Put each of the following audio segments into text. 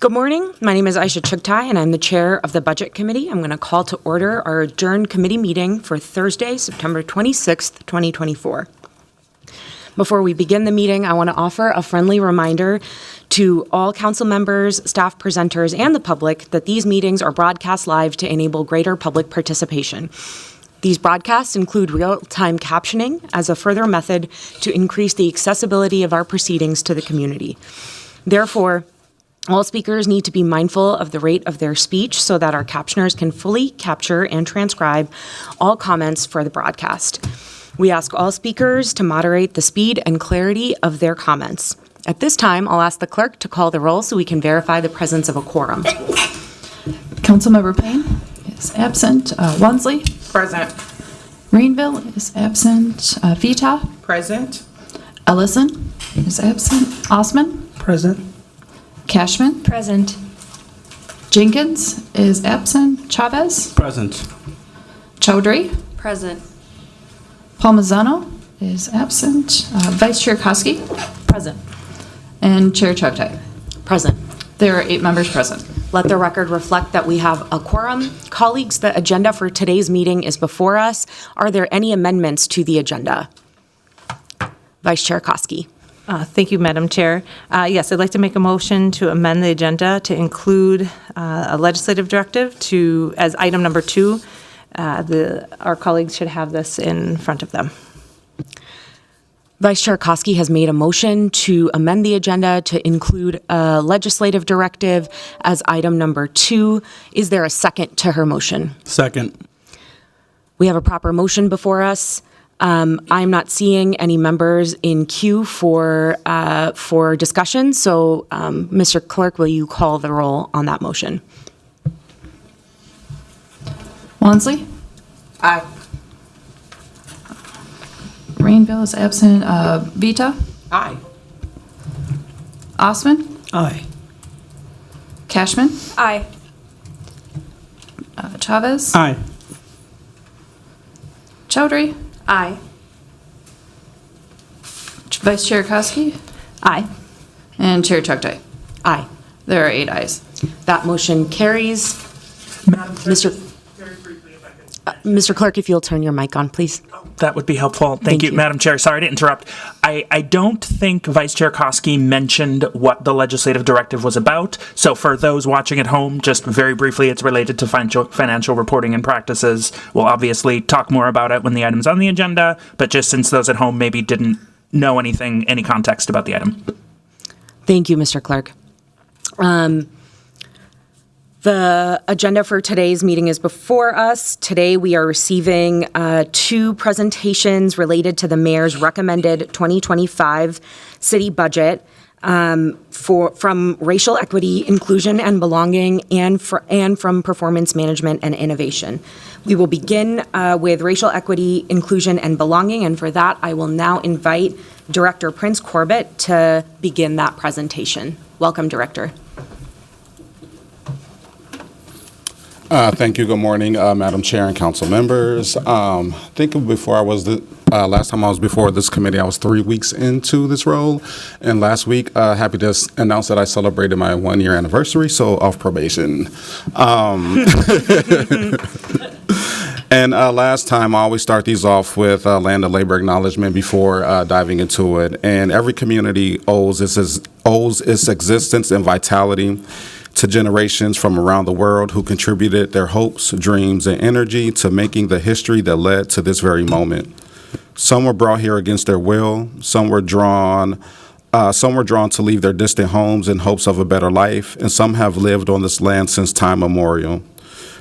Good morning. My name is Aisha Chugtai, and I'm the chair of the Budget Committee. I'm going to call to order our adjourned committee meeting for Thursday, September 26th, 2024. Before we begin the meeting, I want to offer a friendly reminder to all council members, staff presenters, and the public that these meetings are broadcast live to enable greater public participation. These broadcasts include real-time captioning as a further method to increase the accessibility of our proceedings to the community. Therefore, all speakers need to be mindful of the rate of their speech so that our captioners can fully capture and transcribe all comments for the broadcast. We ask all speakers to moderate the speed and clarity of their comments. At this time, I'll ask the clerk to call the roll so we can verify the presence of a quorum. Councilmember Payne is absent. Wansley? Present. Rainville is absent. Vita? Present. Ellison is absent. Osman? Present. Cashman? Present. Jenkins is absent. Chavez? Present. Chowdhury? Present. Palmisano is absent. Vice Chair Koski? Present. And Chair Chugtai. Present. There are 8 members present. Let the record reflect that we have a quorum. Colleagues, the agenda for today's meeting is before us. Are there any amendments to the agenda? Vice Chair Koski. Thank you, Madam Chair. Yes, I'd like to make a motion to amend the agenda to include a legislative directive as item number 2. Our colleagues should have this in front of them. Vice Chair Koski has made a motion to amend the agenda to include a legislative directive as item number 2. Is there a second to her motion? Second. We have a proper motion before us. I'm not seeing any members in queue for discussion, so Mr. Clerk, will you call the roll on that motion? Wansley? Aye. Rainville is absent. Vita? Aye. Osman? Aye. Cashman? Aye. Chavez? Aye. Chowdhury? Aye. Vice Chair Koski? Aye. And Chair Chugtai. Aye. There are 8 ayes. That motion carries. Madam Chair, Mr. very briefly, if I could. Mr. Clerk, if you'll turn your mic on, please. That would be helpful. Thank you, you. Madam Chair. Sorry to interrupt. I don't think Vice Chair Koski mentioned what the legislative directive was about. So for those watching at home, just very briefly, it's related to financial reporting and practices. We'll obviously talk more about it when the item's on the agenda, but just since those at home maybe didn't know any context about the item. Thank you, Mr. Clerk. The agenda for today's meeting is before us. Today we are receiving 2 presentations related to the mayor's recommended 2025 city budget from racial equity, inclusion, and belonging, and from performance management and innovation. We will begin with racial equity, inclusion, and belonging, and for that I will now invite Director Prince Corbett to begin that presentation. Welcome, Director. Thank you. Good morning, Madam Chair and council members. I think before I was last time I was before this committee, I was 3 weeks into this role, and last week, happy to announce that I celebrated my 1-year anniversary, so off probation. And last time, I always start these off with land and labor acknowledgement before diving into it. And every community owes its existence and vitality to generations from around the world who contributed their hopes, dreams, and energy to making the history that led to this very moment. Some were brought here against their will. Some were drawn to leave their distant homes in hopes of a better life, and some have lived on this land since time immemorial.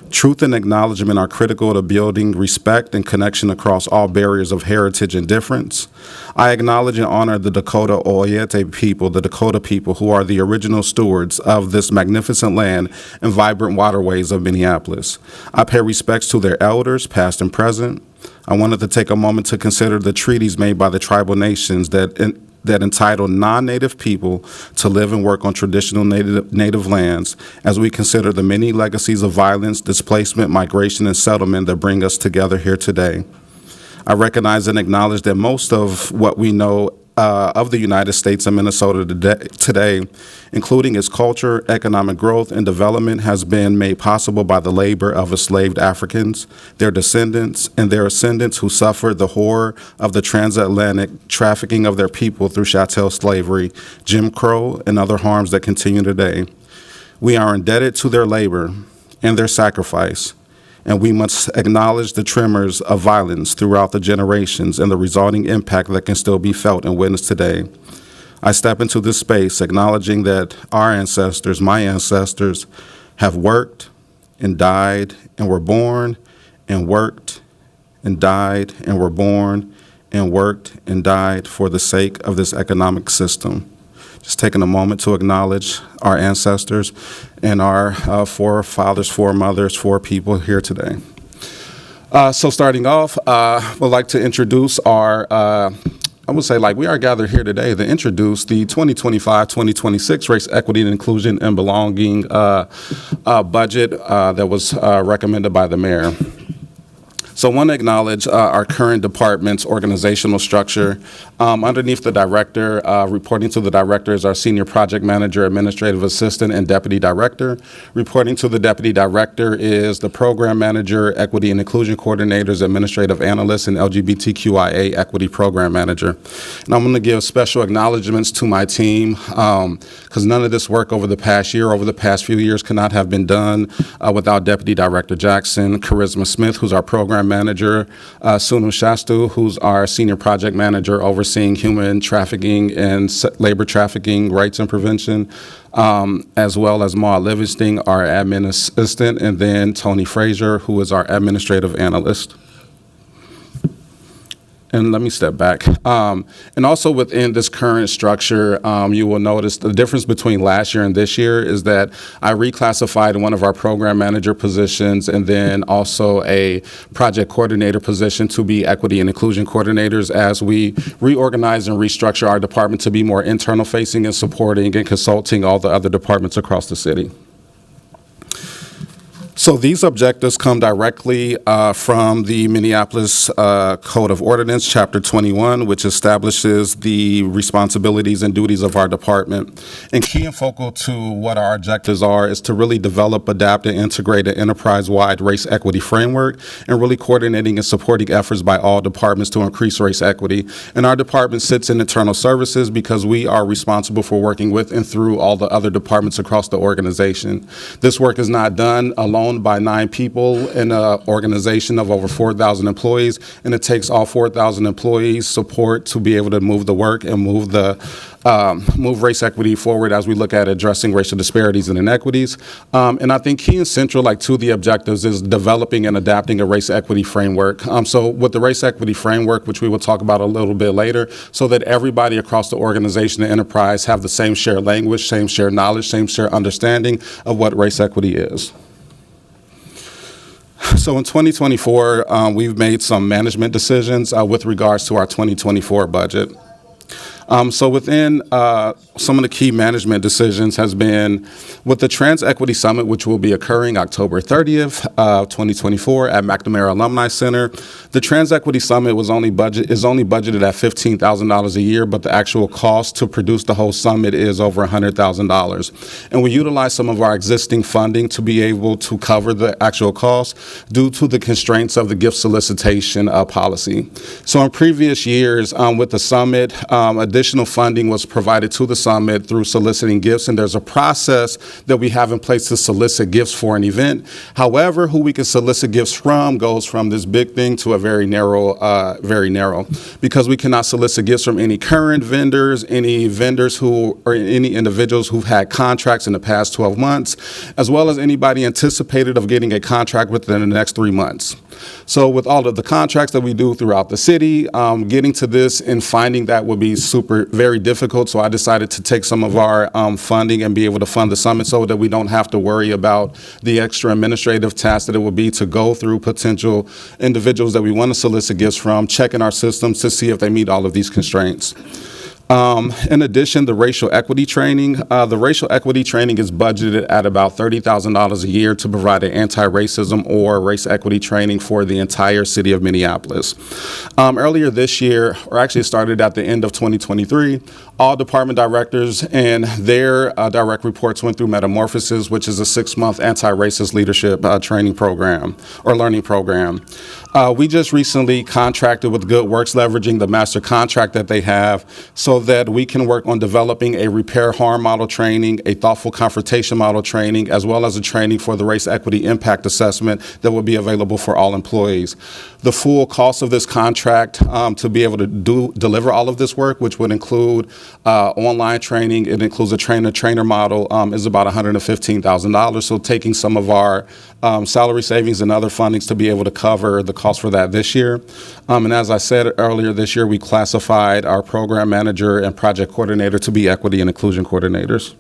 Truth and acknowledgement are critical to building respect and connection across all barriers of heritage and difference. I acknowledge and honor the Dakota Oyete people, the Dakota people who are the original stewards of this magnificent land and vibrant waterways of Minneapolis. I pay respects to their elders, past and present. I wanted to take a moment to consider the treaties made by the tribal nations that entitle non-Native people to live and work on traditional Native lands as we consider the many legacies of violence, displacement, migration, and settlement that bring us together here today. I recognize and acknowledge that most of what we know of the United States and Minnesota today, including its culture, economic growth, and development, has been made possible by the labor of enslaved Africans, their descendants, and their ascendants who suffered the horror of the transatlantic trafficking of their people through chattel slavery, Jim Crow, and other harms that continue today. We are indebted to their labor and their sacrifice, and we must acknowledge the tremors of violence throughout the generations and the resulting impact that can still be felt and witnessed today. I step into this space acknowledging that our ancestors, my ancestors, have worked and died and were born and worked and died and were born and worked and died for the sake of this economic system. Just taking a moment to acknowledge our ancestors and our forefathers, foremothers, people here today. So starting off, we'd like to introduce our, I would say we are gathered here today to introduce the 2025-2026 Race, Equity, and Inclusion and Belonging budget that was recommended by the mayor. So I want to acknowledge our current department's organizational structure. Underneath the director, reporting to the director is our senior project manager, administrative assistant, and deputy director. Reporting to the deputy director is the program manager, equity and inclusion coordinators, administrative analyst, and LGBTQIA equity program manager. And I'm going to give special acknowledgments to my team because none of this work over the past year, over the past few years, could not have been done without Deputy Director Jackson, Charisma Smith, who's our program manager, Sunu Shastu, who's our senior project manager overseeing human trafficking and labor trafficking rights and prevention, as well as Maud Livingston, our admin assistant, and then Tony Frazier, who is our administrative analyst. And let me step back. And also within this current structure, you will notice the difference between last year and this year is that I reclassified one of our program manager positions and then also a project coordinator position to be equity and inclusion coordinators as we reorganize and restructure our department to be more internal facing and supporting and consulting all the other departments across the city. So these objectives come directly from the Minneapolis Code of Ordinance, Chapter 21, which establishes the responsibilities and duties of our department. And key and focal to what our objectives are is to really develop, adapt, and integrate an enterprise-wide race equity framework and really coordinating and supporting efforts by all departments to increase race equity. And our department sits in internal services because we are responsible for working with and through all the other departments across the organization. This work is not done alone by 9 people in an organization of over 4,000 employees, and it takes all 4,000 employees' support to be able to move the work and move race equity forward as we look at addressing racial disparities and inequities. And I think key and central, to the objectives, is developing and adapting a race equity framework. So with the race equity framework, which we will talk about a little bit later, so that everybody across the organization and enterprise have the same shared language, same shared knowledge, same shared understanding of what race equity is. So in 2024, we've made some management decisions with regards to our 2024 budget. So within some of the key management decisions has been with the Trans Equity Summit, which will be occurring October 30th, 2024 at McNamara Alumni Center. The Trans Equity Summit is only budgeted at $15,000 a year, but the actual cost to produce the whole summit is over $100,000. And we utilize some of our existing funding to be able to cover the actual cost due to the constraints of the gift solicitation policy. So in previous years with the summit, additional funding was provided to the summit through soliciting gifts, and there's a process that we have in place to solicit gifts for an event. However, who we can solicit gifts from goes from this big thing to a very narrow, because we cannot solicit gifts from any current vendors, any individuals who've had contracts in the past 12 months, as well as anybody anticipated of getting a contract within the next 3 months. So with all of the contracts that we do throughout the city, getting to this and finding that would be very difficult. So I decided to take some of our funding and be able to fund the summit so that we don't have to worry about the extra administrative tasks that it would be to go through potential individuals that we want to solicit gifts from, checking our systems to see if they meet all of these constraints. In addition, the racial equity training. The racial equity training is budgeted at about $30,000 a year to provide an anti-racism or race equity training for the entire city of Minneapolis. Earlier this year, or actually it started at the end of 2023, all department directors and their direct reports went through Metamorphosis, which is a 6-month anti-racist leadership training program or learning program. We just recently contracted with Good Works, leveraging the master contract that they have, so that we can work on developing a repair harm model training, a thoughtful confrontation model training, as well as a training for the race equity impact assessment that will be available for all employees. The full cost of this contract to be able to deliver all of this work, which would include online training, it includes a trainer-trainer model, is about $115,000. So taking some of our salary savings and other fundings to be able to cover the cost for that this year. And as I said earlier this year, we classified our program manager and project coordinator to be equity and inclusion coordinators.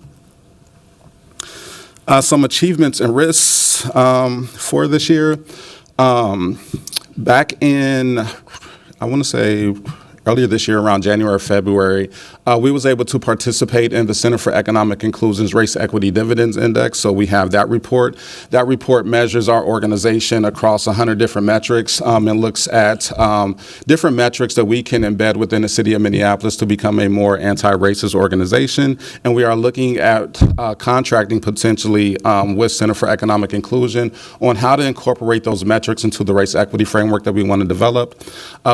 Some achievements and risks for this year. Back in, I want to say, earlier this year, around January or February, we was able to participate in the Center for Economic Inclusion's Race Equity Dividends Index. So we have that report. That report measures our organization across 100 different metrics and looks at different metrics that we can embed within the city of Minneapolis to become a more anti-racist organization. And we are looking at contracting potentially with Center for Economic Inclusion on how to incorporate those metrics into the race equity framework that we want to develop.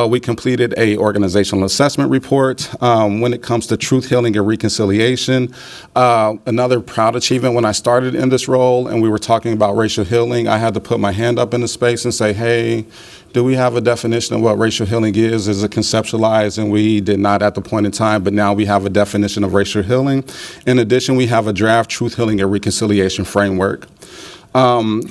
We completed a organizational assessment report. When it comes to truth, healing, and reconciliation, another proud achievement when I started in this role and we were talking about racial healing, I had to put my hand up in the space and say, hey, do we have a definition of what racial healing is? Is it conceptualized? And we did not at the point in time, but now we have a definition of racial healing. In addition, we have a draft truth, healing, and reconciliation framework.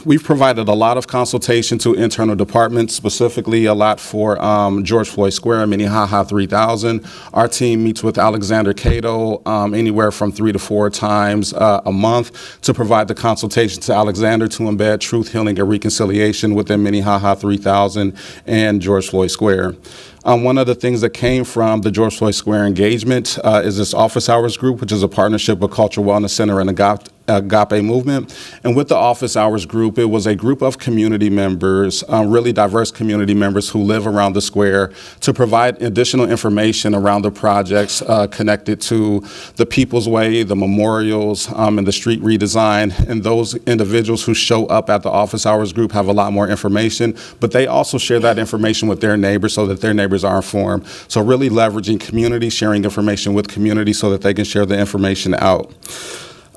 We've provided a lot of consultation to internal departments, specifically a lot for George Floyd Square and Minnehaha 3000. Our team meets with Alexander Cato anywhere from 3 to 4 times a month to provide the consultation to Alexander to embed truth, healing, and reconciliation within Minnehaha 3000 and George Floyd Square. One of the things that came from the George Floyd Square engagement is this office hours group, which is a partnership with Cultural Wellness Center and Agape Movement. And with the office hours group, it was a group of community members, really diverse community members who live around the square, to provide additional information around the projects connected to the People's Way, the memorials, and the street redesign. And those individuals who show up at the office hours group have a lot more information, but they also share that information with their neighbors so that their neighbors are informed. So really leveraging community, sharing information with community so that they can share the information out.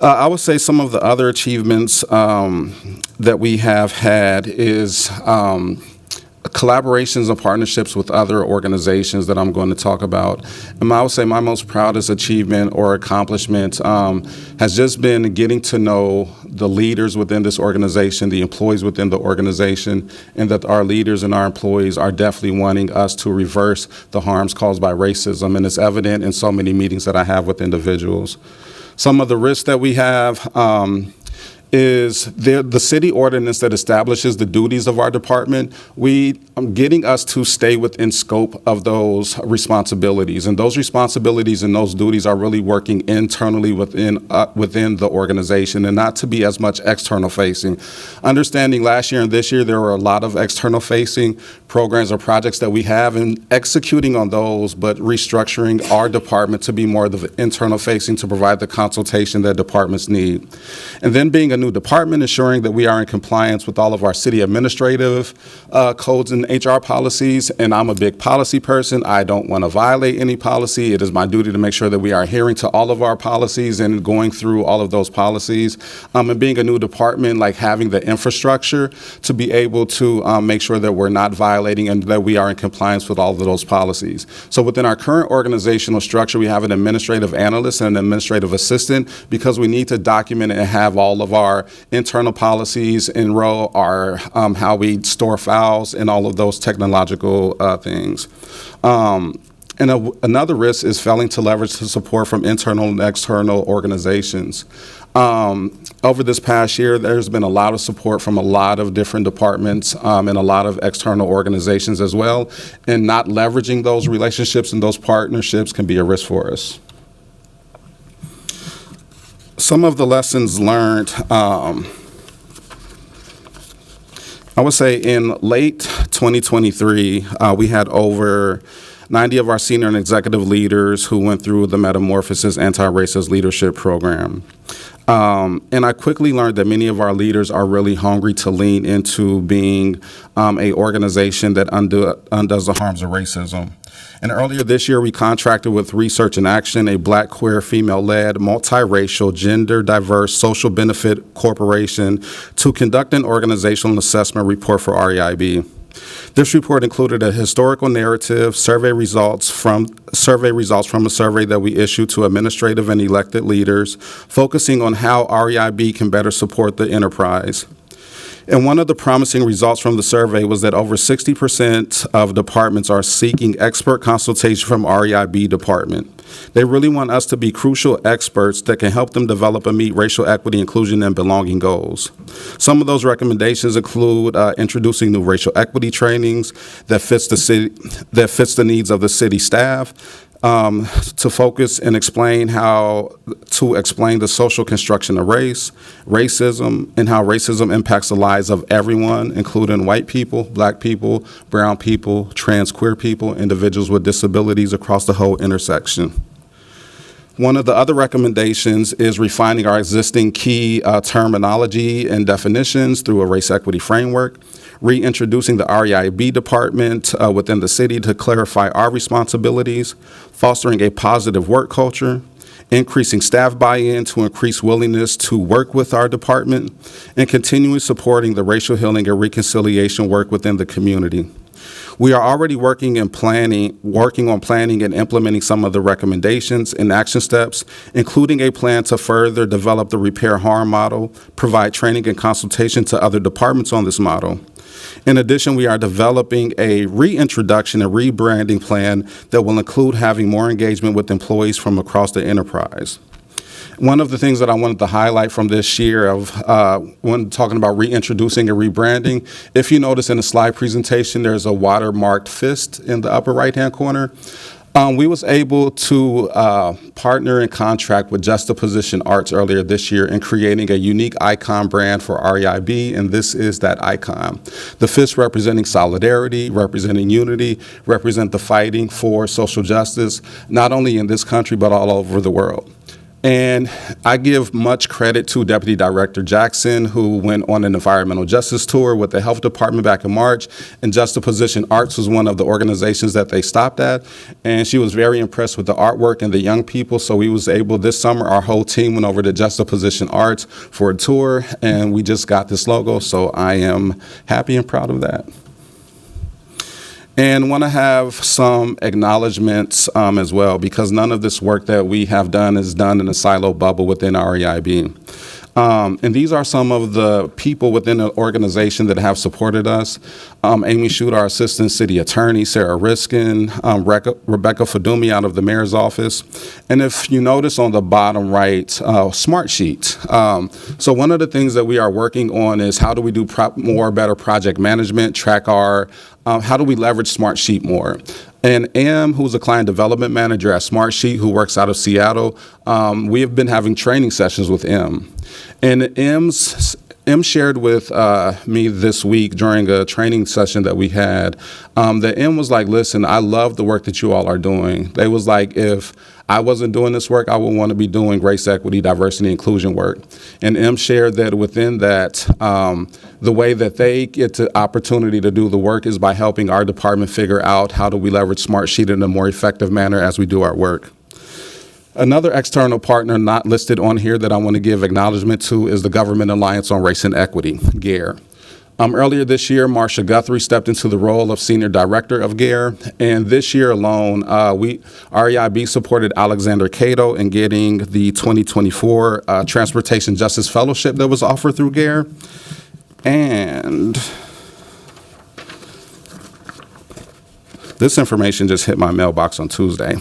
I would say some of the other achievements that we have had is collaborations and partnerships with other organizations that I'm going to talk about. And I would say my most proudest achievement or accomplishment has just been getting to know the leaders within this organization, the employees within the organization, and that our leaders and our employees are definitely wanting us to reverse the harms caused by racism. And it's evident in so many meetings that I have with individuals. Some of the risks that we have is the city ordinance that establishes the duties of our department. Getting us to stay within scope of those responsibilities, and those responsibilities and those duties are really working internally within the organization, and not to be as much external facing. Understanding last year and this year there were a lot of external facing programs or projects that we have, and executing on those, but restructuring our department to be more of the internal facing to provide the consultation that departments need. And then being a new department, ensuring that we are in compliance with all of our city administrative codes and HR policies. And I'm a big policy person. I don't want to violate any policy. It is my duty to make sure that we are adhering to all of our policies and going through all of those policies. And being a new department, like having the infrastructure to be able to make sure that we're not violating and that we are in compliance with all of those policies. So within our current organizational structure, we have an administrative analyst and an administrative assistant, because we need to document and have all of our internal policies in row, our how we store files, and all of those technological things. Another risk is failing to leverage the support from internal and external organizations. Over this past year, there's been a lot of support from a lot of different departments and a lot of external organizations as well. And not leveraging those relationships and those partnerships can be a risk for us. Some of the lessons learned, I would say in late 2023, we had over 90 of our senior and executive leaders who went through the Metamorphosis Anti-Racist Leadership Program. And I quickly learned that many of our leaders are really hungry to lean into being a organization that undoes the harms of racism. And earlier this year, we contracted with Research in Action, a Black, queer, female-led, multiracial, gender-diverse social benefit corporation, to conduct an organizational assessment report for REIB. This report included a historical narrative, survey results from a survey that we issued to administrative and elected leaders, focusing on how REIB can better support the enterprise. And one of the promising results from the survey was that over 60% of departments are seeking expert consultation from REIB department. They really want us to be crucial experts that can help them develop and meet racial equity, inclusion, and belonging goals. Some of those recommendations include introducing new racial equity trainings that fits the needs of the city staff, to focus and explain the social construction of race, racism, and how racism impacts the lives of everyone, including white people, black people, brown people, trans queer people, individuals with disabilities across the whole intersection. One of the other recommendations is refining our existing key terminology and definitions through a race equity framework, reintroducing the REIB department within the city to clarify our responsibilities, fostering a positive work culture, increasing staff buy-in to increase willingness to work with our department, and continuing supporting the racial healing and reconciliation work within the community. We are already working on planning and implementing some of the recommendations and action steps, including a plan to further develop the repair harm model, provide training and consultation to other departments on this model. In addition, we are developing a reintroduction and rebranding plan that will include having more engagement with employees from across the enterprise. One of the things that I wanted to highlight from this year when talking about reintroducing and rebranding, if you notice in the slide presentation, there's a watermarked fist in the upper right-hand corner. We was able to partner and contract with Juxtaposition Arts earlier this year in creating a unique icon brand for REIB, and this is that icon. The fist representing solidarity, representing unity, represent the fighting for social justice, not only in this country, but all over the world. And I give much credit to Deputy Director Jackson, who went on an environmental justice tour with the health department back in March, and Juxtaposition Arts was one of the organizations that they stopped at. And she was very impressed with the artwork and the young people. So we was able, this summer, our whole team went over to Juxtaposition Arts for a tour, and we just got this logo. So I am happy and proud of that. And want to have some acknowledgments as well, because none of this work that we have done is done in a silo bubble within REIB. And these are some of the people within the organization that have supported us. Amy Shute, our Assistant City Attorney, Sarah Riskin, Rebecca Fadumi out of the Mayor's Office. And if you notice on the bottom right, Smartsheet. So one of the things that we are working on is how do we do better project management, track our, how do we leverage Smartsheet more? And M, who's a client development manager at Smartsheet, who works out of Seattle, we have been having training sessions with M. And M shared with me this week during a training session that we had, that M was like, listen, I love the work that you all are doing. They was like, if I wasn't doing this work, I would want to be doing race equity, diversity, inclusion work. And M shared that within that, the way that they get the opportunity to do the work is by helping our department figure out how do we leverage Smartsheet in a more effective manner as we do our work. Another external partner not listed on here that I want to give acknowledgement to is the Government Alliance on Race and Equity, GARE. Earlier this year, Marcia Guthrie stepped into the role of Senior Director of GARE, and this year alone, REIB supported Alexander Cato in getting the 2024 Transportation Justice Fellowship that was offered through GARE. And this information just hit my mailbox on Tuesday.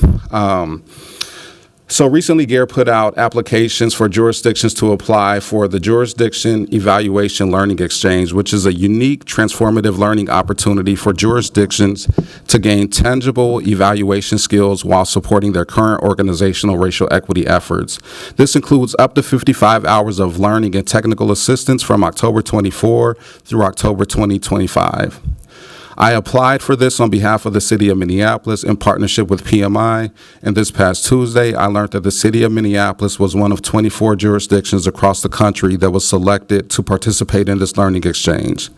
So recently, GARE put out applications for jurisdictions to apply for the Jurisdiction Evaluation Learning Exchange, which is a unique transformative learning opportunity for jurisdictions to gain tangible evaluation skills while supporting their current organizational racial equity efforts. This includes up to 55 hours of learning and technical assistance from October 24 through October 2025. I applied for this on behalf of the City of Minneapolis in partnership with PMI, and this past Tuesday, I learned that the City of Minneapolis was one of 24 jurisdictions across the country that was selected to participate in this learning exchange.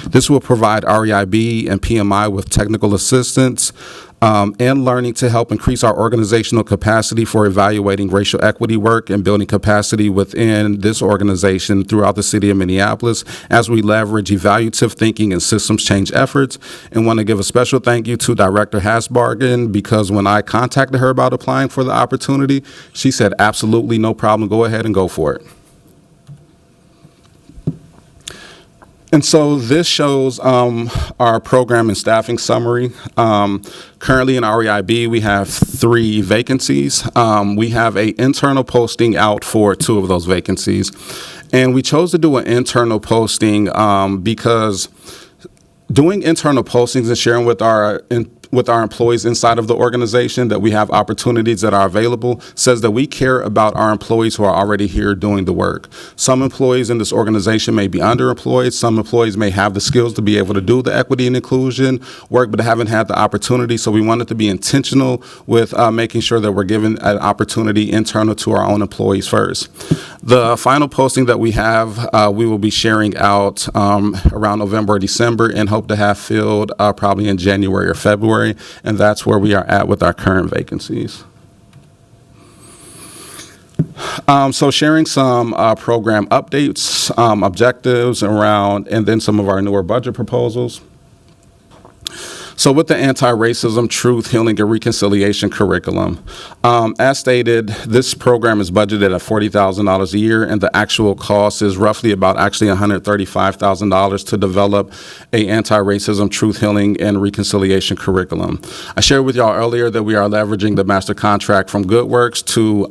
This will provide REIB and PMI with technical assistance and learning to help increase our organizational capacity for evaluating racial equity work and building capacity within this organization throughout the City of Minneapolis as we leverage evaluative thinking and systems change efforts. And want to give a special thank you to Director Hasbargen, because when I contacted her about applying for the opportunity, she said, absolutely no problem, go ahead and go for it. And so this shows our program and staffing summary. Currently in REIB, we have 3 vacancies. We have an internal posting out for 2 of those vacancies. And we chose to do an internal posting because doing internal postings and sharing with our employees inside of the organization that we have opportunities that are available says that we care about our employees who are already here doing the work. Some employees in this organization may be underemployed. Some employees may have the skills to be able to do the equity and inclusion work, but haven't had the opportunity. So we wanted to be intentional with making sure that we're giving an opportunity internal to our own employees first. The final posting that we have, we will be sharing out around November or December and hope to have filled probably in January or February. And that's where we are at with our current vacancies. So sharing some program updates, objectives around, and then some of our newer budget proposals. So with the anti-racism, truth, healing, and reconciliation curriculum, as stated, this program is budgeted at $40,000 a year, and the actual cost is roughly about $135,000 to develop a anti-racism, truth, healing, and reconciliation curriculum. I shared with y'all earlier that we are leveraging the master contract from GoodWorks to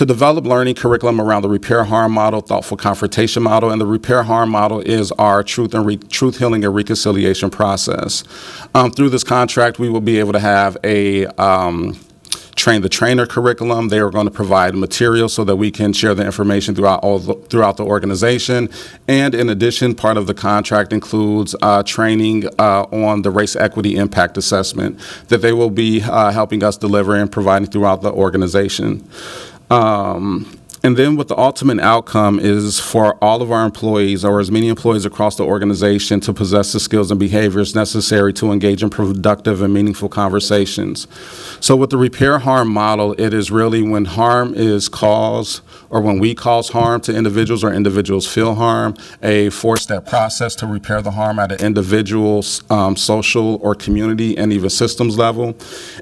develop learning curriculum around the repair harm model, thoughtful confrontation model, and the repair harm model is our truth, healing, and reconciliation process. Through this contract, we will be able to have a train the trainer curriculum. They are going to provide material so that we can share the information throughout the organization. And in addition, part of the contract includes training on the race equity impact assessment that they will be helping us deliver and providing throughout the organization. And then what the ultimate outcome is for all of our employees, or as many employees across the organization, to possess the skills and behaviors necessary to engage in productive and meaningful conversations. So with the repair harm model, it is really when harm is caused, or when we cause harm to individuals or individuals feel harm, a 4-step process to repair the harm at an individual, social, or community, and even systems level.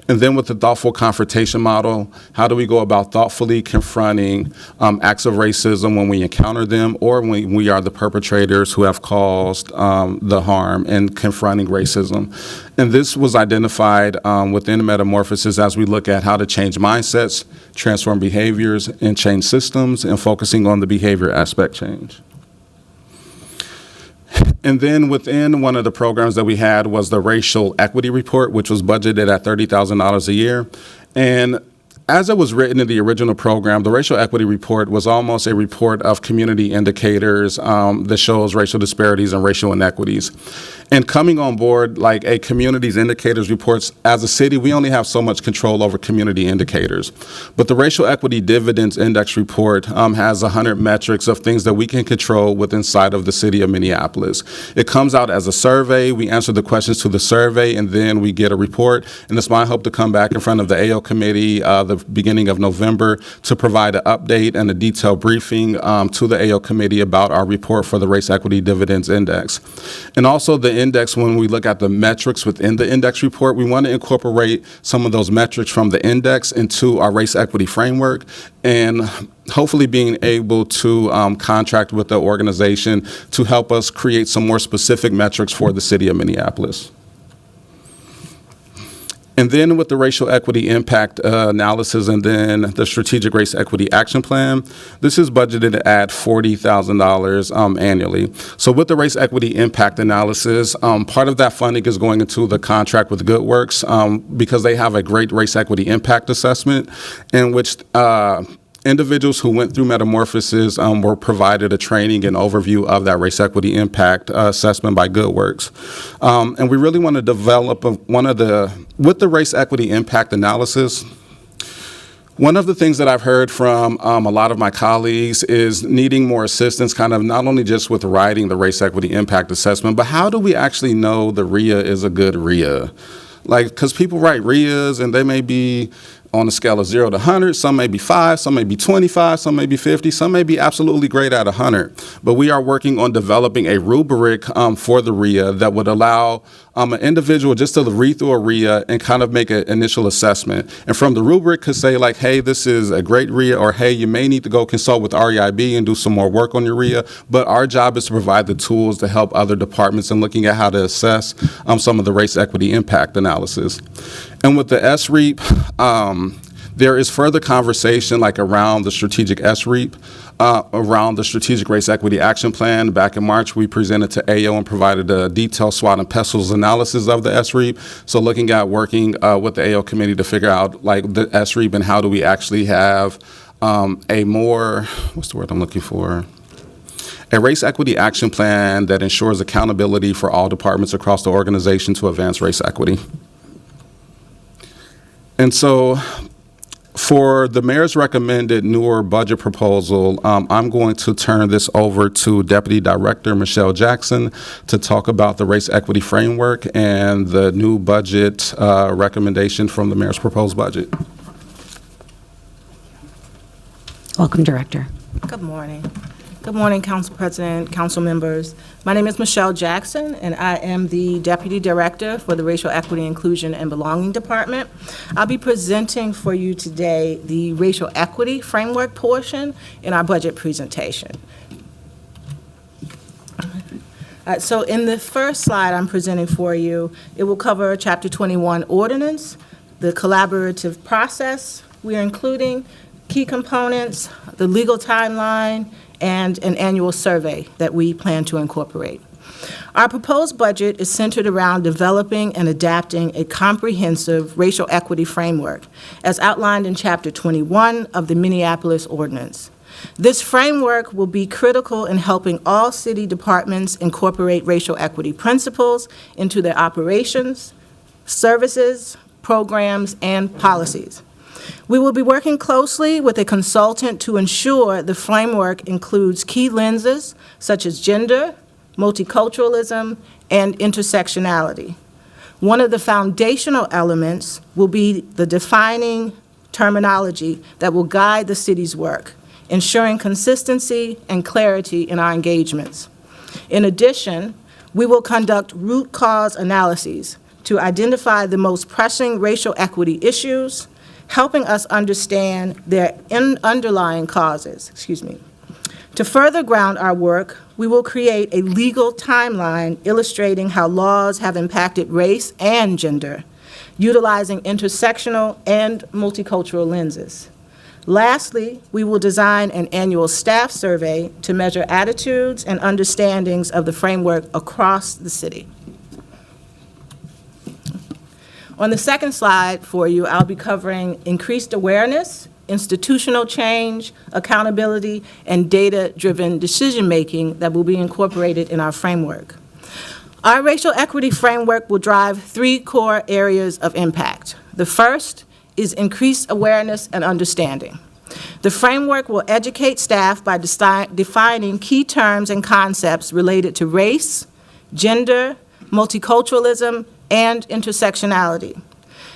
And then with the thoughtful confrontation model, how do we go about thoughtfully confronting acts of racism when we encounter them, or when we are the perpetrators who have caused the harm, and confronting racism. And this was identified within Metamorphosis as we look at how to change mindsets, transform behaviors, and change systems, and focusing on the behavior aspect change. And then within one of the programs that we had was the Racial Equity Report, which was budgeted at $30,000 a year. And as it was written in the original program, the Racial Equity Report was almost a report of community indicators that shows racial disparities and racial inequities. And coming on board, like a community's indicators reports, as a city, we only have so much control over community indicators. But the Racial Equity Dividends Index report has 100 metrics of things that we can control within inside of the city of Minneapolis. It comes out as a survey. We answer the questions to the survey, and then we get a report. And it's my hope to come back in front of the AO committee the beginning of November to provide an update and a detailed briefing to the AO committee about our report for the Race Equity Dividends Index. And also the index, when we look at the metrics within the index report, we want to incorporate some of those metrics from the index into our race equity framework, and hopefully being able to contract with the organization to help us create some more specific metrics for the city of Minneapolis. And then with the racial equity impact analysis and then the strategic race equity action plan, this is budgeted at $40,000 annually. So with the race equity impact analysis, part of that funding is going into the contract with GoodWorks because they have a great race equity impact assessment in which individuals who went through metamorphosis were provided a training and overview of that race equity impact assessment by GoodWorks. And we really want to develop with the race equity impact analysis, one of the things that I've heard from a lot of my colleagues is needing more assistance, kind of not only just with writing the race equity impact assessment, but how do we actually know the RIA is a good RIA? Like, because people write RIAs and they may be on a scale of 0 to 100, some may be 5, some may be 25, some may be 50, some may be absolutely great at 100. But we are working on developing a rubric for the RIA that would allow an individual just to read through a RIA and kind of make an initial assessment. And from the rubric could say like, hey, this is a great RIA, or hey, you may need to go consult with REIB and do some more work on your RIA. But our job is to provide the tools to help other departments in looking at how to assess some of the race equity impact analysis. And with the SREAP, there is further conversation like around the strategic SREAP, around the strategic race equity action plan. Back in March, we presented to AO and provided a detailed SWOT and PESTLES analysis of the SREAP. So looking at working with the AO committee to figure out like the SREAP and how do we actually have a more, what's the word I'm looking for? A race equity action plan that ensures accountability for all departments across the organization to advance race equity. And so for the mayor's recommended newer budget proposal, I'm going to turn this over to Deputy Director Michelle Jackson to talk about the race equity framework and the new budget recommendation from the mayor's proposed budget. Welcome, Director. Good morning. Good morning, Council President, council members. My name is Michelle Jackson, and I am the Deputy Director for the Racial Equity, Inclusion, and Belonging Department. I'll be presenting for you today the racial equity framework portion in our budget presentation. So in the first slide I'm presenting for you, it will cover Chapter 21 ordinance, the collaborative process we are including, key components, the legal timeline, and an annual survey that we plan to incorporate. Our proposed budget is centered around developing and adapting a comprehensive racial equity framework, as outlined in Chapter 21 of the Minneapolis Ordinance. This framework will be critical in helping all city departments incorporate racial equity principles into their operations, services, programs, and policies. We will be working closely with a consultant to ensure the framework includes key lenses such as gender, multiculturalism, and intersectionality. One of the foundational elements will be the defining terminology that will guide the city's work, ensuring consistency and clarity in our engagements. In addition, we will conduct root cause analyses to identify the most pressing racial equity issues, helping us understand their underlying causes. To further ground our work, we will create a legal timeline illustrating how laws have impacted race and gender, utilizing intersectional and multicultural lenses. Lastly, we will design an annual staff survey to measure attitudes and understandings of the framework across the city. On the second slide for you, I'll be covering increased awareness, institutional change, accountability, and data-driven decision-making that will be incorporated in our framework. Our racial equity framework will drive 3 core areas of impact. The first is increased awareness and understanding. The framework will educate staff by defining key terms and concepts related to race, gender, multiculturalism, and intersectionality.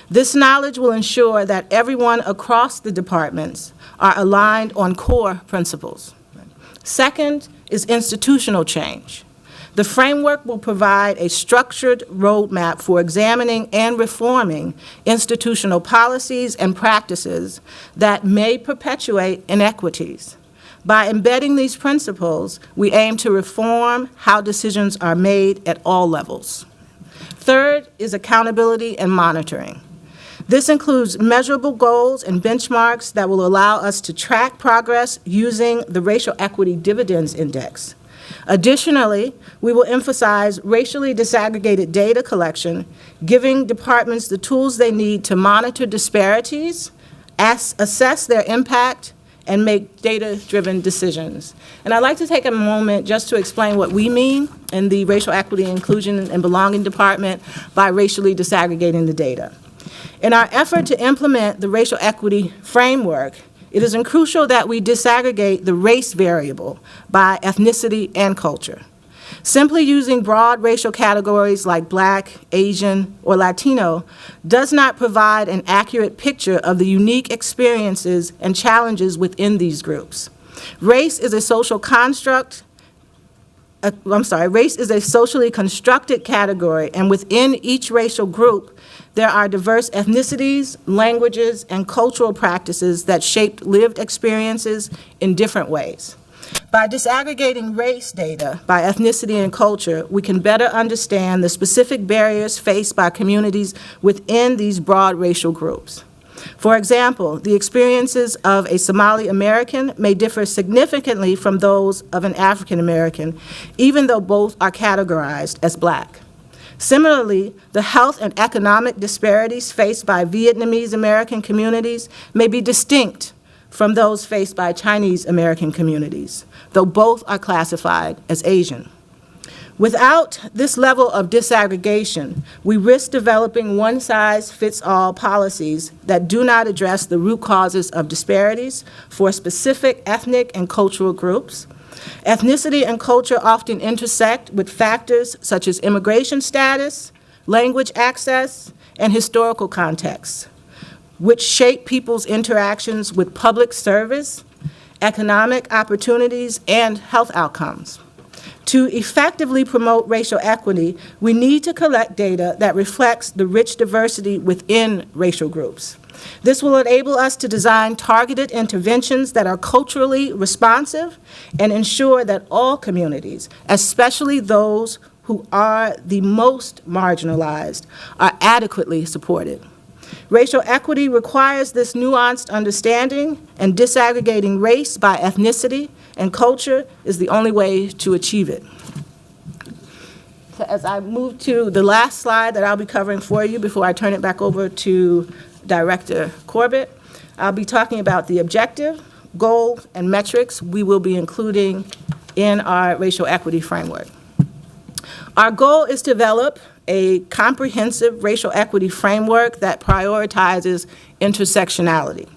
This knowledge will ensure that everyone across the departments are aligned on core principles. Second is institutional change. The framework will provide a structured roadmap for examining and reforming institutional policies and practices that may perpetuate inequities. By embedding these principles, we aim to reform how decisions are made at all levels. Third is accountability and monitoring. This includes measurable goals and benchmarks that will allow us to track progress using the Racial Equity Dividends Index. Additionally, we will emphasize racially disaggregated data collection, giving departments the tools they need to monitor disparities, assess their impact, and make data-driven decisions. And I'd like to take a moment just to explain what we mean in the Racial Equity, Inclusion, and Belonging Department by racially disaggregating the data. In our effort to implement the racial equity framework, it is crucial that we disaggregate the race variable by ethnicity and culture. Simply using broad racial categories like Black, Asian, or Latino does not provide an accurate picture of the unique experiences and challenges within these groups. Race is a social construct. Race is a socially constructed category, and within each racial group, there are diverse ethnicities, languages, and cultural practices that shaped lived experiences in different ways. By disaggregating race data by ethnicity and culture, we can better understand the specific barriers faced by communities within these broad racial groups. For example, the experiences of a Somali American may differ significantly from those of an African American, even though both are categorized as Black. Similarly, the health and economic disparities faced by Vietnamese American communities may be distinct from those faced by Chinese American communities, though both are classified as Asian. Without this level of disaggregation, we risk developing one-size-fits-all policies that do not address the root causes of disparities for specific ethnic and cultural groups. Ethnicity and culture often intersect with factors such as immigration status, language access, and historical contexts, which shape people's interactions with public service, economic opportunities, and health outcomes. To effectively promote racial equity, we need to collect data that reflects the rich diversity within racial groups. This will enable us to design targeted interventions that are culturally responsive and ensure that all communities, especially those who are the most marginalized, are adequately supported. Racial equity requires this nuanced understanding, and disaggregating race by ethnicity and culture is the only way to achieve it. So as I move to the last slide that I'll be covering for you before I turn it back over to Director Corbett, I'll be talking about the objective, goal, and metrics we will be including in our racial equity framework. Our goal is to develop a comprehensive racial equity framework that prioritizes intersectionality.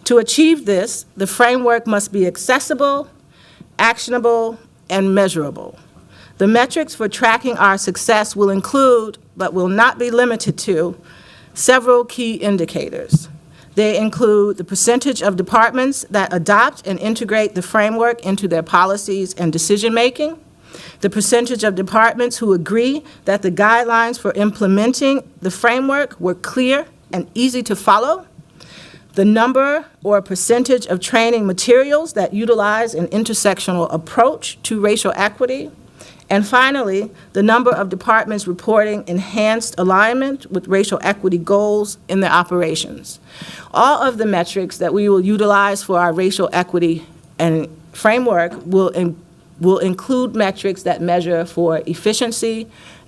To achieve this, the framework must be accessible, actionable, and measurable. The metrics for tracking our success will include, but will not be limited to, several key indicators. They include the percentage of departments that adopt and integrate the framework into their policies and decision-making, the percentage of departments who agree that the guidelines for implementing the framework were clear and easy to follow, the number or percentage of training materials that utilize an intersectional approach to racial equity, and finally, the number of departments reporting enhanced alignment with racial equity goals in their operations. All of the metrics that we will utilize for our racial equity and framework will include metrics that measure for efficiency,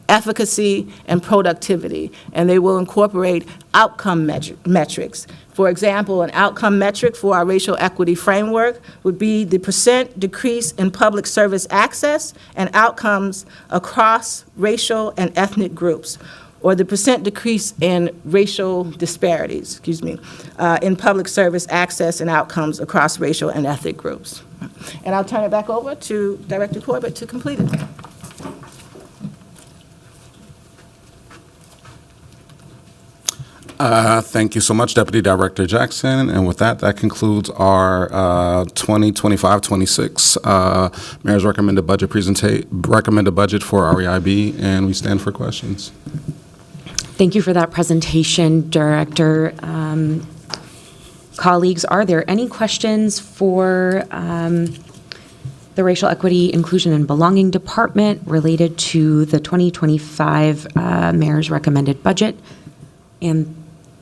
efficacy, and productivity, and they will incorporate outcome metrics. For example, an outcome metric for our racial equity framework would be the percent decrease in public service access and outcomes across racial and ethnic groups, or the percent decrease in racial disparities, in public service access and outcomes across racial and ethnic groups. And I'll turn it back over to Director Corbett to complete it. Thank you so much, Deputy Director Jackson. And with that, that concludes our 2025-26 Mayor's recommended budget for REIB, and we stand for questions. Thank you for that presentation, Director. Colleagues, are there any questions for the Racial Equity, Inclusion, and Belonging Department related to the 2025 Mayor's recommended budget and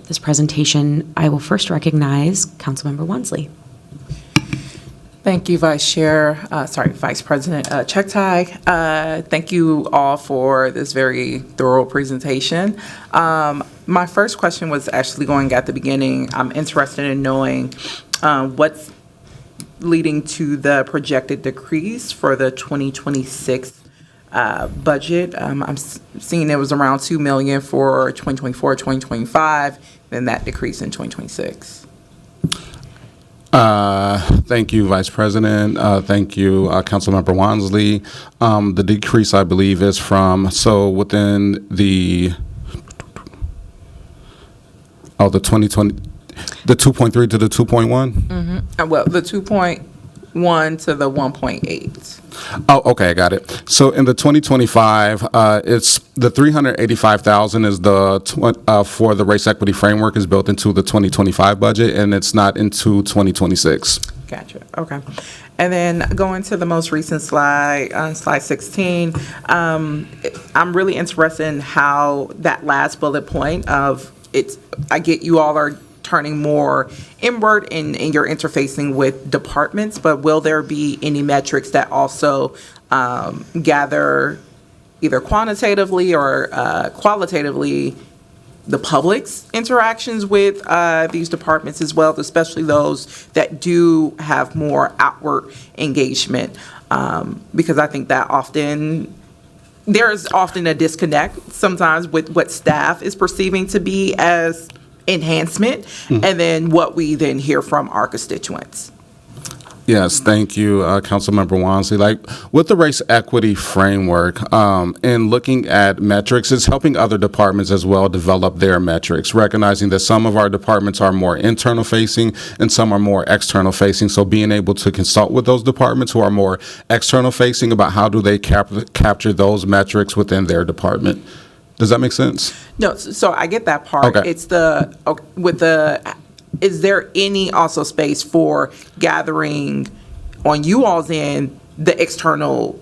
this presentation, I will first recognize Councilmember Wansley. Thank you, Vice President Chektai. Thank you all for this very thorough presentation. My first question was actually going at the beginning. I'm interested in knowing what's leading to the projected decrease for the 2026 budget. I'm seeing it was around $2 million for 2024, 2025, then that decrease in 2026. Thank you, Vice President. Thank you, Councilmember Wansley. The decrease, I believe, is within the 2020, the 2.3 to the 2.1? Well, the 2.1 to the 1.8. Oh, okay, I got it. So in the 2025, it's the 385,000 is for the race equity framework is built into the 2025 budget, and it's not into 2026. Gotcha. Okay. And then going to the most recent slide, slide 16, I'm really interested in how that last bullet point of I get you all are turning more inward in your interfacing with departments, but will there be any metrics that also gather either quantitatively or qualitatively the public's interactions with these departments as well, especially those that do have more outward engagement? Because I think that there's often a disconnect sometimes with what staff is perceiving to be as enhancement and then what we then hear from our constituents. Yes, thank you, Councilmember Wansley. Like with the race equity framework and looking at metrics, it's helping other departments as well develop their metrics, recognizing that some of our departments are more internal facing and some are more external facing. So being able to consult with those departments who are more external facing about how do they capture those metrics within their department. Does that make sense? No, so I get that part. Okay. It's is there any also space for gathering on you all's end the external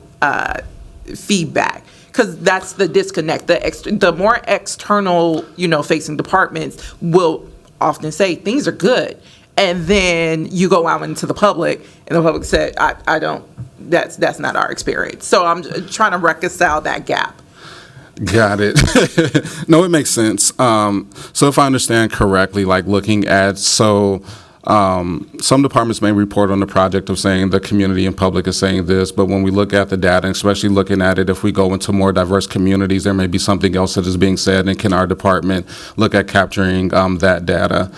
feedback? Because that's the disconnect. The more external, facing departments will often say things are good, and then you go out into the public, and the public said, "I don't. That's not our experience." So I'm trying to reconcile that gap. Got it. No, it makes sense. So if I understand correctly, like looking at, some departments may report on the project of saying the community and public is saying this, but when we look at the data, and especially looking at it, if we go into more diverse communities, there may be something else that is being said, and can our department look at capturing that data?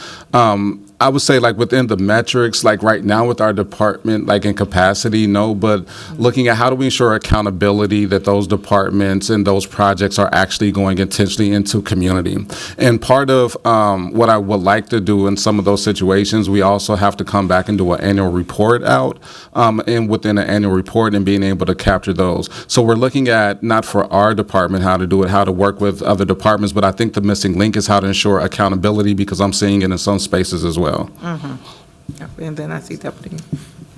I would say like within the metrics, like right now with our department, like in capacity, no, but looking at how do we ensure accountability that those departments and those projects are actually going intentionally into community. And part of what I would like to do in some of those situations, we also have to come back and do an annual report out and within an annual report and being able to capture those. So we're looking at not for our department how to do it, how to work with other departments, but I think the missing link is how to ensure accountability because I'm seeing it in some spaces as well. And then I see Deputy.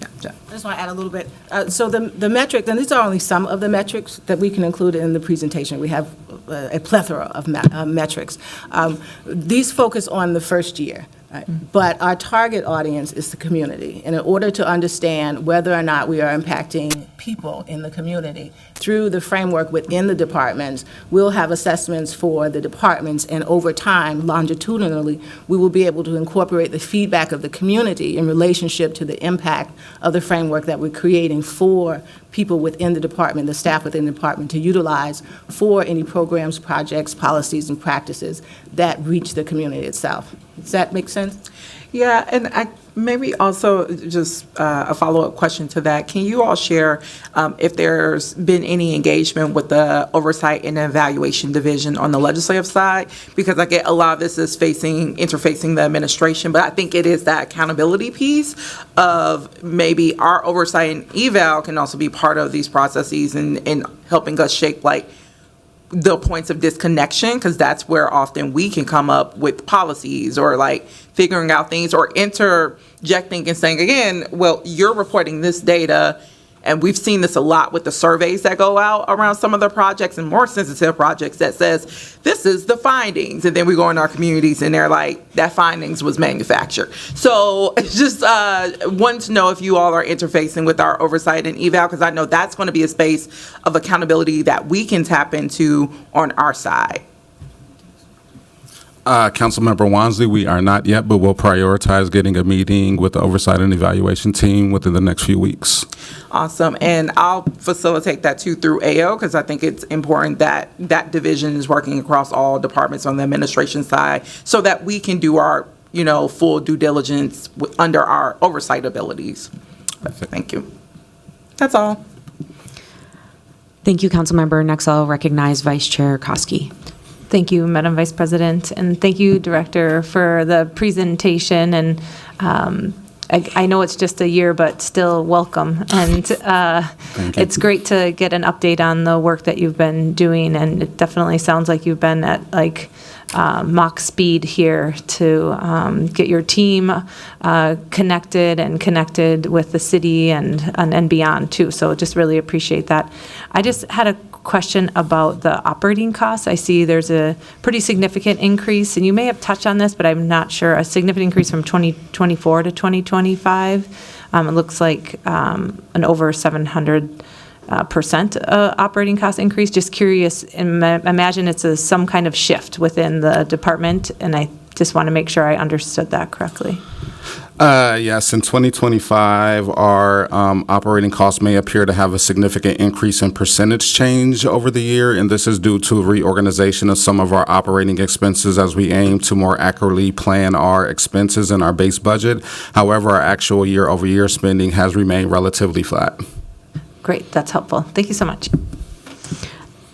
Yeah. I just want to add a little bit. So the metric, and these are only some of the metrics that we can include in the presentation. We have a plethora of metrics. These focus on the first year. But our target audience is the community. And in order to understand whether or not we are impacting people in the community through the framework within the departments, we'll have assessments for the departments, and over time, longitudinally, we will be able to incorporate the feedback of the community in relationship to the impact of the framework that we're creating for people within the department, the staff within the department, to utilize for any programs, projects, policies, and practices that reach the community itself. Does that make sense? Yeah, and maybe also just a follow-up question to that. Can you all share if there's been any engagement with the Oversight and Evaluation Division on the legislative side? Because I get a lot of this is interfacing the administration, but I think it is that accountability piece of maybe our oversight and eval can also be part of these processes and helping us shape the points of disconnection, because that's where often we can come up with policies or figuring out things or interjecting and saying, again, well, you're reporting this data And we've seen this a lot with the surveys that go out around some of the projects and more sensitive projects that says, this is the findings. And then we go in our communities and they're like, that findings was manufactured. So it's just wanting to know if you all are interfacing with our oversight and eval, because I know that's going to be a space of accountability that we can tap into on our side. Councilmember Wansley, we are not yet, but we'll prioritize getting a meeting with the oversight and evaluation team within the next few weeks. Awesome. And I'll facilitate that too through AO, because I think it's important that that division is working across all departments on the administration side so that we can do our, full due diligence under our oversight abilities. Thank you. That's all. Thank you, Councilmember. Next, I'll recognize Vice Chair Koski. Thank you, Madam Vice President, and thank you, Director, for the presentation. And I know it's just a year, but still welcome. And it's great to get an update on the work that you've been doing, and it definitely sounds like you've been at Mach speed here to get your team connected with the city and beyond too. So just really appreciate that. I just had a question about the operating costs. I see there's a pretty significant increase, and you may have touched on this, but I'm not sure, a significant increase from 2024 to 2025. It looks like an over 700% operating cost increase. Just curious, imagine it's some kind of shift within the department, and I just want to make sure I understood that correctly. Yes, in 2025, our operating costs may appear to have a significant increase in percentage change over the year, and this is due to reorganization of some of our operating expenses as we aim to more accurately plan our expenses in our base budget. However, our actual year-over-year spending has remained relatively flat. Great, that's helpful. Thank you so much.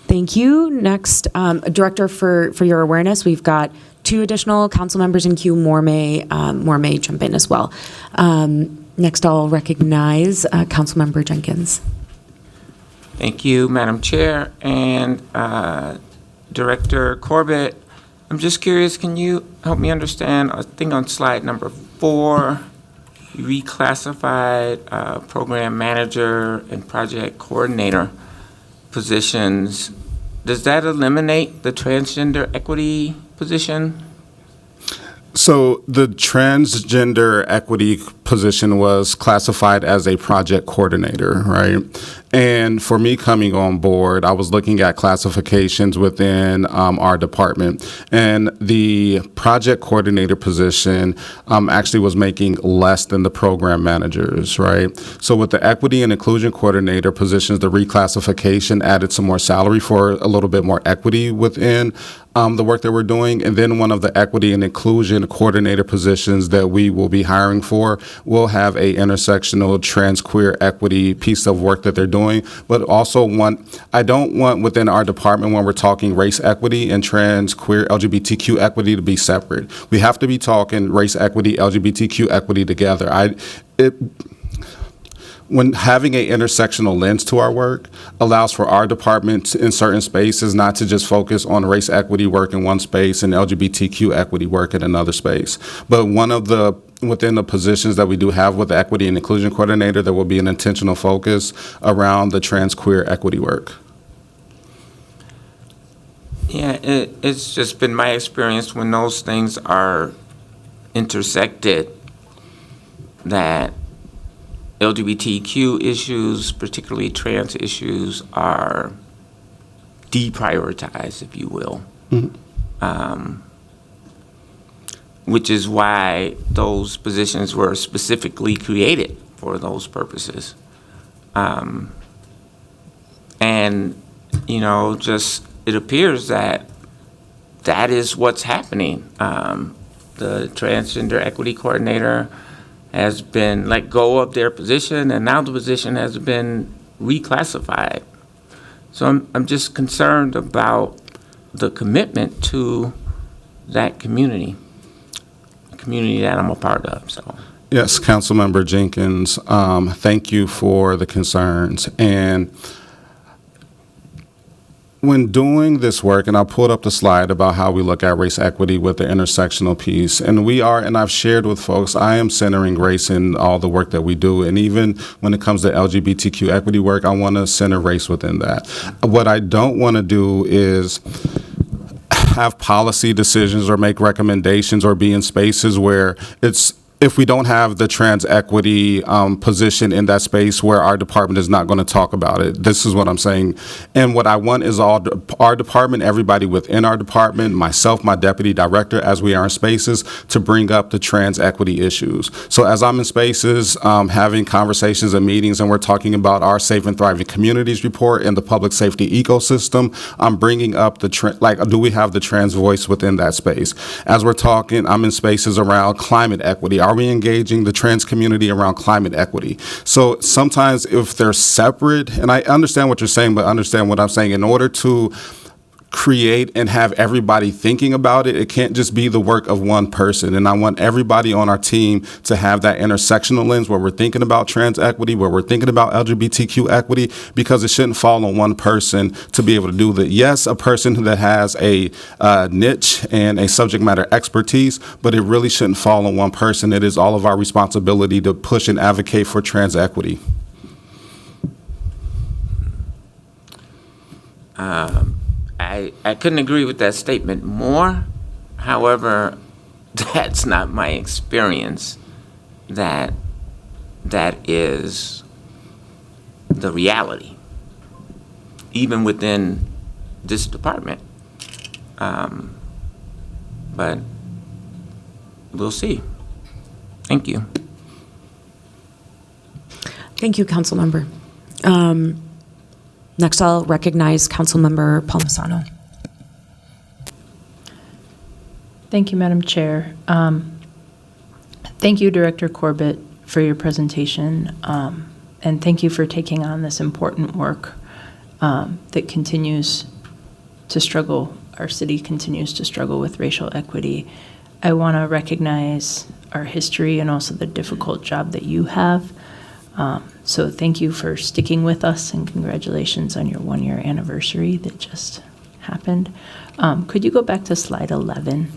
Thank you. Next, Director, for your awareness, we've got 2 additional council members in queue. More may jump in as well. Next, I'll recognize Councilmember Jenkins. Thank you, Madam Chair. And Director Corbett, I'm just curious, can you help me understand, I think on slide number 4, you reclassified program manager and project coordinator positions. Does that eliminate the transgender equity position? So the transgender equity position was classified as a project coordinator, right? And for me coming on board, I was looking at classifications within our department. And the project coordinator position actually was making less than the program managers, right? So with the equity and inclusion coordinator positions, the reclassification added some more salary for a little bit more equity within the work that we're doing. And then one of the equity and inclusion coordinator positions that we will be hiring for will have a intersectional trans queer equity piece of work that they're doing. But also I don't want within our department when we're talking race equity and trans queer LGBTQ equity to be separate. We have to be talking race equity, LGBTQ equity together. When having an intersectional lens to our work allows for our department in certain spaces not to just focus on race equity work in one space and LGBTQ equity work in another space. But within the positions that we do have with the equity and inclusion coordinator, there will be an intentional focus around the trans queer equity work. Yeah, it's just been my experience when those things are intersected that LGBTQ issues, particularly trans issues, are deprioritized, if you will. Mm-hmm. Which is why those positions were specifically created for those purposes. And, just it appears that is what's happening. The transgender equity coordinator has been let go of their position, and now the position has been reclassified. So I'm just concerned about the commitment to that community that I'm a part of. So Yes, Councilmember Jenkins, thank you for the concerns. And when doing this work, and I pulled up the slide about how we look at race equity with the intersectional piece, and I've shared with folks, I am centering race in all the work that we do, and even when it comes to LGBTQ equity work, I want to center race within that. What I don't want to do is have policy decisions or make recommendations or be in spaces where if we don't have the trans equity position in that space where our department is not going to talk about it. This is what I'm saying. And what I want is our department, everybody within our department, myself, my deputy director, as we are in spaces, to bring up the trans equity issues. So as I'm in spaces, having conversations and meetings, and we're talking about our Safe and Thriving Communities report and the public safety ecosystem, I'm bringing up do we have the trans voice within that space? As we're talking, I'm in spaces around climate equity. Are we engaging the trans community around climate equity? So sometimes if they're separate, and I understand what you're saying, but understand what I'm saying, in order to create and have everybody thinking about it, it can't just be the work of one person. And I want everybody on our team to have that intersectional lens where we're thinking about trans equity, where we're thinking about LGBTQ equity, because it shouldn't fall on one person to be able to do that. Yes, a person that has a niche and a subject matter expertise, but it really shouldn't fall on one person. It is all of our responsibility to push and advocate for trans equity. I couldn't agree with that statement more. However, that's not my experience. That is the reality, even within this department. But we'll see. Thank you. Thank you, Councilmember. Next, I'll recognize Councilmember Palmisano. Thank you, Madam Chair. Thank you, Director Corbett, for your presentation, and thank you for taking on this important work that continues to struggle. Our city continues to struggle with racial equity. I want to recognize our history and also the difficult job that you have. So thank you for sticking with us, and congratulations on your 1-year anniversary that just happened. Could you go back to slide 11?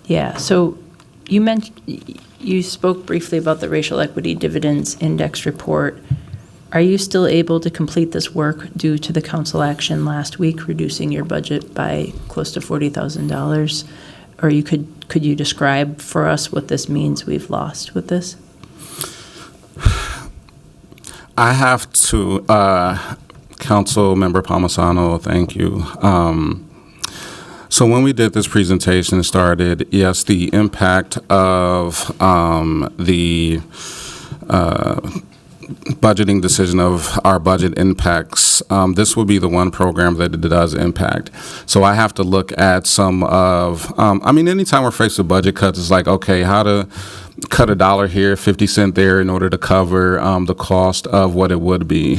Yeah, so you spoke briefly about the Racial Equity Dividends Index report. Are you still able to complete this work due to the council action last week, reducing your budget by close to $40,000? Or could you describe for us what this means we've lost with this? I have to, Council Member Palmisano, thank you. So when we did this presentation started, yes, the impact of the budgeting decision of our budget impacts, this will be the one program that it does impact. So I have to look at some of, anytime we're faced with budget cuts, it's like, okay, how to cut $1 here, 50 cents there in order to cover the cost of what it would be.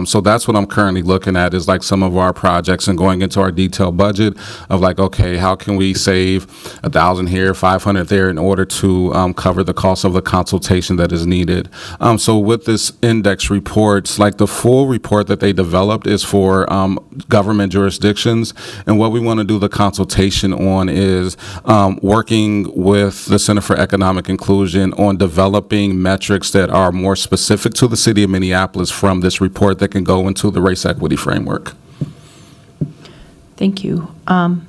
So that's what I'm currently looking at, is like some of our projects and going into our detailed budget of like, okay, how can we save 1,000 here, 500 there in order to cover the cost of the consultation that is needed. So with this index reports, like the full report that they developed is for government jurisdictions. And what we want to do the consultation on is working with the Center for Economic Inclusion on developing metrics that are more specific to the city of Minneapolis from this report that can go into the race equity framework. Thank you. I'm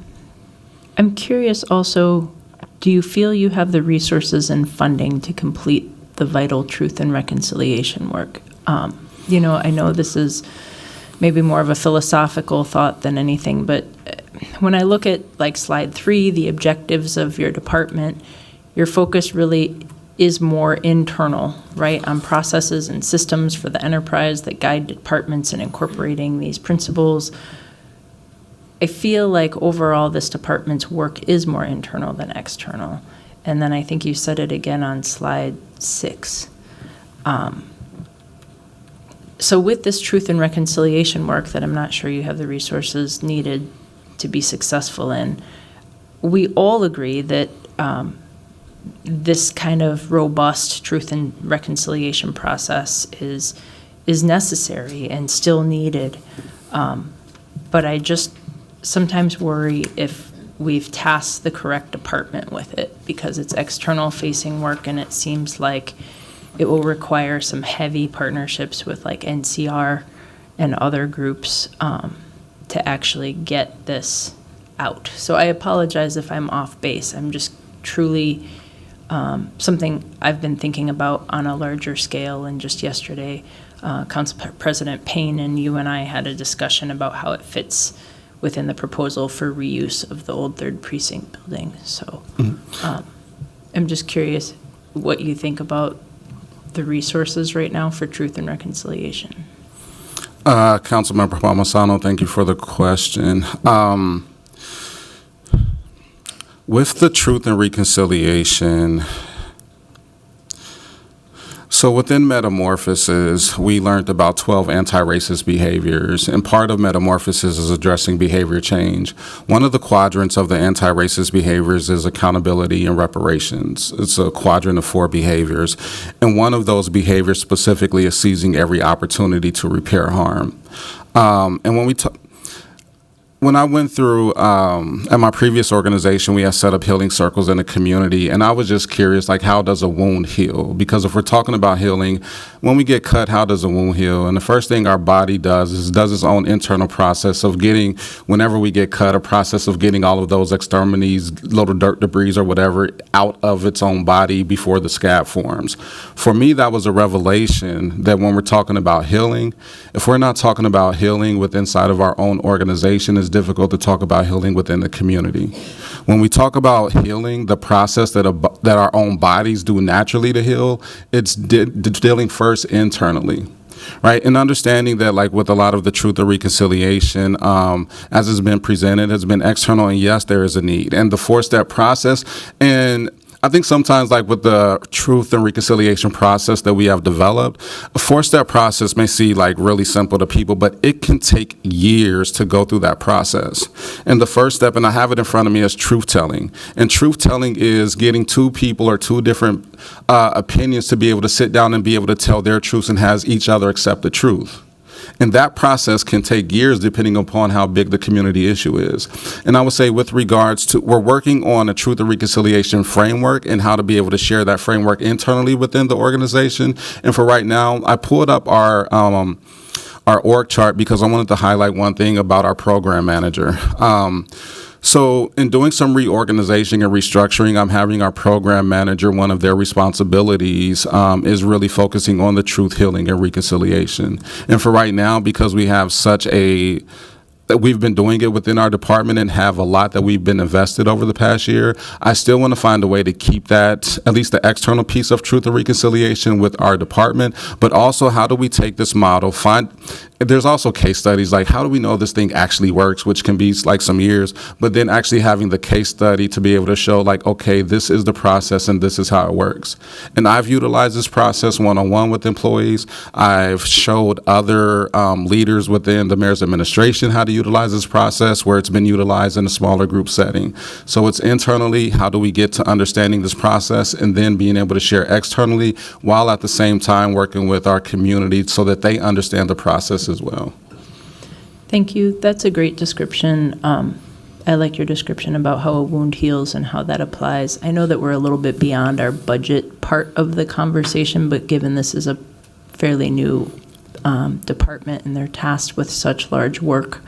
curious also, do you feel you have the resources and funding to complete the vital truth and reconciliation work? I know this is maybe more of a philosophical thought than anything, but when I look at like slide 3, the objectives of your department, your focus really is more internal, right, on processes and systems for the enterprise that guide departments in incorporating these principles. I feel like overall this department's work is more internal than external. And then I think you said it again on slide 6. So with this truth and reconciliation work that I'm not sure you have the resources needed to be successful in, we all agree that this kind of robust truth and reconciliation process is is necessary and still needed. But I just sometimes worry if we've tasked the correct department with it, because it's external facing work and it seems like it will require some heavy partnerships with like NCR and other groups to actually get this out. So I apologize if I'm off base. I'm just truly something I've been thinking about on a larger scale. And just yesterday, Council President Payne and you and I had a discussion about how it fits within the proposal for reuse of the old 3rd Precinct building. So I'm just curious what you think about the resources right now for Truth and Reconciliation. Councilmember Palmisano, thank you for the question. With the Truth and Reconciliation, so within Metamorphosis, we learned about 12 anti-racist behaviors, and part of Metamorphosis is addressing behavior change. One of the quadrants of the anti-racist behaviors is accountability and reparations. It's a quadrant of 4 behaviors, and one of those behaviors specifically is seizing every opportunity to repair harm. And when I went through, at my previous organization, we had set up healing circles in the community, and I was just curious, like, how does a wound heal? Because if we're talking about healing, when we get cut, how does a wound heal? And the first thing our body does is does its own internal process of getting, whenever we get cut, a process of getting all of those extremities, little dirt debris or whatever, out of its own body before the scab forms. For me, that was a revelation that when we're talking about healing, if we're not talking about healing within inside of our own organization, it's difficult to talk about healing within the community. When we talk about healing, the process that our own bodies do naturally to heal, it's dealing first internally. Right, and understanding that, like with a lot of the Truth and Reconciliation, as it's been presented, has been external, and yes, there is a need, and the 4-step process. And I think sometimes, like with the Truth and Reconciliation process that we have developed, a 4-step process may seem like really simple to people, but it can take years to go through that process. And the first step, and I have it in front of me, is truth telling. And truth telling is getting 2 people or 2 different opinions to be able to sit down and be able to tell their truths and has each other accept the truth. And that process can take years depending upon how big the community issue is. And I would say with regards to, we're working on a Truth and Reconciliation framework and how to be able to share that framework internally within the organization. And for right now, I pulled up our org chart because I wanted to highlight one thing about our program manager. So in doing some reorganization and restructuring, I'm having our program manager, one of their responsibilities is really focusing on the truth, healing, and reconciliation. And for right now, because we have that we've been doing it within our department and have a lot that we've been invested over the past year, I still want to find a way to keep that, at least the external piece of Truth and Reconciliation with our department, but also how do we take this model, there's also case studies, like how do we know this thing actually works, which can be like some years, but then actually having the case study to be able to show like, okay, this is the process and this is how it works. And I've utilized this process one-on-one with employees. I've showed other leaders within the mayor's administration how to utilize this process where it's been utilized in a smaller group setting. So it's internally, how do we get to understanding this process and then being able to share externally while at the same time working with our community so that they understand the process as well. Thank you. That's a great description. I like your description about how a wound heals and how that applies. I know that we're a little bit beyond our budget part of the conversation, but given this is a fairly new department and they're tasked with such large work,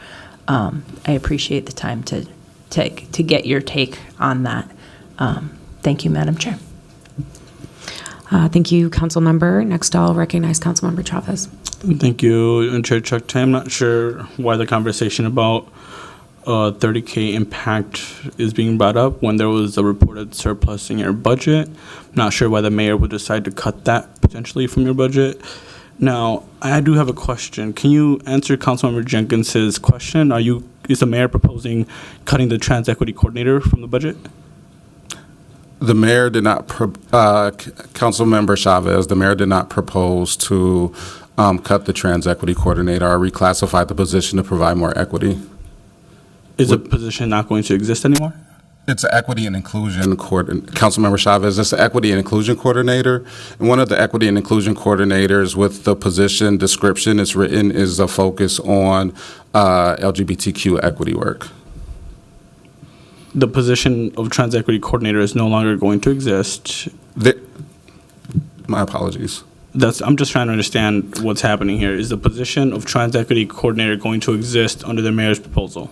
I appreciate the time to get your take on that. Thank you, Madam Chair. Thank you, Council Member. Next, I'll recognize Council Member Chavez. Thank you, Chair Chuck Tay. I'm not sure why the conversation about 30K impact is being brought up when there was a reported surplus in your budget. I'm not sure why the mayor would decide to cut that potentially from your budget. Now, I do have a question. Can you answer Councilmember Jenkins's question? Is the mayor proposing cutting the trans equity coordinator from the budget? The mayor did not, Councilmember Chavez, the mayor did not propose to cut the trans equity coordinator or reclassify the position to provide more equity. Is the position not going to exist anymore? It's an equity and inclusion Councilmember Chavez, it's an equity and inclusion coordinator. And one of the equity and inclusion coordinators with the position description is written is a focus on LGBTQ equity work. The position of trans equity coordinator is no longer going to exist. My apologies. I'm just trying to understand what's happening here. Is the position of trans equity coordinator going to exist under the mayor's proposal?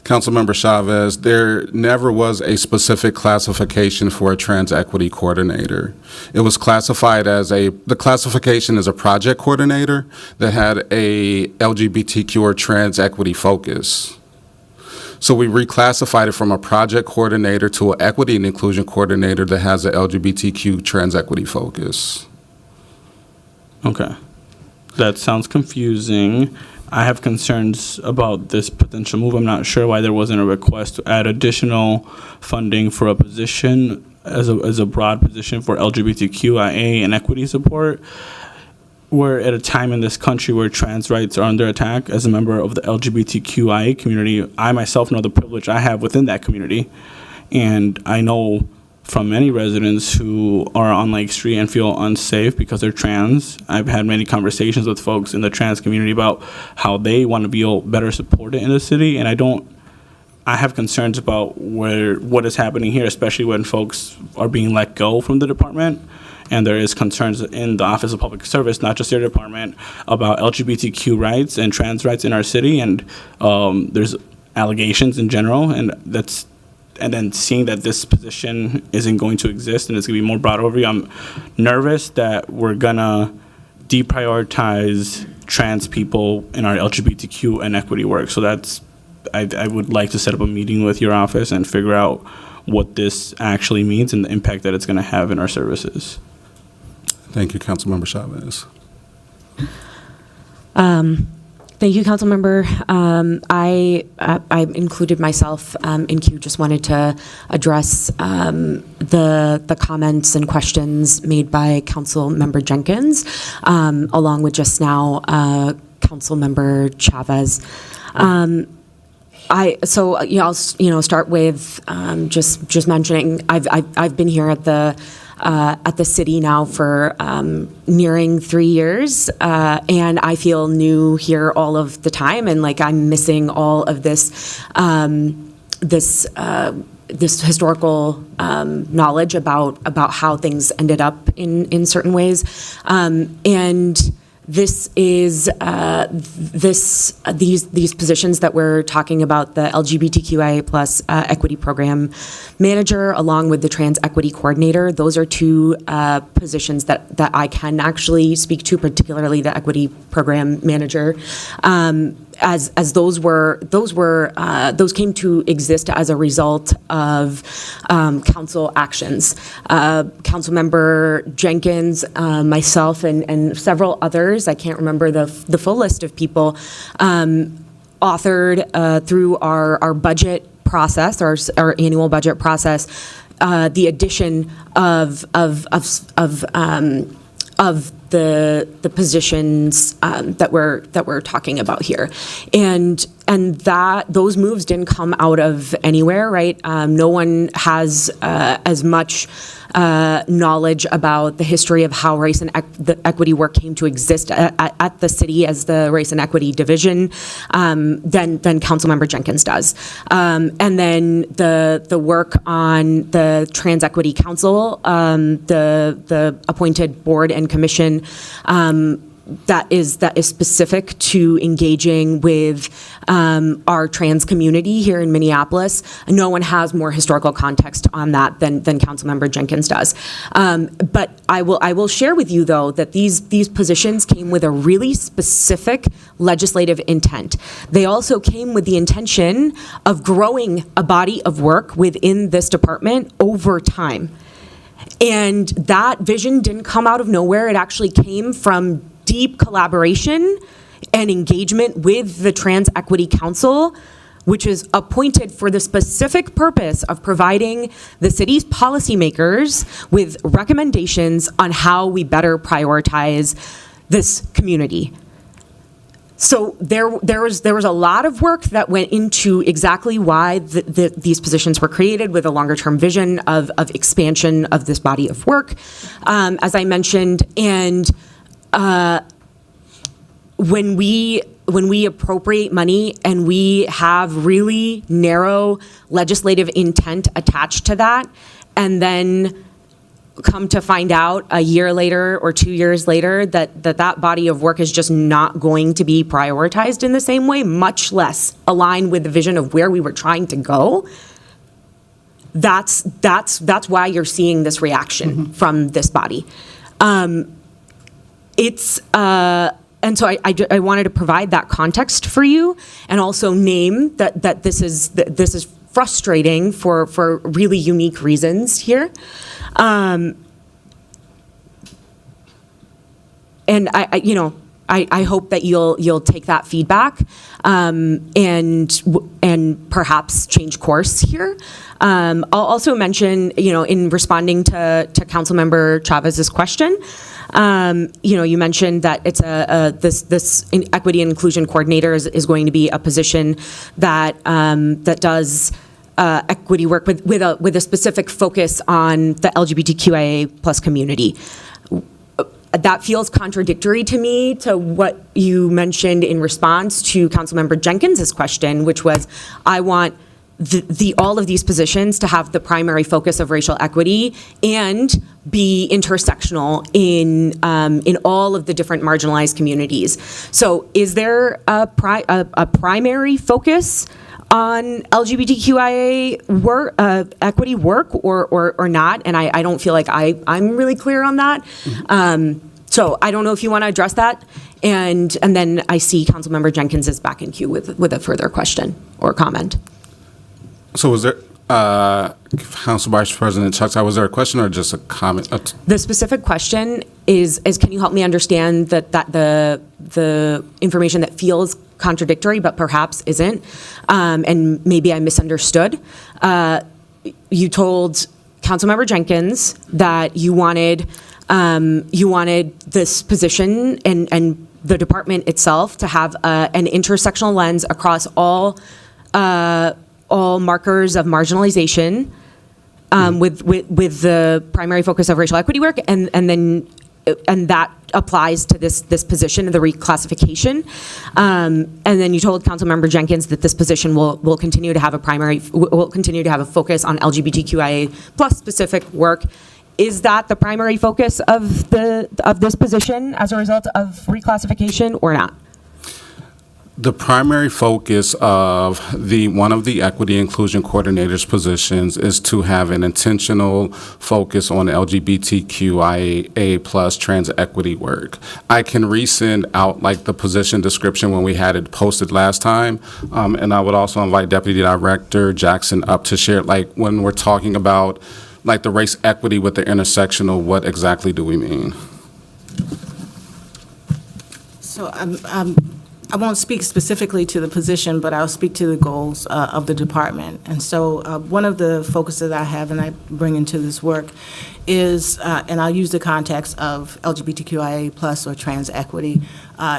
Councilmember Chavez, there never was a specific classification for a trans equity coordinator. It was classified as the classification is a project coordinator that had a LGBTQ or trans equity focus. So we reclassified it from a project coordinator to an equity and inclusion coordinator that has a LGBTQ trans equity focus. Okay. That sounds confusing. I have concerns about this potential move. I'm not sure why there wasn't a request to add additional funding for a position as a broad position for LGBTQIA and equity support. We're at a time in this country where trans rights are under attack. As a member of the LGBTQIA community, I myself know the privilege I have within that community. And I know from many residents who are on Lake Street and feel unsafe because they're trans. I've had many conversations with folks in the trans community about how they want to feel better supported in the city, and I have concerns about what is happening here, especially when folks are being let go from the department, and there is concerns in the Office of Public Service, not just their department, about LGBTQ rights and trans rights in our city, and there's allegations in general, and then seeing that this position isn't going to exist and it's going to be more broad overview, I'm nervous that we're going to deprioritize trans people in our LGBTQ and equity work. So I would like to set up a meeting with your office and figure out what this actually means and the impact that it's going to have in our services. Thank you, Councilmember Chavez. Thank you, Councilmember. I included myself in queue. Just wanted to address the comments and questions made by Councilmember Jenkins, along with just now Councilmember Chavez. I'll start with just mentioning I've been here at the city now for nearing 3 years, and I feel new here all of the time, and like I'm missing all of this this historical knowledge about how things ended up in certain ways, and this is these positions that we're talking about, the LGBTQIA plus equity program manager, along with the trans equity coordinator. Those are two positions that I can actually speak to, particularly the equity program manager, as those came to exist as a result of council actions. Councilmember Jenkins, myself, and several others, I can't remember the full list of people, authored through our budget process, our annual budget process, the addition of the positions that we're talking about here, and that those moves didn't come out of anywhere, right? No one has as much knowledge about the history of how race and the equity work came to exist at the city as the Race and Equity Division than Councilmember Jenkins does. And then the work on the Trans Equity Council, the appointed board and commission that is specific to engaging with our trans community here in Minneapolis. No one has more historical context on that than Councilmember Jenkins does. But I will share with you, though, that these positions came with a really specific legislative intent. They also came with the intention of growing a body of work within this department over time. And that vision didn't come out of nowhere. It actually came from deep collaboration and engagement with the Trans Equity Council, which is appointed for the specific purpose of providing the city's policymakers with recommendations on how we better prioritize this community. So there was a lot of work that went into exactly why these positions were created, with a longer term vision of expansion of this body of work, as I mentioned. And when we appropriate money and we have really narrow legislative intent attached to that, and then come to find out a year later or 2 years later that body of work is just not going to be prioritized in the same way, much less align with the vision of where we were trying to go, that's why you're seeing this reaction from this body. And so I wanted to provide that context for you, and also name that this is frustrating for really unique reasons here. And I hope that you'll take that feedback and perhaps change course here. I'll also mention, in responding to Councilmember Chavez's question, you mentioned that it's this equity and inclusion coordinator is going to be a position that does equity work with a specific focus on the LGBTQIA plus community. That feels contradictory to me to what you mentioned in response to Councilmember Jenkins's question, which was, I want all of these positions to have the primary focus of racial equity and be intersectional in all of the different marginalized communities. So is there a primary focus on LGBTQIA work, equity work, or not? And I don't feel like I'm really clear on that. So I don't know if you want to address that. And then I see Councilmember Jenkins is back in queue with a further question or comment. So was there, Council Vice President Chuck, was there a question or just a comment? The specific question is can you help me understand that the information that feels contradictory but perhaps isn't, and maybe I misunderstood. You told Councilmember Jenkins that you wanted this position and the department itself to have an intersectional lens across all markers of marginalization, with the primary focus of racial equity work, and that applies to this position, the reclassification. And then you told Councilmember Jenkins that this position will continue to have a focus on LGBTQIA plus specific work. Is that the primary focus of this position as a result of reclassification or not? The primary focus of one of the equity inclusion coordinators positions is to have an intentional focus on LGBTQIA plus trans equity work. I can resend out the position description when we had it posted last time, and I would also invite Deputy Director Jackson up to share when we're talking about the race equity with the intersectional, what exactly do we mean? So I won't speak specifically to the position, but I'll speak to the goals of the department. And so one of the focuses I have and I bring into this work is, and I'll use the context of LGBTQIA plus or trans equity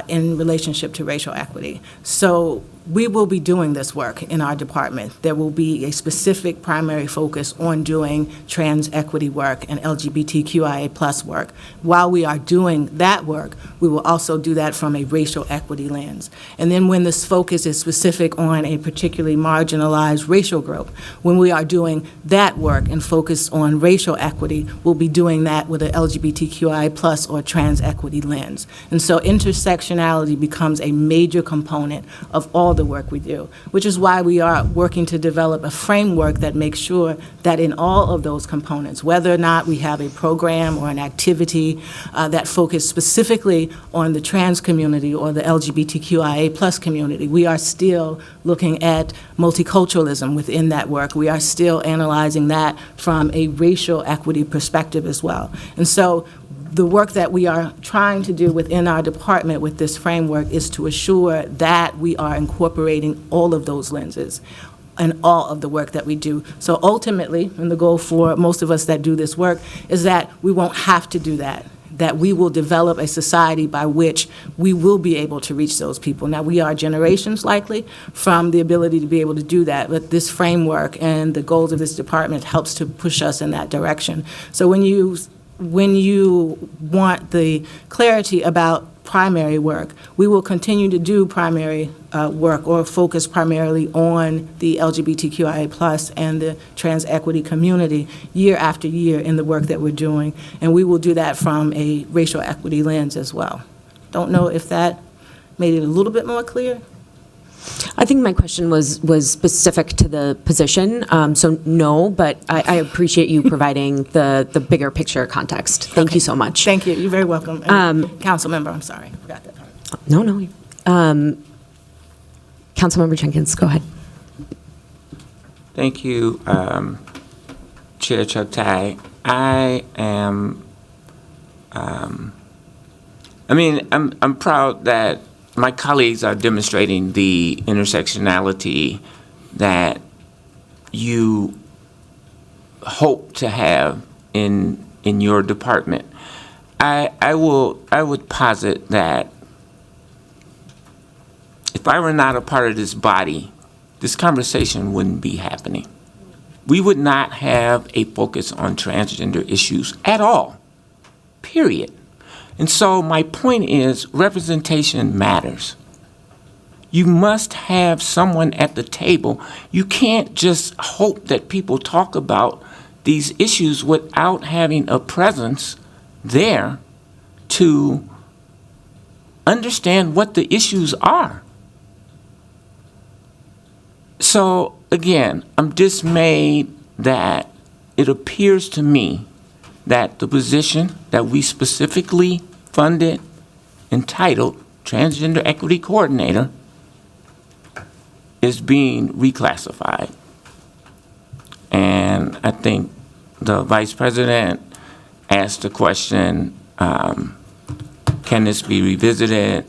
in relationship to racial equity. So we will be doing this work in our department. There will be a specific primary focus on doing trans equity work and LGBTQIA plus work. While we are doing that work, we will also do that from a racial equity lens. And then when this focus is specific on a particularly marginalized racial group, when we are doing that work and focus on racial equity, we'll be doing that with an LGBTQI plus or trans equity lens. And so intersectionality becomes a major component of all the work we do, which is why we are working to develop a framework that makes sure that in all of those components, whether or not we have a program or an activity that focus specifically on the trans community or the LGBTQIA plus community, we are still looking at multiculturalism within that work. We are still analyzing that from a racial equity perspective as well. And so the work that we are trying to do within our department with this framework is to assure that we are incorporating all of those lenses in all of the work that we do. So ultimately, and the goal for most of us that do this work, is that we won't have to do that that we will develop a society by which we will be able to reach those people. Now, we are generations likely from the ability to be able to do that, but this framework and the goals of this department helps to push us in that direction. So when you want the clarity about primary work, we will continue to do primary work or focus primarily on the LGBTQIA+ and the trans equity community year after year in the work that we're doing, and we will do that from a racial equity lens as well. Don't know if that made it a little bit more clear? I think my question was specific to the position, so no, but I appreciate you providing the bigger picture context. Thank you so much. Thank you. You're very welcome. Council member, I'm sorry. I forgot that part. No. Councilmember Jenkins, go ahead. Thank you, Chair Chugtai. I'm proud that my colleagues are demonstrating the intersectionality that you hope to have in your department. I would posit that if I were not a part of this body, this conversation wouldn't be happening. We would not have a focus on transgender issues at all, period. And so my point is representation matters. You must have someone at the table. You can't just hope that people talk about these issues without having a presence there to understand what the issues are. So again, I'm dismayed that it appears to me that the position that we specifically funded, entitled Transgender Equity Coordinator, is being reclassified. And I think the Vice President asked the question, can this be revisited?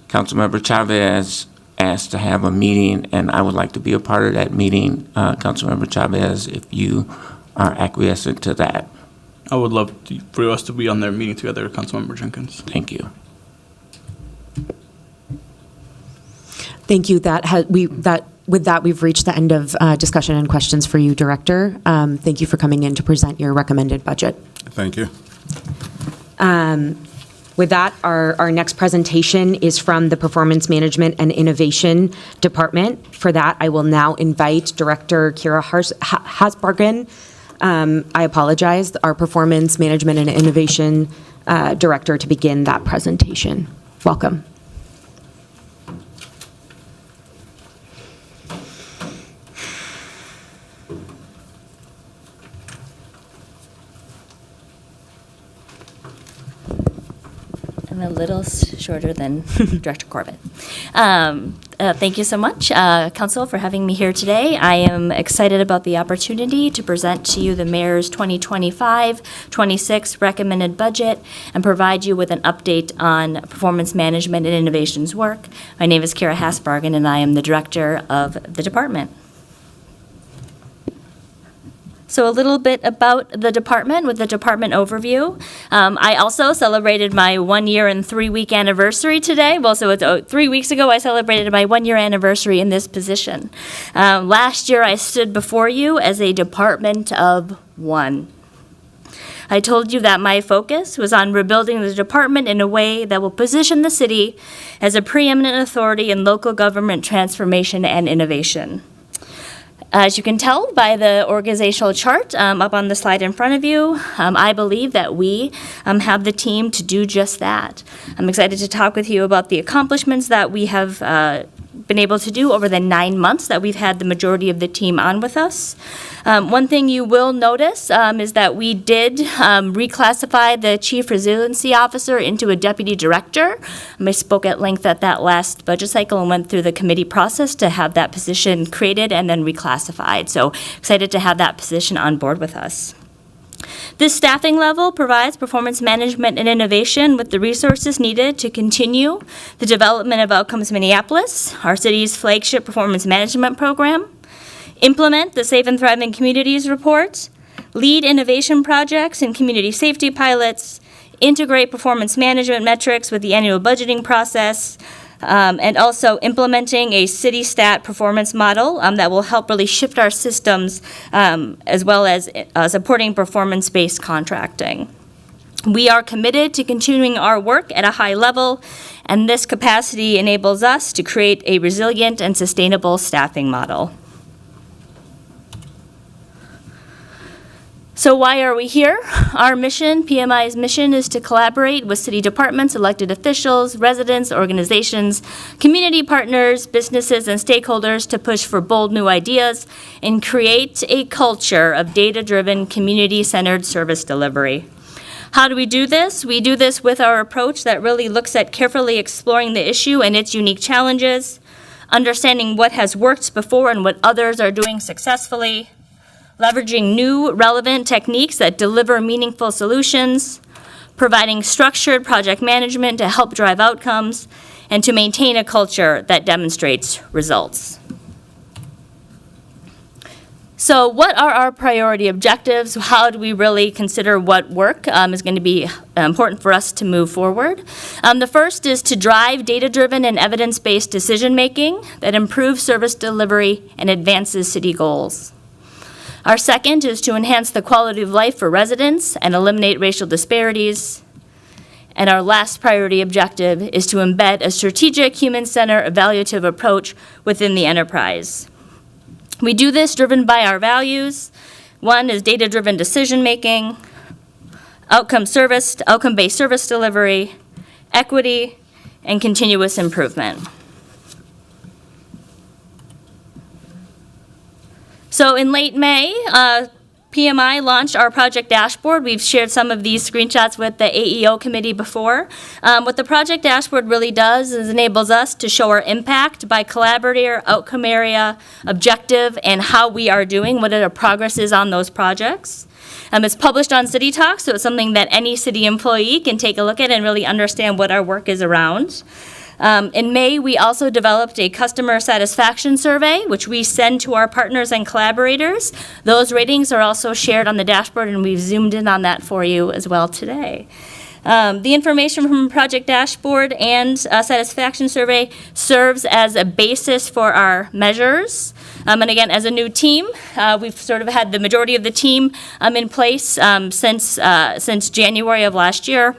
Councilmember Chavez asked to have a meeting, and I would like to be a part of that meeting. Councilmember Chavez, if you are acquiescent to that. I would love for us to be on their meeting together, Councilmember Jenkins. Thank you. Thank you. With that, we've reached the end of discussion and questions for you, Director. Thank you for coming in to present your recommended budget. Thank you. With that, our next presentation is from the Performance Management and Innovation Department. For that, I will now invite Director Kira Hasbargen. I apologize, our Performance Management and Innovation Director, to begin that presentation. Welcome. I'm a little shorter than Director Corbett. Thank you so much, Council, for having me here today. I am excited about the opportunity to present to you the Mayor's 2025-26 recommended budget and provide you with an update on performance management and innovations work. My name is Kira Hasbargen, and I am the Director of the department. So a little bit about the department with the department overview. I also celebrated my 1 year and 3 week anniversary today. Well, so it's 3 weeks ago I celebrated my 1 year anniversary in this position. Last year I stood before you as a department of one. I told you that my focus was on rebuilding the department in a way that will position the city as a preeminent authority in local government transformation and innovation. As you can tell by the organizational chart up on the slide in front of you, I believe that we have the team to do just that. I'm excited to talk with you about the accomplishments that we have been able to do over the 9 months that we've had the majority of the team on with us. One thing you will notice is that we did reclassify the Chief Resiliency Officer into a Deputy Director. I spoke at length at that last budget cycle and went through the committee process to have that position created and then reclassified. So excited to have that position on board with us. This staffing level provides performance management and innovation with the resources needed to continue the development of Outcomes Minneapolis, our city's flagship performance management program, implement the Safe and Thriving Communities report, lead innovation projects and community safety pilots, integrate performance management metrics with the annual budgeting process, and also implementing a city stat performance model that will help really shift our systems, as well as supporting performance-based contracting. We are committed to continuing our work at a high level, and this capacity enables us to create a resilient and sustainable staffing model. So why are we here? Our mission, PMI's mission, is to collaborate with city departments, elected officials, residents, organizations, community partners, businesses, and stakeholders to push for bold new ideas and create a culture of data-driven, community-centered service delivery. How do we do this? We do this with our approach that really looks at carefully exploring the issue and its unique challenges, understanding what has worked before and what others are doing successfully, leveraging new relevant techniques that deliver meaningful solutions, providing structured project management to help drive outcomes, and to maintain a culture that demonstrates results. So what are our priority objectives? How do we really consider what work is going to be important for us to move forward? The first is to drive data-driven and evidence-based decision-making that improves service delivery and advances city goals. Our second is to enhance the quality of life for residents and eliminate racial disparities. And our last priority objective is to embed a strategic, human-centered, evaluative approach within the enterprise. We do this driven by our values. One is data-driven decision-making, outcome-based service delivery, equity, and continuous improvement. So in late May, PMI launched our project dashboard. We've shared some of these screenshots with the AEO committee before. What the project dashboard really does is enables us to show our impact by collaborator, outcome area, objective, and how we are doing, what our progress is on those projects. It's published on City Talk, so it's something that any city employee can take a look at and really understand what our work is around. In May, we also developed a customer satisfaction survey, which we send to our partners and collaborators. Those ratings are also shared on the dashboard, and we've zoomed in on that for you as well today. The information from Project Dashboard and Satisfaction Survey serves as a basis for our measures. And again, as a new team, we've sort of had the majority of the team in place since January of last year.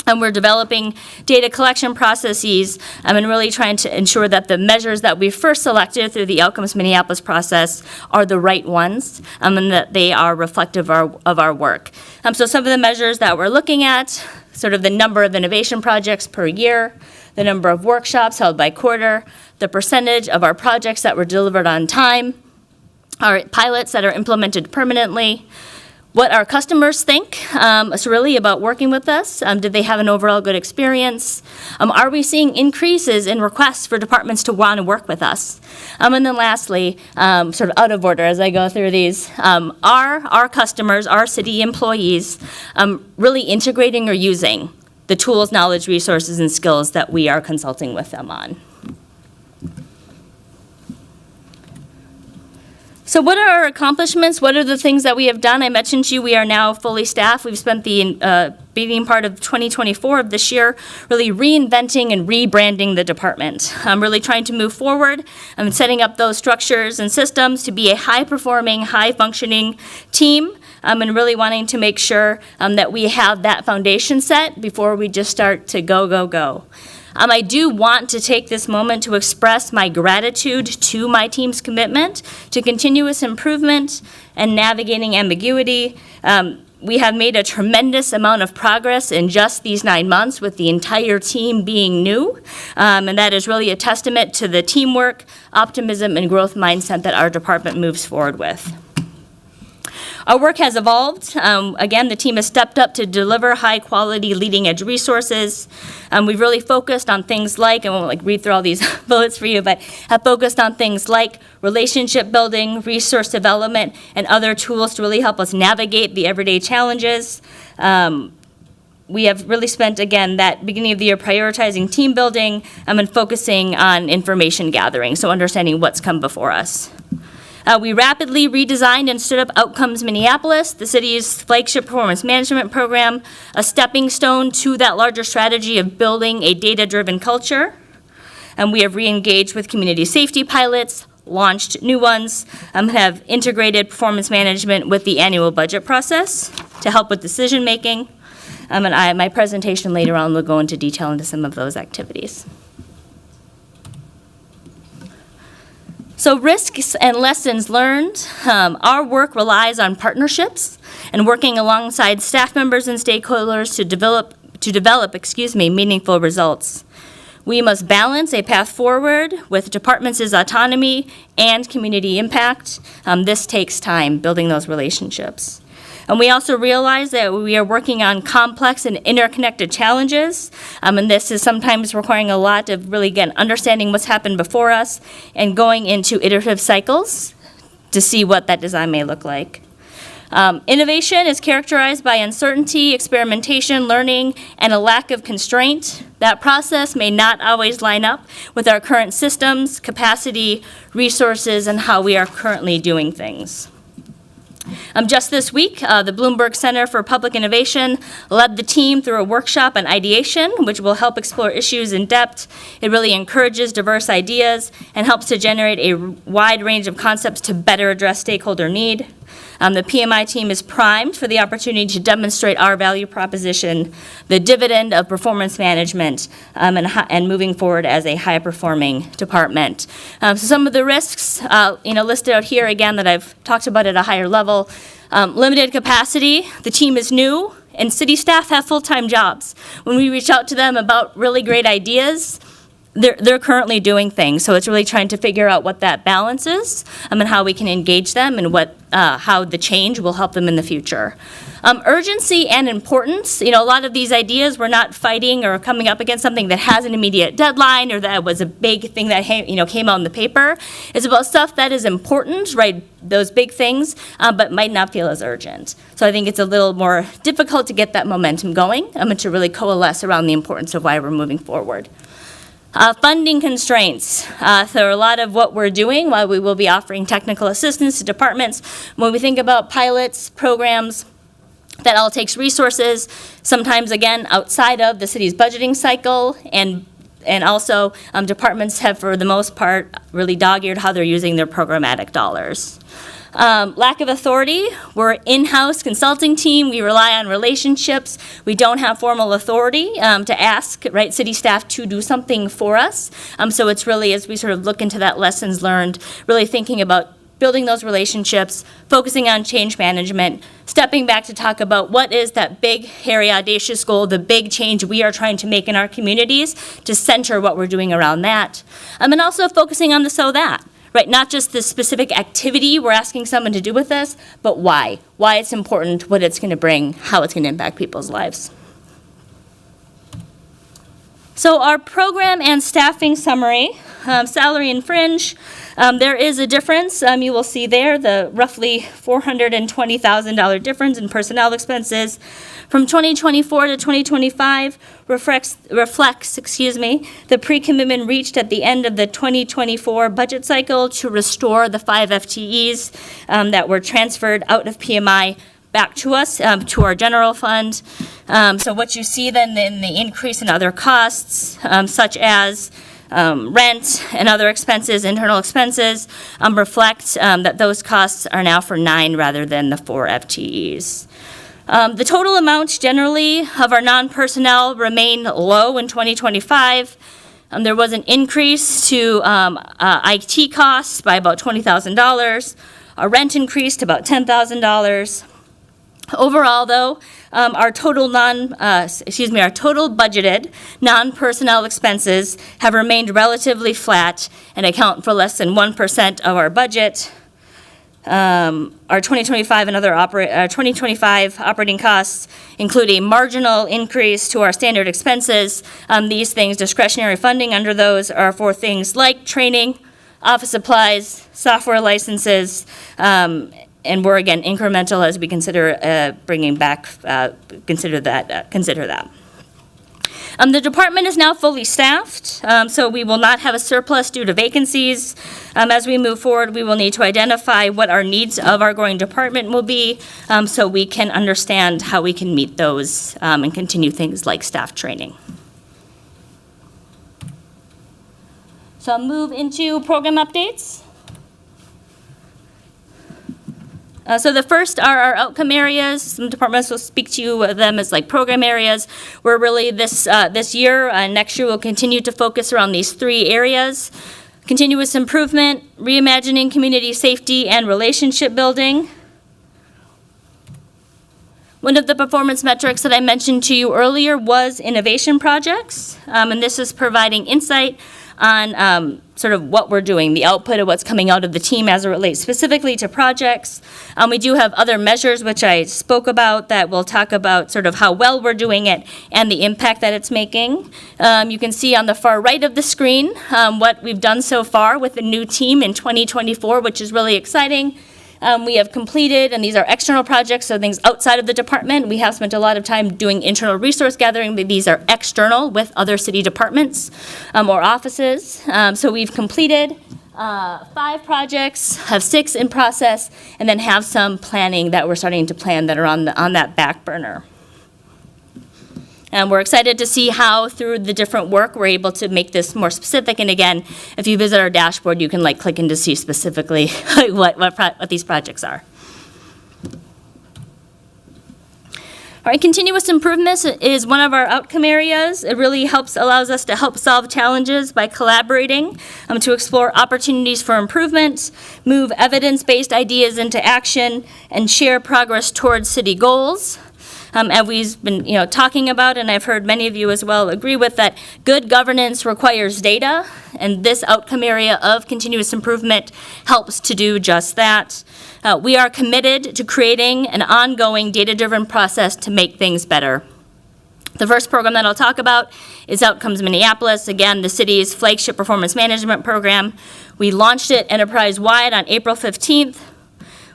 And we're developing data collection processes and really trying to ensure that the measures that we first selected through the Outcomes Minneapolis process are the right ones and that they are reflective of our work. So some of the measures that we're looking at, sort of the number of innovation projects per year, the number of workshops held by quarter, the percentage of our projects that were delivered on time, our pilots that are implemented permanently, what our customers think is really about working with us. Did they have an overall good experience? Are we seeing increases in requests for departments to want to work with us? And then lastly, sort of out of order as I go through these, are our customers, our city employees, really integrating or using the tools, knowledge, resources, and skills that we are consulting with them on? So what are our accomplishments? What are the things that we have done? I mentioned to you we are now fully staffed. We've spent the beginning part of 2024 of this year really reinventing and rebranding the department. I'm really trying to move forward. I'm setting up those structures and systems to be a high-performing, high-functioning team, and really wanting to make sure that we have that foundation set before we just start to go. I do want to take this moment to express my gratitude to my team's commitment to continuous improvement and navigating ambiguity. We have made a tremendous amount of progress in just these 9 months with the entire team being new, and that is really a testament to the teamwork, optimism, and growth mindset that our department moves forward with. Our work has evolved. Again, the team has stepped up to deliver high-quality, leading-edge resources. We've really focused on things like, I won't read through all these bullets for you, but have focused on things like relationship building, resource development, and other tools to really help us navigate the everyday challenges. We have really spent, again, that beginning of the year prioritizing team building and focusing on information gathering, so understanding what's come before us. We rapidly redesigned and stood up Outcomes Minneapolis, the city's flagship performance management program, a stepping stone to that larger strategy of building a data-driven culture. And we have re-engaged with community safety pilots, launched new ones, have integrated performance management with the annual budget process to help with decision-making. And my presentation later on will go into detail into some of those activities. So risks and lessons learned. Our work relies on partnerships and working alongside staff members and stakeholders to develop meaningful results. We must balance a path forward with departments' autonomy and community impact. This takes time, building those relationships. And we also realize that we are working on complex and interconnected challenges, and this is sometimes requiring a lot of really, again, understanding what's happened before us and going into iterative cycles to see what that design may look like. Innovation is characterized by uncertainty, experimentation, learning, and a lack of constraint. That process may not always line up with our current systems, capacity, resources, and how we are currently doing things. Just this week, the Bloomberg Center for Public Innovation led the team through a workshop on ideation, which will help explore issues in depth. It really encourages diverse ideas and helps to generate a wide range of concepts to better address stakeholder need. The PMI team is primed for the opportunity to demonstrate our value proposition, the dividend of performance management, and moving forward as a high-performing department. So some of the risks, listed out here again that I've talked about at a higher level. Limited capacity. The team is new, and city staff have full-time jobs. When we reach out to them about really great ideas, they're currently doing things, so it's really trying to figure out what that balance is, and how we can engage them and how the change will help them in the future. Urgency and importance. A lot of these ideas, we're not fighting or coming up against something that has an immediate deadline or that was a big thing that came out in the paper. It's about stuff that is important, right? Those big things, but might not feel as urgent. So I think it's a little more difficult to get that momentum going and to really coalesce around the importance of why we're moving forward. Funding constraints. So a lot of what we're doing, while we will be offering technical assistance to departments, when we think about pilots, programs, that all takes resources, sometimes, again, outside of the city's budgeting cycle, and also departments have, for the most part, really dog-eared how they're using their programmatic dollars. Lack of authority. We're an in-house consulting team. We rely on relationships. We don't have formal authority to ask, right, city staff to do something for us. So it's really, as we sort of look into that lessons learned, really thinking about building those relationships, focusing on change management, stepping back to talk about what is that big, hairy, audacious goal, the big change we are trying to make in our communities, to center what we're doing around that. And also focusing on the so that. Right, not just the specific activity we're asking someone to do with this, but why. Why it's important, what it's going to bring, how it's going to impact people's lives. So our program and staffing summary, salary and fringe, there is a difference. You will see there the roughly $420,000 difference in personnel expenses. From 2024 to 2025 reflects the pre-commitment reached at the end of the 2024 budget cycle to restore the 5 FTEs that were transferred out of PMI back to us, to our general fund. So what you see then in the increase in other costs, such as rent and other expenses, internal expenses, reflect that those costs are now for 9 rather than the 4 FTEs. The total amount generally of our non-personnel remain low in 2025. There was an increase to IT costs by about $20,000. Our rent increased about $10,000. Overall, though, our total budgeted non-personnel expenses have remained relatively flat and account for less than 1% of our budget. Our 2025 operating costs include a marginal increase to our standard expenses. These things, discretionary funding under those, are for things like training, office supplies, software licenses, and we're, again, incremental as we consider bringing back, consider that. The department is now fully staffed, so we will not have a surplus due to vacancies. As we move forward, we will need to identify what our needs of our growing department will be, so we can understand how we can meet those and continue things like staff training. So I'll move into program updates. So the first are our outcome areas. Some departments will speak to you of them as like program areas. We're really this year, next year we'll continue to focus around these 3 areas. Continuous improvement, reimagining community safety, and relationship building. One of the performance metrics that I mentioned to you earlier was innovation projects, and this is providing insight on sort of what we're doing, the output of what's coming out of the team as it relates specifically to projects. We do have other measures which I spoke about that will talk about sort of how well we're doing it and the impact that it's making. You can see on the far right of the screen what we've done so far with the new team in 2024, which is really exciting. We have completed, and these are external projects, so things outside of the department. We have spent a lot of time doing internal resource gathering, but these are external with other city departments or offices. So we've completed 5 projects, have 6 in process, and then have some planning that we're starting to plan that are on that back burner. And we're excited to see how, through the different work, we're able to make this more specific. And again, if you visit our dashboard, you can click in to see specifically what these projects are. All right, continuous improvement is one of our outcome areas. It really allows us to help solve challenges by collaborating to explore opportunities for improvement, move evidence-based ideas into action, and share progress towards city goals. And we've been, talking about, and I've heard many of you as well agree with that, good governance requires data, and this outcome area of continuous improvement helps to do just that. We are committed to creating an ongoing data-driven process to make things better. The first program that I'll talk about is Outcomes Minneapolis, again, the city's flagship performance management program. We launched it enterprise-wide on April 15th.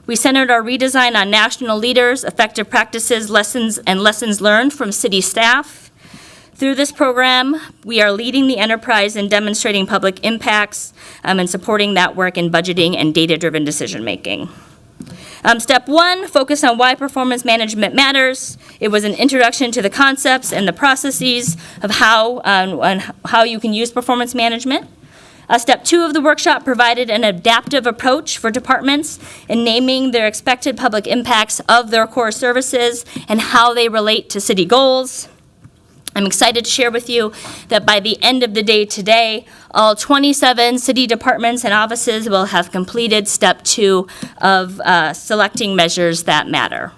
We centered our redesign on national leaders, effective practices, lessons learned from city staff. Through this program, we are leading the enterprise in demonstrating public impacts and supporting that work in budgeting and data-driven decision-making. Step 1, focus on why performance management matters. It was an introduction to the concepts and the processes of how you can use performance management. Step 2 of the workshop provided an adaptive approach for departments in naming their expected public impacts of their core services and how they relate to city goals. I'm excited to share with you that by the end of the day today, all 27 city departments and offices will have completed step 2 of selecting measures that matter.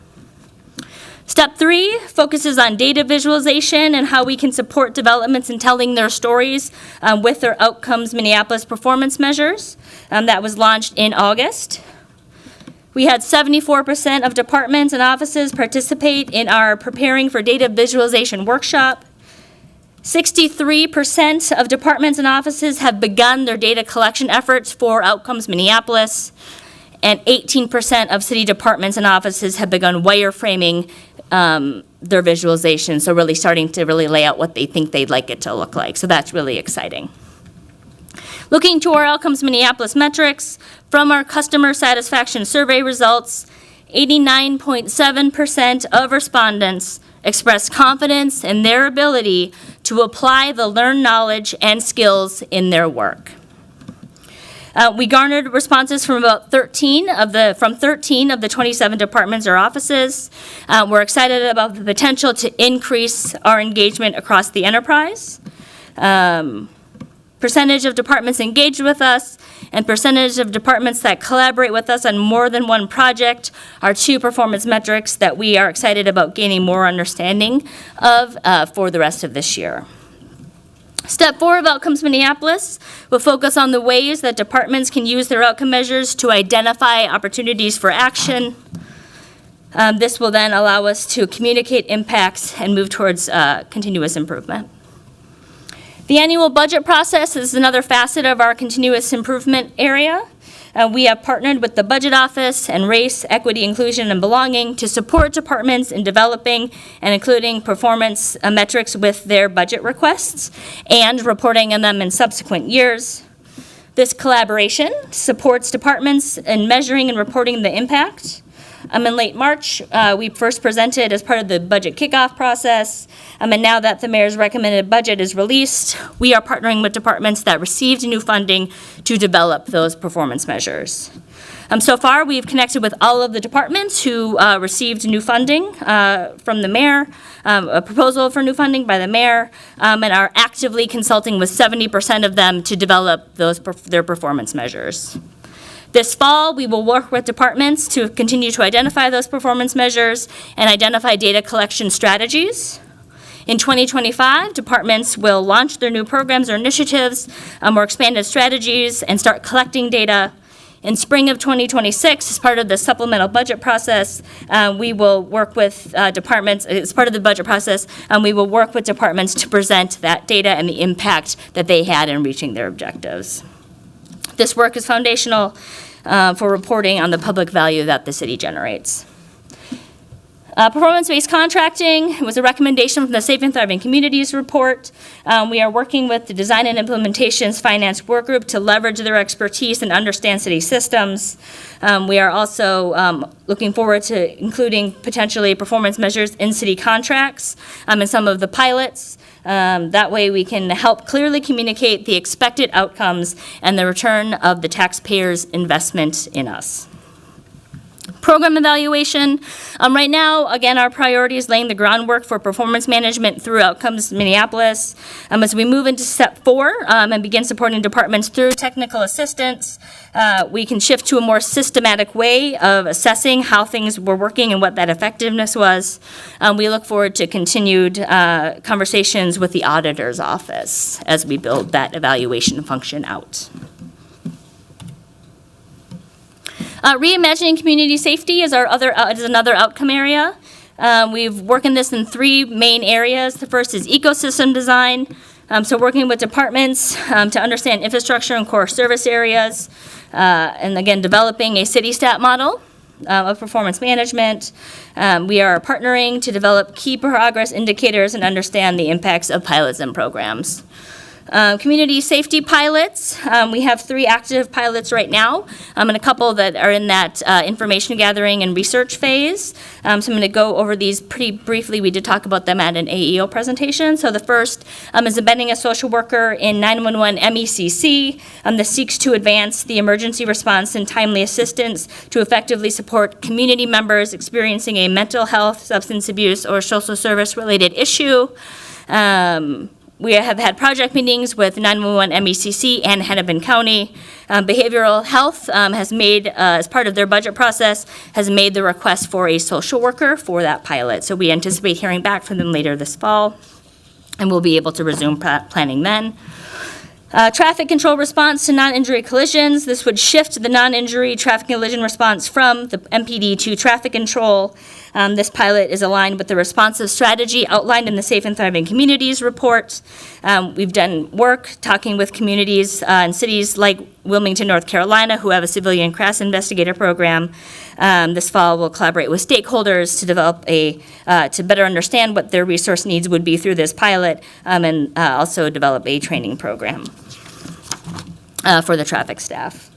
Step 3 focuses on data visualization and how we can support developments in telling their stories with their Outcomes Minneapolis performance measures. That was launched in August. We had 74% of departments and offices participate in our Preparing for Data Visualization workshop. 63% of departments and offices have begun their data collection efforts for Outcomes Minneapolis, and 18% of city departments and offices have begun wireframing their visualization, so really starting to really lay out what they think they'd like it to look like. So that's really exciting. Looking to our Outcomes Minneapolis metrics, from our customer satisfaction survey results, 89.7% of respondents expressed confidence in their ability to apply the learned knowledge and skills in their work. We garnered responses from 13 of the 27 departments or offices. We're excited about the potential to increase our engagement across the enterprise. Percentage of departments engaged with us and percentage of departments that collaborate with us on more than one project are 2 performance metrics that we are excited about gaining more understanding of for the rest of this year. Step 4 of Outcomes Minneapolis will focus on the ways that departments can use their outcome measures to identify opportunities for action. This will then allow us to communicate impacts and move towards continuous improvement. The annual budget process is another facet of our continuous improvement area. We have partnered with the Budget Office and Race, Equity, Inclusion, and Belonging to support departments in developing and including performance metrics with their budget requests and reporting on them in subsequent years. This collaboration supports departments in measuring and reporting the impact. In late March, we first presented as part of the budget kickoff process, and now that the mayor's recommended budget is released, we are partnering with departments that received new funding to develop those performance measures. So far, we've connected with all of the departments who received new funding from the mayor, a proposal for new funding by the mayor, and are actively consulting with 70% of them to develop their performance measures. This fall, we will work with departments to continue to identify those performance measures and identify data collection strategies. In 2025, departments will launch their new programs or initiatives, or expanded strategies, and start collecting data. In spring of 2026, as part of the supplemental budget process, we will work with departments, as part of the budget process, we will work with departments to present that data and the impact that they had in reaching their objectives. This work is foundational for reporting on the public value that the city generates. Performance-based contracting was a recommendation from the Safe and Thriving Communities report. We are working with the Design and Implementations Finance Work Group to leverage their expertise and understand city systems. We are also looking forward to including potentially performance measures in city contracts and some of the pilots. That way we can help clearly communicate the expected outcomes and the return of the taxpayers' investment in us. Program evaluation. Right now, again, our priority is laying the groundwork for performance management through Outcomes Minneapolis. As we move into step 4 and begin supporting departments through technical assistance, we can shift to a more systematic way of assessing how things were working and what that effectiveness was. We look forward to continued conversations with the auditor's office as we build that evaluation function out. Reimagining community safety is another outcome area. We've worked in this in 3 main areas. The first is ecosystem design. So working with departments to understand infrastructure and core service areas. And again, developing a city stat model of performance management. We are partnering to develop key progress indicators and understand the impacts of pilots and programs. Community safety pilots, we have 3 active pilots right now, and a couple that are in that information gathering and research phase. So I'm going to go over these pretty briefly. We did talk about them at an AEO presentation. So the first is embedding a social worker in 911 MECC that seeks to advance the emergency response and timely assistance to effectively support community members experiencing a mental health, substance abuse, or social service-related issue. We have had project meetings with 911 MECC and Hennepin County. Behavioral Health has made, as part of their budget process, has made the request for a social worker for that pilot. So we anticipate hearing back from them later this fall, and we'll be able to resume planning then. Traffic control response to non-injury collisions. This would shift the non-injury traffic collision response from the MPD to traffic control. This pilot is aligned with the responsive strategy outlined in the Safe and Thriving Communities report. We've done work talking with communities in cities like Wilmington, North Carolina, who have a civilian crash investigator program. This fall, we'll collaborate with stakeholders to develop to better understand what their resource needs would be through this pilot, and also develop a training program for the traffic staff.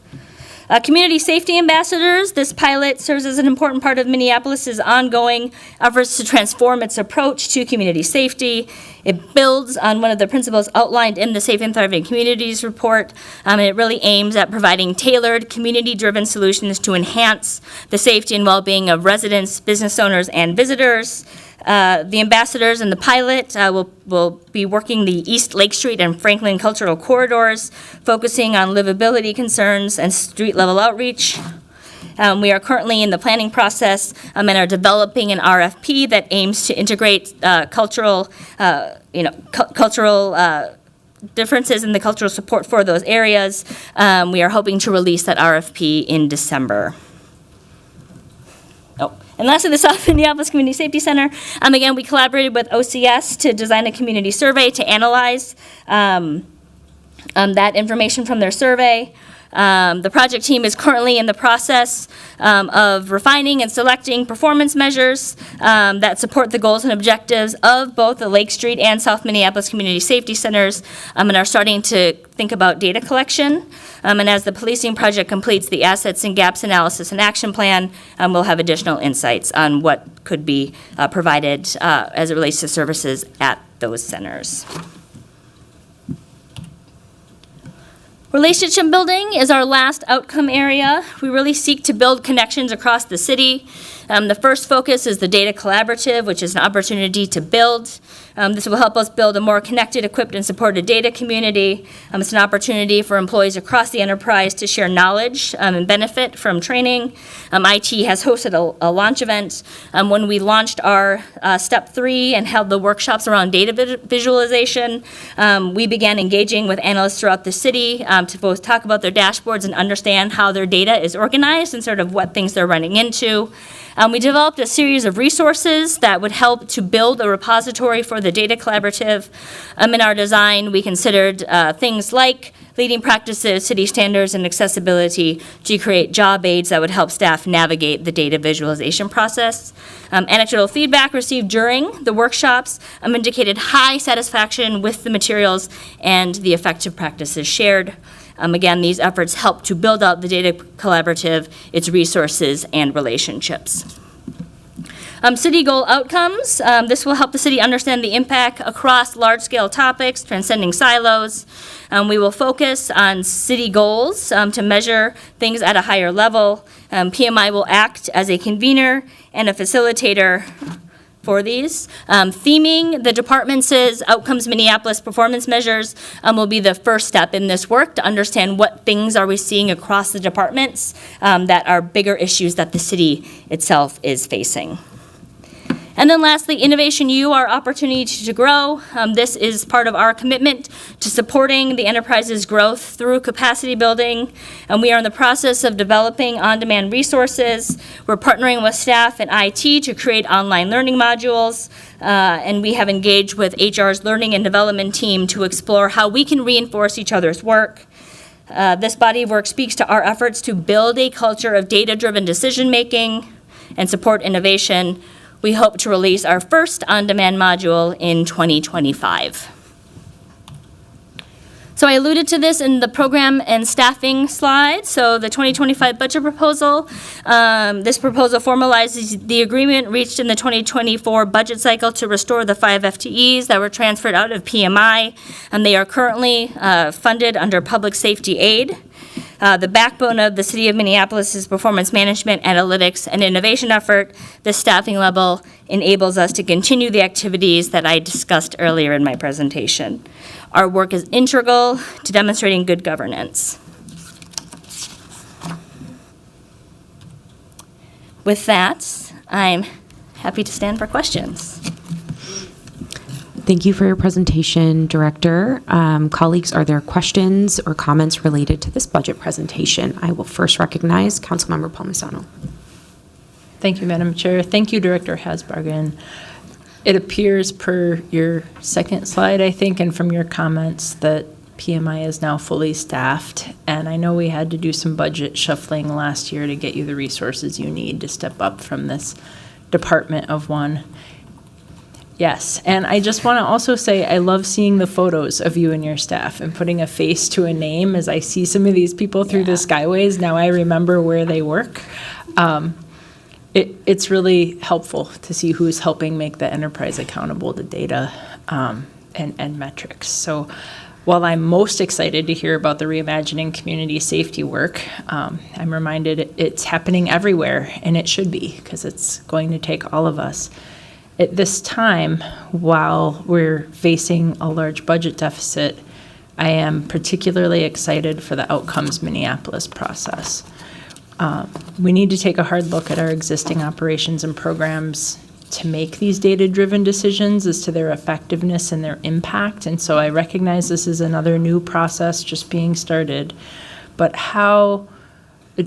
Community safety ambassadors. This pilot serves as an important part of Minneapolis's ongoing efforts to transform its approach to community safety. It builds on one of the principles outlined in the Safe and Thriving Communities report, and it really aims at providing tailored, community-driven solutions to enhance the safety and well-being of residents, business owners, and visitors. The ambassadors and the pilot will be working the East Lake Street and Franklin cultural corridors, focusing on livability concerns and street-level outreach. We are currently in the planning process and are developing an RFP that aims to integrate cultural differences in the cultural support for those areas. We are hoping to release that RFP in December. And lastly, the South Minneapolis Community Safety Center. Again, we collaborated with OCS to design a community survey to analyze that information from their survey. The project team is currently in the process of refining and selecting performance measures that support the goals and objectives of both the Lake Street and South Minneapolis Community Safety Centers, and are starting to think about data collection. And as the policing project completes the assets and gaps analysis and action plan, we'll have additional insights on what could be provided as it relates to services at those centers. Relationship building is our last outcome area. We really seek to build connections across the city. The first focus is the data collaborative, which is an opportunity to build. This will help us build a more connected, equipped, and supported data community. It's an opportunity for employees across the enterprise to share knowledge and benefit from training. IT has hosted a launch event. When we launched our Step 3 and held the workshops around data visualization, we began engaging with analysts throughout the city to both talk about their dashboards and understand how their data is organized and sort of what things they're running into. We developed a series of resources that would help to build a repository for the data collaborative. In our design, we considered things like leading practices, city standards, and accessibility to create job aids that would help staff navigate the data visualization process. Anecdotal feedback received during the workshops indicated high satisfaction with the materials and the effective practices shared. Again, these efforts help to build out the data collaborative, its resources, and relationships. City goal outcomes. This will help the city understand the impact across large-scale topics, transcending silos. We will focus on city goals to measure things at a higher level. PMI will act as a convener and a facilitator for these. Theming the department's Outcomes Minneapolis performance measures will be the first step in this work to understand what things are we seeing across the departments that are bigger issues that the city itself is facing. And then lastly, Innovation U, our opportunity to grow. This is part of our commitment to supporting the enterprise's growth through capacity building. And we are in the process of developing on-demand resources. We're partnering with staff and IT to create online learning modules. And we have engaged with HR's learning and development team to explore how we can reinforce each other's work. This body of work speaks to our efforts to build a culture of data-driven decision-making and support innovation. We hope to release our first on-demand module in 2025. So I alluded to this in the program and staffing slide. So the 2025 budget proposal, this proposal formalizes the agreement reached in the 2024 budget cycle to restore the 5 FTEs that were transferred out of PMI, and they are currently funded under public safety aid. The backbone of the City of Minneapolis' performance management, analytics, and innovation effort. This staffing level enables us to continue the activities that I discussed earlier in my presentation. Our work is integral to demonstrating good governance. With that, I'm happy to stand for questions. Thank you for your presentation, Director. Colleagues, are there questions or comments related to this budget presentation? I will first recognize Councilmember Palmisano. Thank you, Madam Chair. Thank you, Director Hasbargen. It appears per your second slide, I think, and from your comments that PMI is now fully staffed. And I know we had to do some budget shuffling last year to get you the resources you need to step up from this department of one. Yes, and I just want to also say I love seeing the photos of you and your staff and putting a face to a name. As I see some of these people through the skyways, now I remember where they work. It's really helpful to see who's helping make the enterprise accountable to data and metrics. So while I'm most excited to hear about the reimagining community safety work, I'm reminded it's happening everywhere, and it should be, because it's going to take all of us. At this time, while we're facing a large budget deficit, I am particularly excited for the Outcomes Minneapolis process. We need to take a hard look at our existing operations and programs to make these data-driven decisions as to their effectiveness and their impact. And so I recognize this is another new process just being started. But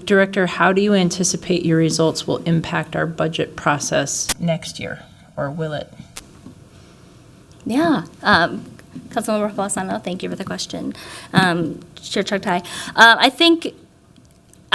Director, how do you anticipate your results will impact our budget process next year? Or will it? Yeah. Councilmember Palasano, thank you for the question. Chair Chugtai,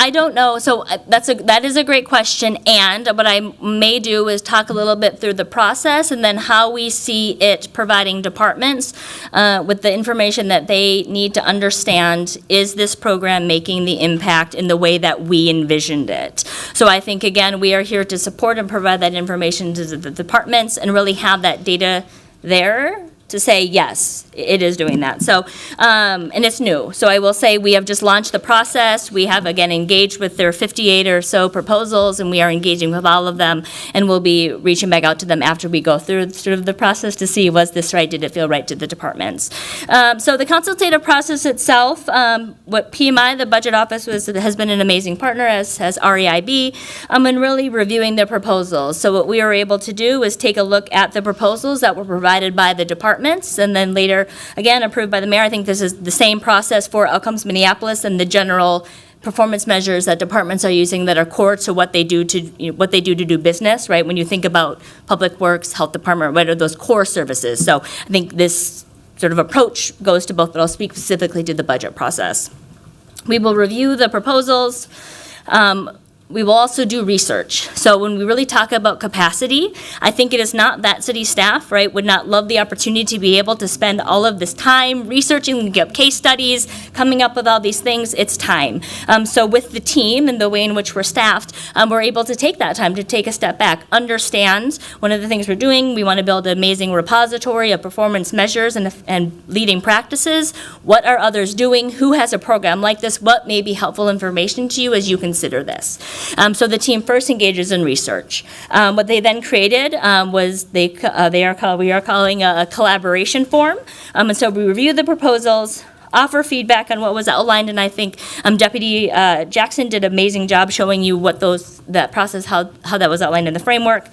I don't know, so that is a great question, and what I may do is talk a little bit through the process and then how we see it providing departments with the information that they need to understand, is this program making the impact in the way that we envisioned it? So I think, again, we are here to support and provide that information to the departments and really have that data there to say, yes, it is doing that. So, and it's new. So I will say we have just launched the process. We have, again, engaged with their 58 or so proposals, and we are engaging with all of them, and we'll be reaching back out to them after we go through sort of the process to see, was this right? Did it feel right to the departments? So the consultative process itself, what PMI, the budget office, has been an amazing partner, as has REIB, in really reviewing the proposals. So what we were able to do is take a look at the proposals that were provided by the departments, and then later, again, approved by the mayor. I think this is the same process for Outcomes Minneapolis and the general performance measures that departments are using that are core to what they do to do business, right? When you think about Public Works, Health Department, what are those core services? So I think this sort of approach goes to both, but I'll speak specifically to the budget process. We will review the proposals. We will also do research. So when we really talk about capacity, I think it is not that city staff, right, would not love the opportunity to be able to spend all of this time researching, looking up case studies, coming up with all these things. It's time. So with the team and the way in which we're staffed, we're able to take that time to take a step back, understand one of the things we're doing. We want to build an amazing repository of performance measures and leading practices. What are others doing? Who has a program like this? What may be helpful information to you as you consider this? So the team first engages in research. What they then created was we are calling a collaboration form. And so we review the proposals, offer feedback on what was outlined, and I think Deputy Jackson did an amazing job showing you what that process, how that was outlined in the framework.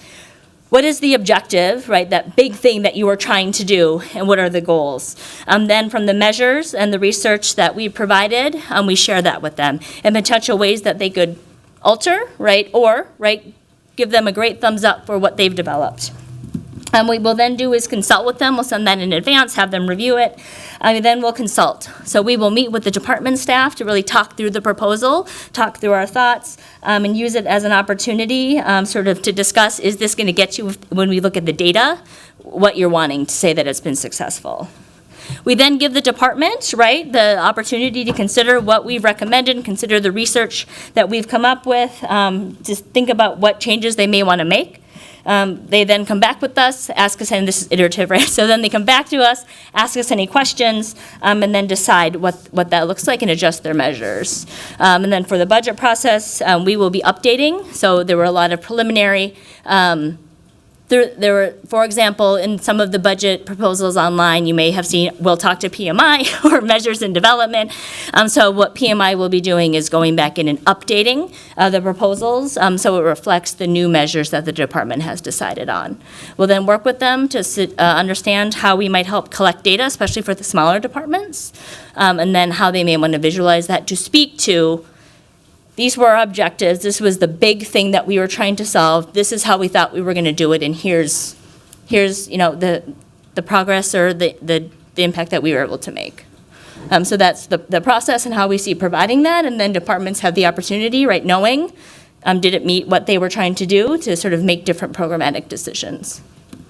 What is the objective, right, that big thing that you are trying to do, and what are the goals? Then from the measures and the research that we provided, we share that with them in potential ways that they could alter, right, or, right, give them a great thumbs up for what they've developed. What we'll then do is consult with them. We'll send that in advance, have them review it, and then we'll consult. So we will meet with the department staff to really talk through the proposal, talk through our thoughts, and use it as an opportunity sort of to discuss, is this going to get you, when we look at the data, what you're wanting to say that it's been successful. We then give the department, right, the opportunity to consider what we've recommended, consider the research that we've come up with, just think about what changes they may want to make. They then come back with us, ask us, and this is iterative, right? So then they come back to us, ask us any questions, and then decide what that looks like and adjust their measures. And then for the budget process, we will be updating. So there were a lot of preliminary There were, for example, in some of the budget proposals online, you may have seen, we'll talk to PMI or measures in development. So what PMI will be doing is going back in and updating the proposals so it reflects the new measures that the department has decided on. We'll then work with them to understand how we might help collect data, especially for the smaller departments, and then how they may want to visualize that to speak to, these were our objectives. This was the big thing that we were trying to solve. This is how we thought we were going to do it, and here's the progress or the impact that we were able to make. So that's the process and how we see providing that, and then departments have the opportunity, right, knowing did it meet what they were trying to do to sort of make different programmatic decisions.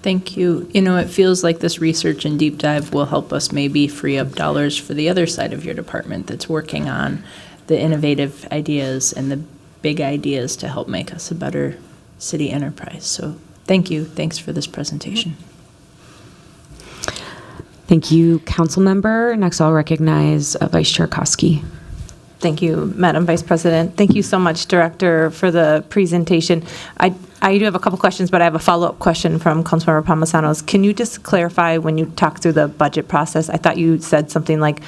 Thank you. It feels like this research and deep dive will help us maybe free up dollars for the other side of your department that's working on the innovative ideas and the big ideas to help make us a better city enterprise. So thank you. Thanks for this presentation. Thank you, council member. Next, I'll recognize Vice Chair Koski. Thank you, Madam Vice President. Thank you so much, Director, for the presentation. I do have a couple questions, but I have a follow-up question from Councilmember Palmisano's. Can you just clarify when you talk through the budget process? I thought you said something like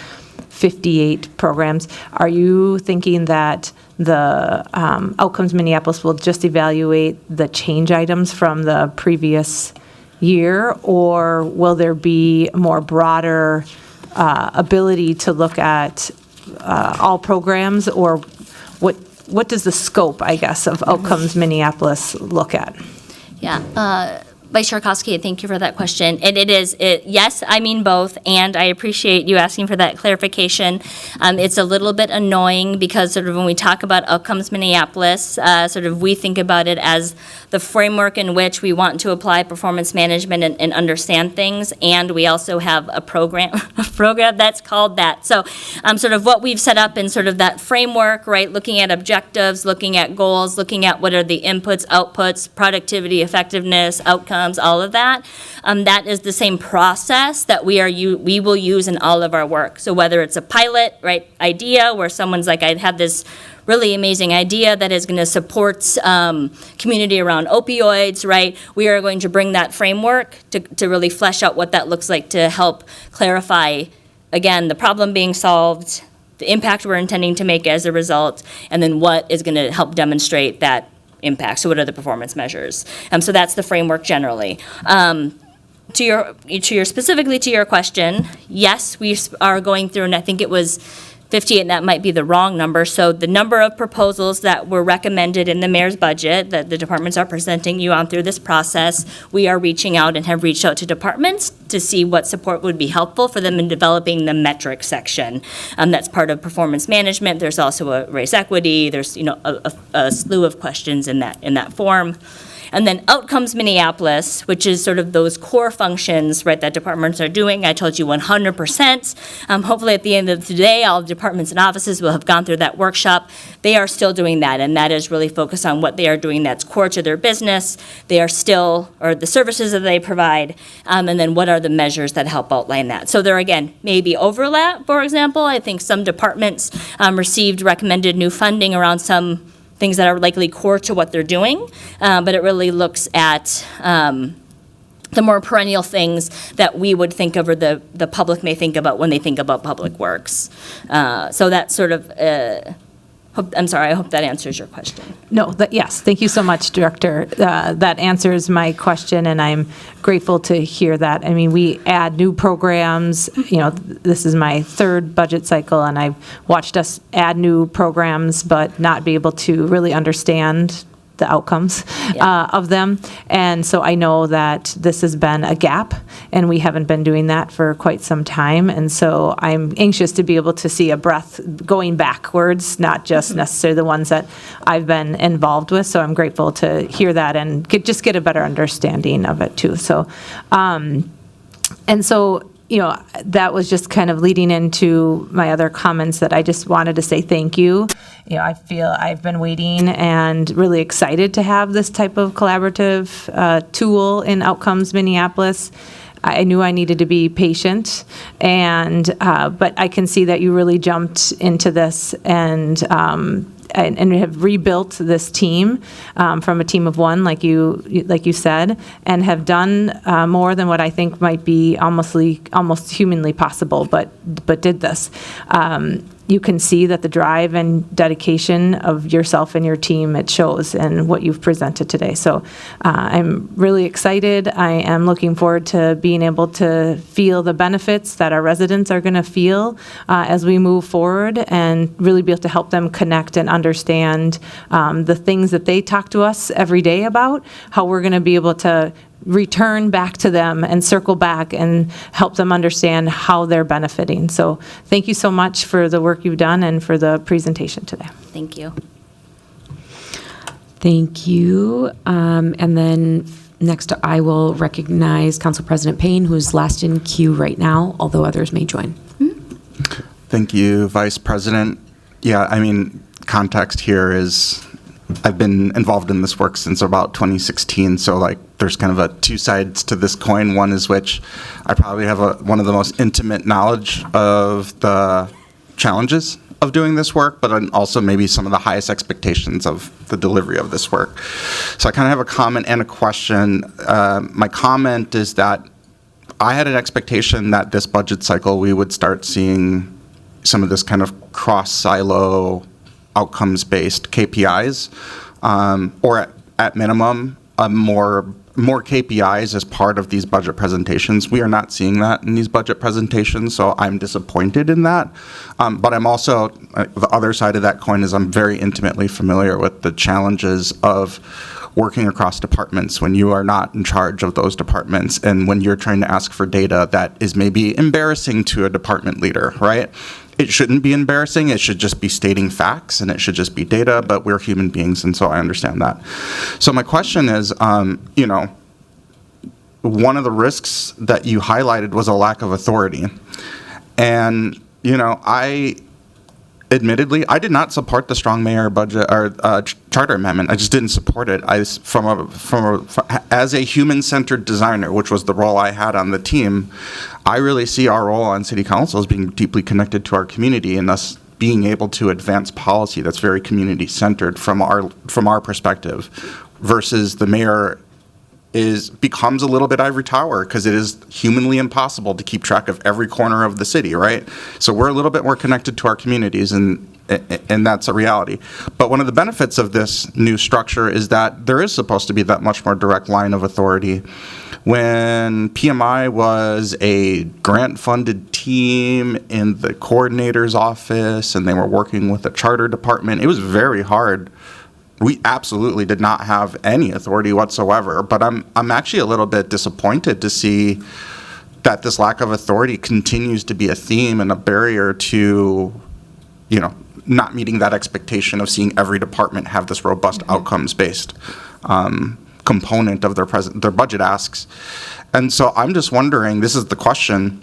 58 programs. Are you thinking that the Outcomes Minneapolis will just evaluate the change items from the previous year, or will there be more broader ability to look at all programs, or what does the scope, I guess, of Outcomes Minneapolis look at? Yeah. Vice Chair Koski, thank you for that question. And yes, I mean both, and I appreciate you asking for that clarification. It's a little bit annoying because sort of when we talk about Outcomes Minneapolis, sort of we think about it as the framework in which we want to apply performance management and understand things, and we also have a program that's called that. So sort of what we've set up in sort of that framework, right, looking at objectives, looking at goals, looking at what are the inputs, outputs, productivity, effectiveness, outcomes, all of that. That is the same process that we will use in all of our work. So whether it's a pilot, right, idea where someone's like, I have this really amazing idea that is going to support community around opioids, right? We are going to bring that framework to really flesh out what that looks like to help clarify, again, the problem being solved, the impact we're intending to make as a result, and then what is going to help demonstrate that impact. So what are the performance measures? So that's the framework generally. Specifically to your question, yes, we are going through, and I think it was 58, and that might be the wrong number. So the number of proposals that were recommended in the mayor's budget that the departments are presenting you on through this process, we are reaching out and have reached out to departments to see what support would be helpful for them in developing the metric section. That's part of performance management. There's also a race equity. There's a slew of questions in that form. And then Outcomes Minneapolis, which is sort of those core functions, right, that departments are doing. I told you 100%. Hopefully at the end of the day, all departments and offices will have gone through that workshop. They are still doing that, and that is really focused on what they are doing that's core to their business. They are still, or the services that they provide, and then what are the measures that help outline that. So there, again, may be overlap, for example. I think some departments received recommended new funding around some things that are likely core to what they're doing, but it really looks at the more perennial things that we would think of or the public may think about when they think about public works. So that's sort of, I hope that answers your question. No, yes, thank you so much, Director. That answers my question, and I'm grateful to hear that. I mean, we add new programs. This is my third budget cycle, and I've watched us add new programs, but not be able to really understand the outcomes of them. And so I know that this has been a gap, and we haven't been doing that for quite some time. And so I'm anxious to be able to see a breath going backwards, not just necessarily the ones that I've been involved with. So I'm grateful to hear that and just get a better understanding of it too. So, that was just kind of leading into my other comments that I just wanted to say thank you. I feel I've been waiting and really excited to have this type of collaborative tool in Outcomes Minneapolis. I knew I needed to be patient, but I can see that you really jumped into this and have rebuilt this team from a team of one, like you said, and have done more than what I think might be almost humanly possible, but did this. You can see that the drive and dedication of yourself and your team, it shows in what you've presented today. So I'm really excited. I am looking forward to being able to feel the benefits that our residents are going to feel as we move forward, and really be able to help them connect and understand the things that they talk to us every day about, how we're going to be able to return back to them and circle back and help them understand how they're benefiting. So thank you so much for the work you've done and for the presentation today. Thank you. Thank you. And then next, I will recognize Council President Payne, who's last in queue right now, although others may join. Thank you, Vice President. Yeah, I mean, context here is I've been involved in this work since about 2016, so there's kind of two sides to this coin. One is which I probably have one of the most intimate knowledge of the challenges of doing this work, but also maybe some of the highest expectations of the delivery of this work. So I kind of have a comment and a question. My comment is that I had an expectation that this budget cycle we would start seeing some of this kind of cross-silo outcomes-based KPIs, or at minimum, a more more KPIs as part of these budget presentations. We are not seeing that in these budget presentations, so I'm disappointed in that. But I'm also, the other side of that coin is I'm very intimately familiar with the challenges of working across departments when you are not in charge of those departments and when you're trying to ask for data that is maybe embarrassing to a department leader, right? It shouldn't be embarrassing. It should just be stating facts and it should just be data, but we're human beings, and so I understand that. So my question is, you know, one of the risks that you highlighted was a lack of authority. And, you know, admittedly, I did not support the strong mayor budget or charter amendment. I just didn't support it. As a human-centered designer, which was the role I had on the team, I really see our role on city council as being deeply connected to our community and thus being able to advance policy that's very community-centered from our perspective, versus the mayor becomes a little bit ivory tower because it is humanly impossible to keep track of every corner of the city, right? So we're a little bit more connected to our communities, and that's a reality. But one of the benefits of this new structure is that there is supposed to be that much more direct line of authority. When PMI was a grant-funded team in the coordinator's office and they were working with the charter department, it was very hard. We absolutely did not have any authority whatsoever, but I'm actually a little bit disappointed to see that this lack of authority continues to be a theme and a barrier to, you know, not meeting that expectation of seeing every department have this robust outcomes-based component of their budget asks. And so I'm just wondering, this is the question,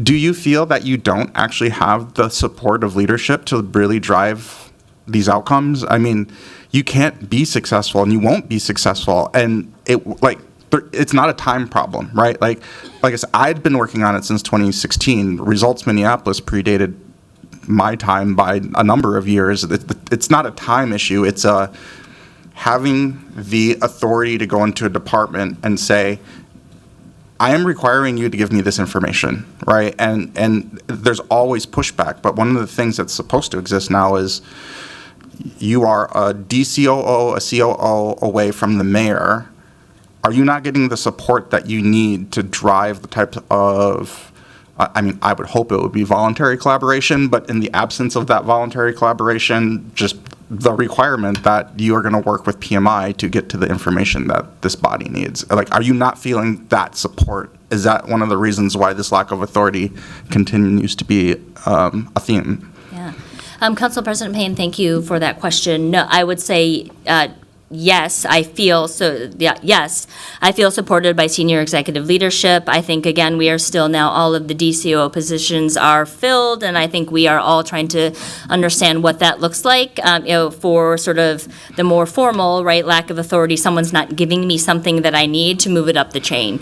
do you feel that you don't actually have the support of leadership to really drive these outcomes? I mean, you can't be successful and you won't be successful, and it's not a time problem, right? Like I said, I'd been working on it since 2016. Results Minneapolis predated my time by a number of years. It's not a time issue. It's having the authority to go into a department and say, I am requiring you to give me this information, right? And there's always pushback, but one of the things that's supposed to exist now is you are a DCOO, a COO away from the mayor. Are you not getting the support that you need to drive the type of, I mean, I would hope it would be voluntary collaboration, but in the absence of that voluntary collaboration, just the requirement that you are going to work with PMI to get to the information that this body needs? Like, are you not feeling that support? Is that one of the reasons why this lack of authority continues to be a theme? Yeah. Council President Payne, thank you for that question. No, I would say yes, I feel so. Yeah, yes, I feel supported by senior executive leadership. I think, again, we are still now, all of the DCO positions are filled, and I think we are all trying to understand what that looks like. For sort of the more formal, right, lack of authority, someone's not giving me something that I need to move it up the chain.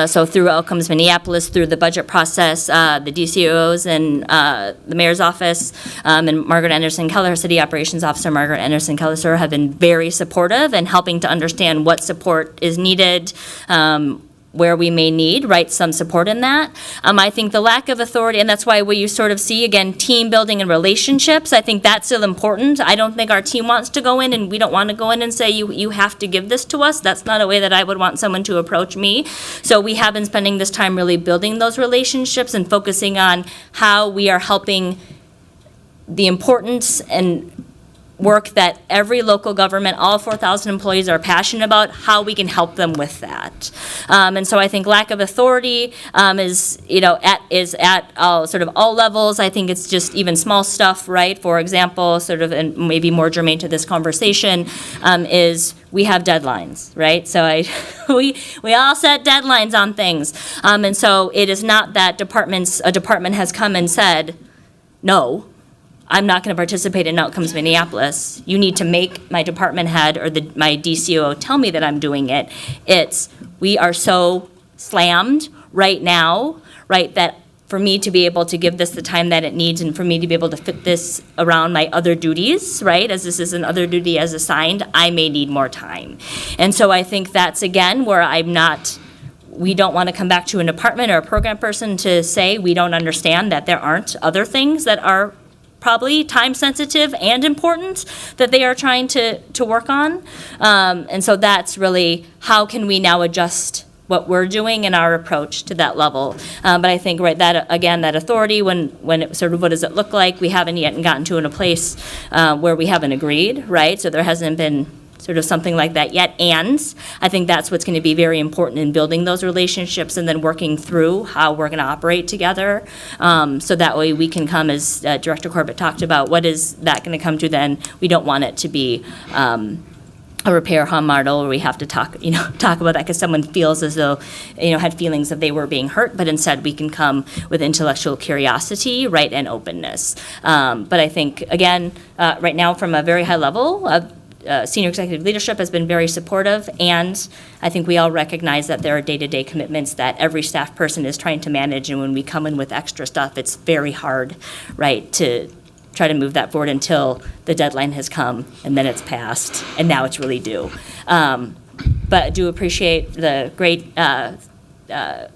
So through Outcomes Minneapolis, through the budget process, the DCOs and the mayor's office, and Margaret Anderson Keller, City Operations Officer Margaret Anderson Keller, sir, have been very supportive and helping to understand what support is needed, where we may need, right, some support in that. I think the lack of authority, and that's why where you sort of see, again, team building and relationships, I think that's still important. I don't think our team wants to go in, and we don't want to go in and say, you have to give this to us. That's not a way that I would want someone to approach me. So we have been spending this time really building those relationships and focusing on how we are helping the importance and work that every local government, all 4,000 employees are passionate about, how we can help them with that. And so I think lack of authority is at sort of all levels. I think it's just even small stuff, right? For example, sort of, and maybe more germane to this conversation, is we have deadlines, right? So we all set deadlines on things. And so it is not that a department has come and said, no, I'm not going to participate in Outcomes Minneapolis. You need to make my department head or my DCO tell me that I'm doing it. It's, we are so slammed right now, right, that for me to be able to give this the time that it needs and for me to be able to fit this around my other duties, right, as this is another duty as assigned, I may need more time. And so I think that's, again, where we don't want to come back to a department or a program person to say we don't understand that there aren't other things that are probably time sensitive and important that they are trying to work on. And so that's really how can we now adjust what we're doing and our approach to that level. But I think, right, that, again, that authority, when it sort of, what does it look like? We haven't yet gotten to in a place where we haven't agreed, right? So there hasn't been sort of something like that yet. And I think that's what's going to be very important in building those relationships and then working through how we're going to operate together. So that way we can come, as Director Corbett talked about, what is that going to come to then? We don't want it to be a repair hum model where we have to talk about that because someone feels as though, had feelings that they were being hurt, but instead we can come with intellectual curiosity, right, and openness. But I think, again, right now from a very high level, senior executive leadership has been very supportive, and I think we all recognize that there are day-to-day commitments that every staff person is trying to manage, and when we come in with extra stuff, it's very hard, right, to try to move that forward until the deadline has come, and then it's passed, and now it's really due. But I do appreciate the great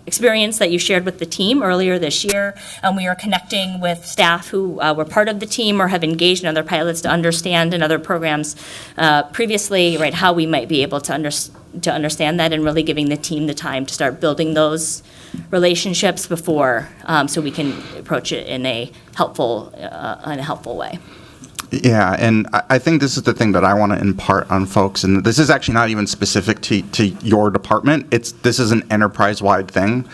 experience that you shared with the team earlier this year. We are connecting with staff who were part of the team or have engaged in other pilots to understand in other programs previously, right, how we might be able to understand that, and really giving the team the time to start building those relationships before, so we can approach it in a helpful way. Yeah, and I think this is the thing that I want to impart on folks, and this is actually not even specific to your department. This is an enterprise-wide thing.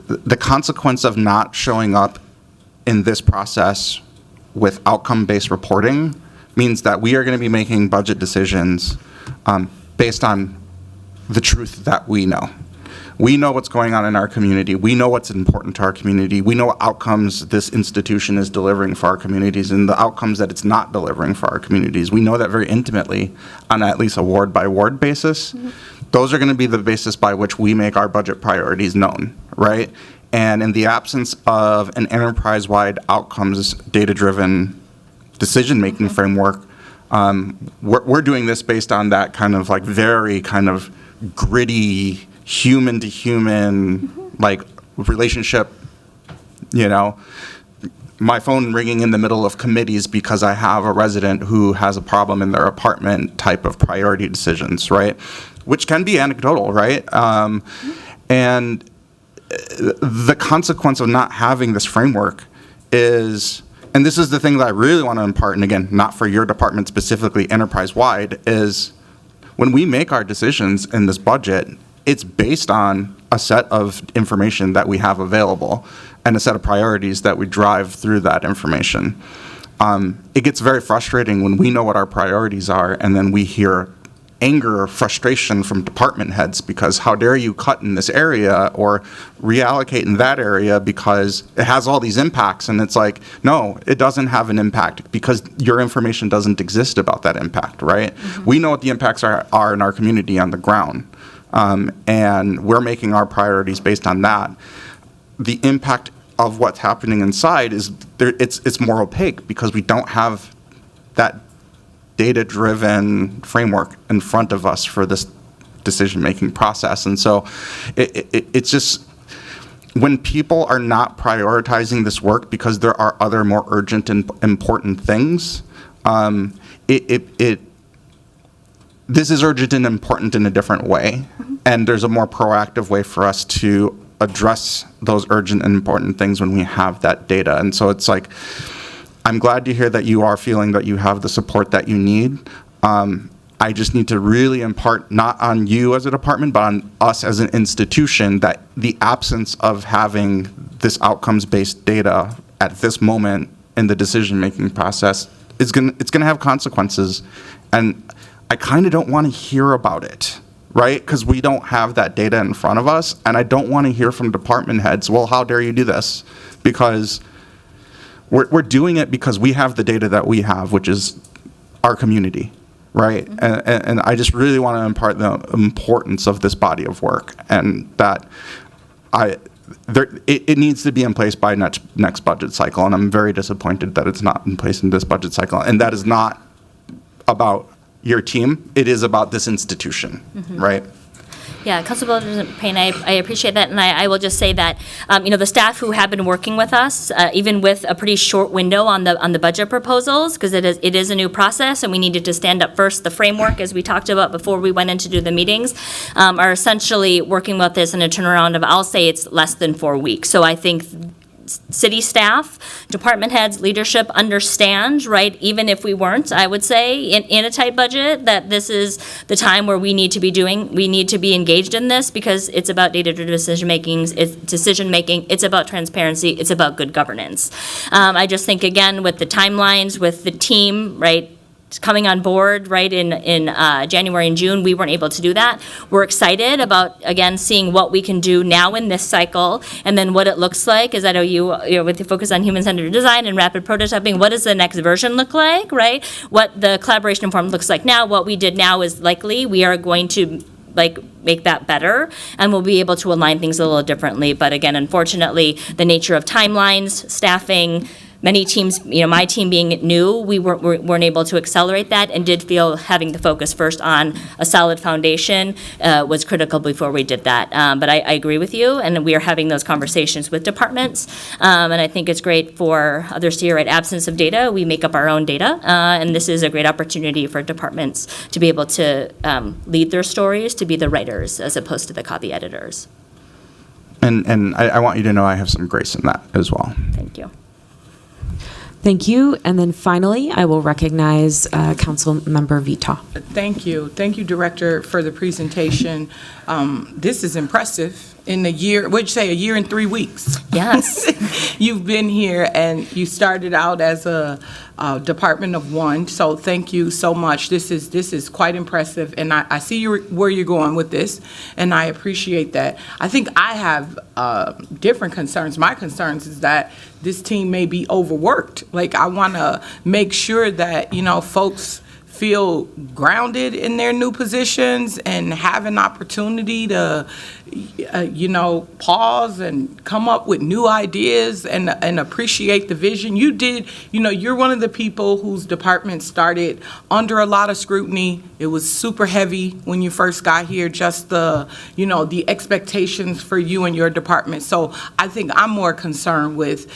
The consequence of not showing up in this process with outcome-based reporting means that we are going to be making budget decisions based on the truth that we know. We know what's going on in our community. We know what's important to our community. We know what outcomes this institution is delivering for our communities and the outcomes that it's not delivering for our communities. We know that very intimately on at least a ward-by-ward basis. Mm-hmm. Those are going to be the basis by which we make our budget priorities known, right? And in the absence of an enterprise-wide outcomes data-driven decision-making framework, we're doing this based on that kind of like very kind of gritty human to human like relationship, my phone ringing in the middle of committees because I have a resident who has a problem in their apartment type of priority decisions, right? Which can be anecdotal, right? And the consequence of not having this framework is, and this is the thing that I really want to impart, and again, not for your department specifically, enterprise-wide, is when we make our decisions in this budget, it's based on a set of information that we have available and a set of priorities that we drive through that information. It gets very frustrating when we know what our priorities are and then we hear anger or frustration from department heads because how dare you cut in this area or reallocate in that area because it has all these impacts. And it's like, no, it doesn't have an impact because your information doesn't exist about that impact, right? Mm-hmm. We know what the impacts are in our community on the ground. And we're making our priorities based on that. The impact of what's happening inside it's more opaque because we don't have that data-driven framework in front of us for this decision-making process. And so it's just when people are not prioritizing this work because there are other more urgent and important things, this is urgent and important in a different way, and there's a more proactive way for us to address those urgent and important things when we have that data. And so it's like, I'm glad to hear that you are feeling that you have the support that you need. I just need to really impart, not on you as a department, but on us as an institution, that the absence of having this outcomes-based data at this moment in the decision-making process it's gonna have consequences. And I kind of don't want to hear about it, right? Because we don't have that data in front of us, and I don't want to hear from department heads, well, how dare you do this? Because we're doing it because we have the data that we have, which is our community, right? Mm-hmm. And I just really want to impart the importance of this body of work, and that it needs to be in place by next budget cycle, and I'm very disappointed that it's not in place in this budget cycle, and that is not about your team, it is about this institution, mm-hmm. right? Yeah, Councilwoman Payne, I appreciate that, and I will just say that, the staff who have been working with us, even with a pretty short window on the budget proposals, because it is a new process, and we needed to stand up first the framework, as we talked about before we went in to do the meetings, are essentially working with this in a turnaround of, I'll say it's less than 4 weeks. So I think city staff, department heads, leadership understand, right, even if we weren't, I would say, in a tight budget, that this is the time where we need to be engaged in this, because it's about data-driven decision-making, it's about transparency, it's about good governance. I just think, again, with the timelines, with the team, right, coming on board, right, in January and June, we weren't able to do that. We're excited about, again, seeing what we can do now in this cycle, and then what it looks like, as I know you with the focus on human-centered design and rapid prototyping, what does the next version look like, right? What the collaboration form looks like now, what we did now is likely, we are going to make that better, and we'll be able to align things a little differently. But again, unfortunately, the nature of timelines, staffing, many teams, my team being new, we weren't able to accelerate that, and did feel having the focus first on a solid foundation was critical before we did that. But I agree with you, and we are having those conversations with departments, and I think it's great for others to hear, right, absence of data, we make up our own data, and this is a great opportunity for departments to be able to lead their stories, to be the writers as opposed to the copy editors. And I want you to know I have some grace in that as well. Thank you. Thank you. And then finally, I will recognize Councilmember Vita. Thank you. Thank you, Director, for the presentation. This is impressive. In a year, what'd you say, a year and 3 weeks? Yes. You've been here, and you started out as a department of one, so thank you so much. This is quite impressive, and I see where you're going with this, and I appreciate that. I think I have different concerns. My concerns is that this team may be overworked. Like, I want to make sure that, folks feel grounded in their new positions and have an opportunity to, pause and come up with new ideas and appreciate the vision. You did, you're one of the people whose department started under a lot of scrutiny. It was super heavy when you first got here, just the expectations for you and your department. So I think I'm more concerned with,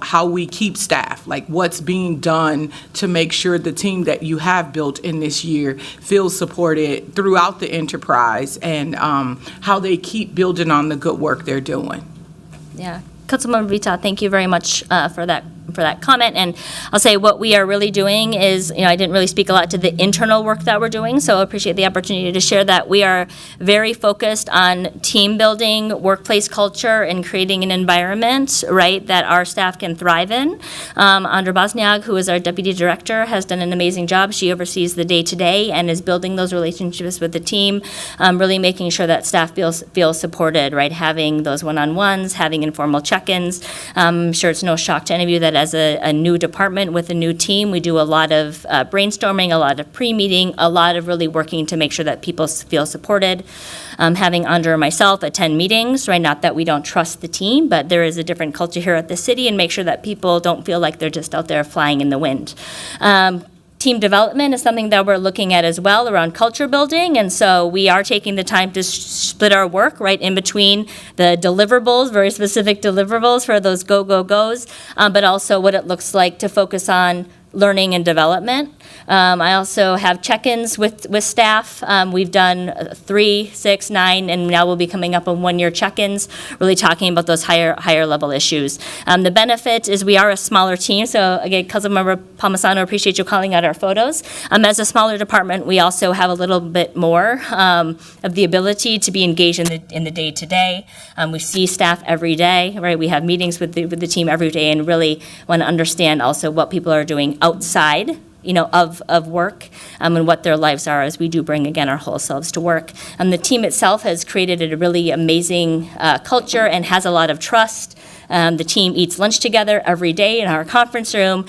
how we keep staff, like what's being done to make sure the team that you have built in this year feels supported throughout the enterprise, and how they keep building on the good work they're doing. Yeah. Councilmember Vita, thank you very much for that comment. And I'll say what we are really doing is, I didn't really speak a lot to the internal work that we're doing, so I appreciate the opportunity to share that. We are very focused on team building, workplace culture, and creating an environment, right, that our staff can thrive in. Andra Bosniak, who is our deputy director, has done an amazing job. She oversees the day-to-day and is building those relationships with the team, really making sure that staff feels supported, right, having those one-on-ones, having informal check-ins. I'm sure it's no shock to any of you that as a new department with a new team, we do a lot of brainstorming, a lot of pre-meeting, a lot of really working to make sure that people feel supported. Having Andra and myself attend meetings, right? Not that we don't trust the team, but there is a different culture here at the city, and make sure that people don't feel like they're just out there flying in the wind. Team development is something that we're looking at as well around culture building, and so we are taking the time to split our work right in between the deliverables, very specific deliverables for those go-go-goes, but also what it looks like to focus on learning and development. I also have check-ins with staff. We've done 3, 6, 9, and now we'll be coming up on 1-year check-ins, really talking about those higher level issues. The benefit is we are a smaller team, so again, Councilmember Palmisano, appreciate you calling out our photos. As a smaller department, we also have a little bit more of the ability to be engaged in the day-to-day. We see staff every day, right? We have meetings with the team every day, and really want to understand also what people are doing outside of work, and what their lives are, as we do bring, again, our whole selves to work. The team itself has created a really amazing culture and has a lot of trust. The team eats lunch together every day in our conference room.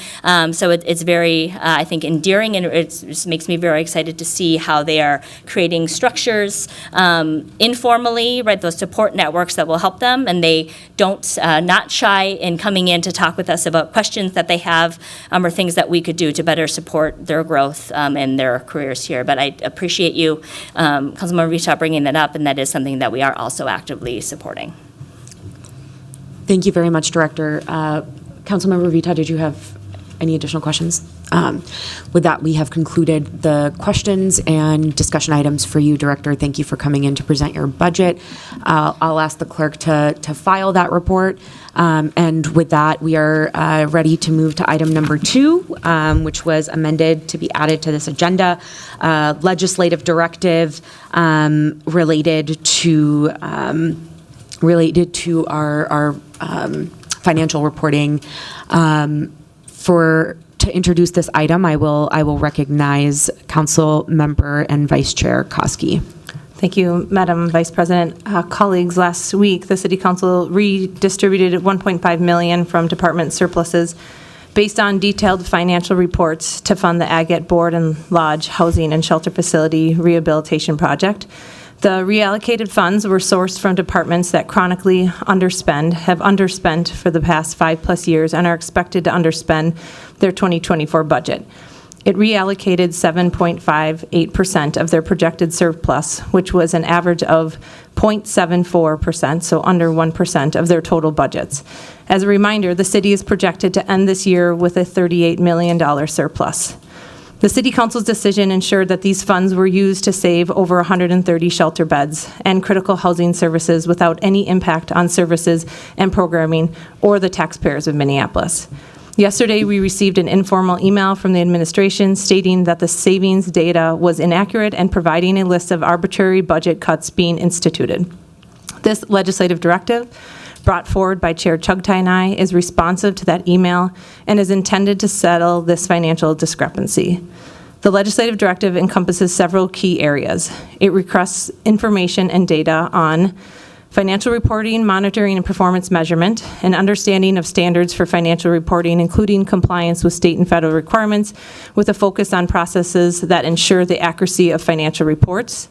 So it's very, I think, endearing, and it just makes me very excited to see how they are creating structures informally, right, those support networks that will help them, and they don't, not shy in coming in to talk with us about questions that they have or things that we could do to better support their growth and their careers here. But I appreciate you, Councilmember Vita, bringing that up, and that is something that we are also actively supporting. Thank you very much, Director. Councilmember Vita, did you have any additional questions? With that, we have concluded the questions and discussion items for you, Director. Thank you for coming in to present your budget. I'll ask the clerk to file that report. And with that, we are ready to move to item number 2, which was amended to be added to this agenda, legislative directive related to our financial reporting. To introduce this item, I will recognize Council Member and Vice Chair Koski. Thank you, Madam Vice President. Colleagues, last week, the City Council redistributed $1.5 million from department surpluses based on detailed financial reports to fund the Agate Board and Lodge Housing and Shelter Facility Rehabilitation Project. The reallocated funds were sourced from departments that chronically have underspent for the past 5+ years and are expected to underspend their 2024 budget. It reallocated 7.58% of their projected surplus, which was an average of 0.74%, so under 1% of their total budgets. As a reminder, the city is projected to end this year with a $38 million surplus. The City Council's decision ensured that these funds were used to save over 130 shelter beds and critical housing services without any impact on services and programming or the taxpayers of Minneapolis. Yesterday, we received an informal email from the administration stating that the savings data was inaccurate and providing a list of arbitrary budget cuts being instituted. This legislative directive, brought forward by Chair Chugtai and I, is responsive to that email and is intended to settle this financial discrepancy. The legislative directive encompasses several key areas. It requests information and data on financial reporting, monitoring, and performance measurement, an understanding of standards for financial reporting, including compliance with state and federal requirements, with a focus on processes that ensure the accuracy of financial reports.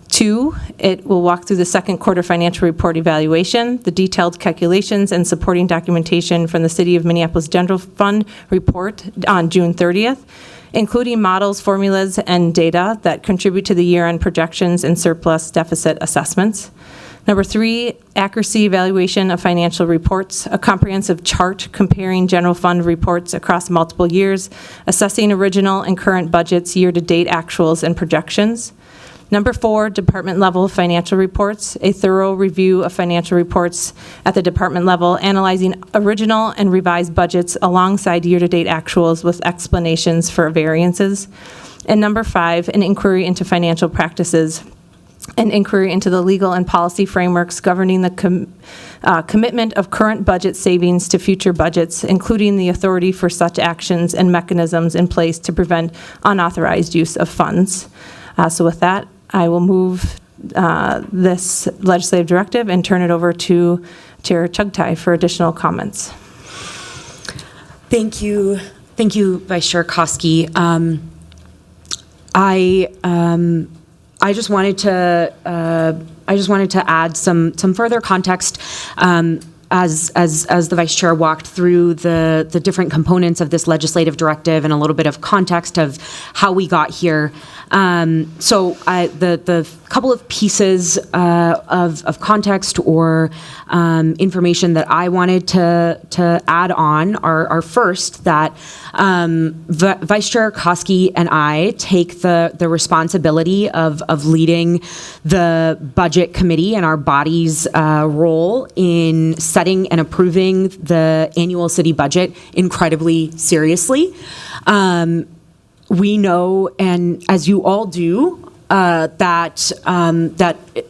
2, it will walk through the second quarter financial report evaluation, the detailed calculations and supporting documentation from the City of Minneapolis General Fund report on June 30th, including models, formulas, and data that contribute to the year-end projections and surplus deficit assessments. Number 3, accuracy evaluation of financial reports, a comprehensive chart comparing general fund reports across multiple years, assessing original and current budgets, year-to-date actuals, and projections. Number 4, department-level financial reports, a thorough review of financial reports at the department level, analyzing original and revised budgets alongside year-to-date actuals with explanations for variances. And number 5, an inquiry into financial practices, an inquiry into the legal and policy frameworks governing the commitment of current budget savings to future budgets, including the authority for such actions and mechanisms in place to prevent unauthorized use of funds. So with that, I will move this legislative directive and turn it over to Chair Chugtai for additional comments. Thank you, Vice Chair Koski. I just wanted to add some further context as the Vice Chair walked through the different components of this legislative directive and a little bit of context of how we got here. So the couple of pieces of context or information that I wanted to add on are first that Vice Chair Koski and I take the responsibility of leading the Budget Committee and our body's role in setting and approving the annual city budget incredibly seriously. We know, and as you all do, that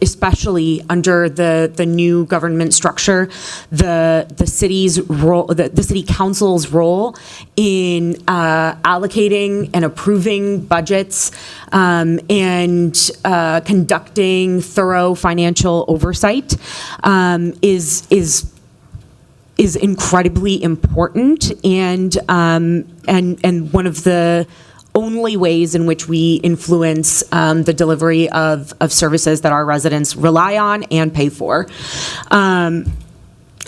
especially under the new government structure, the city's role, the city council's role in allocating and approving budgets and conducting thorough financial oversight is is incredibly important, and one of the only ways in which we influence the delivery of services that our residents rely on and pay for.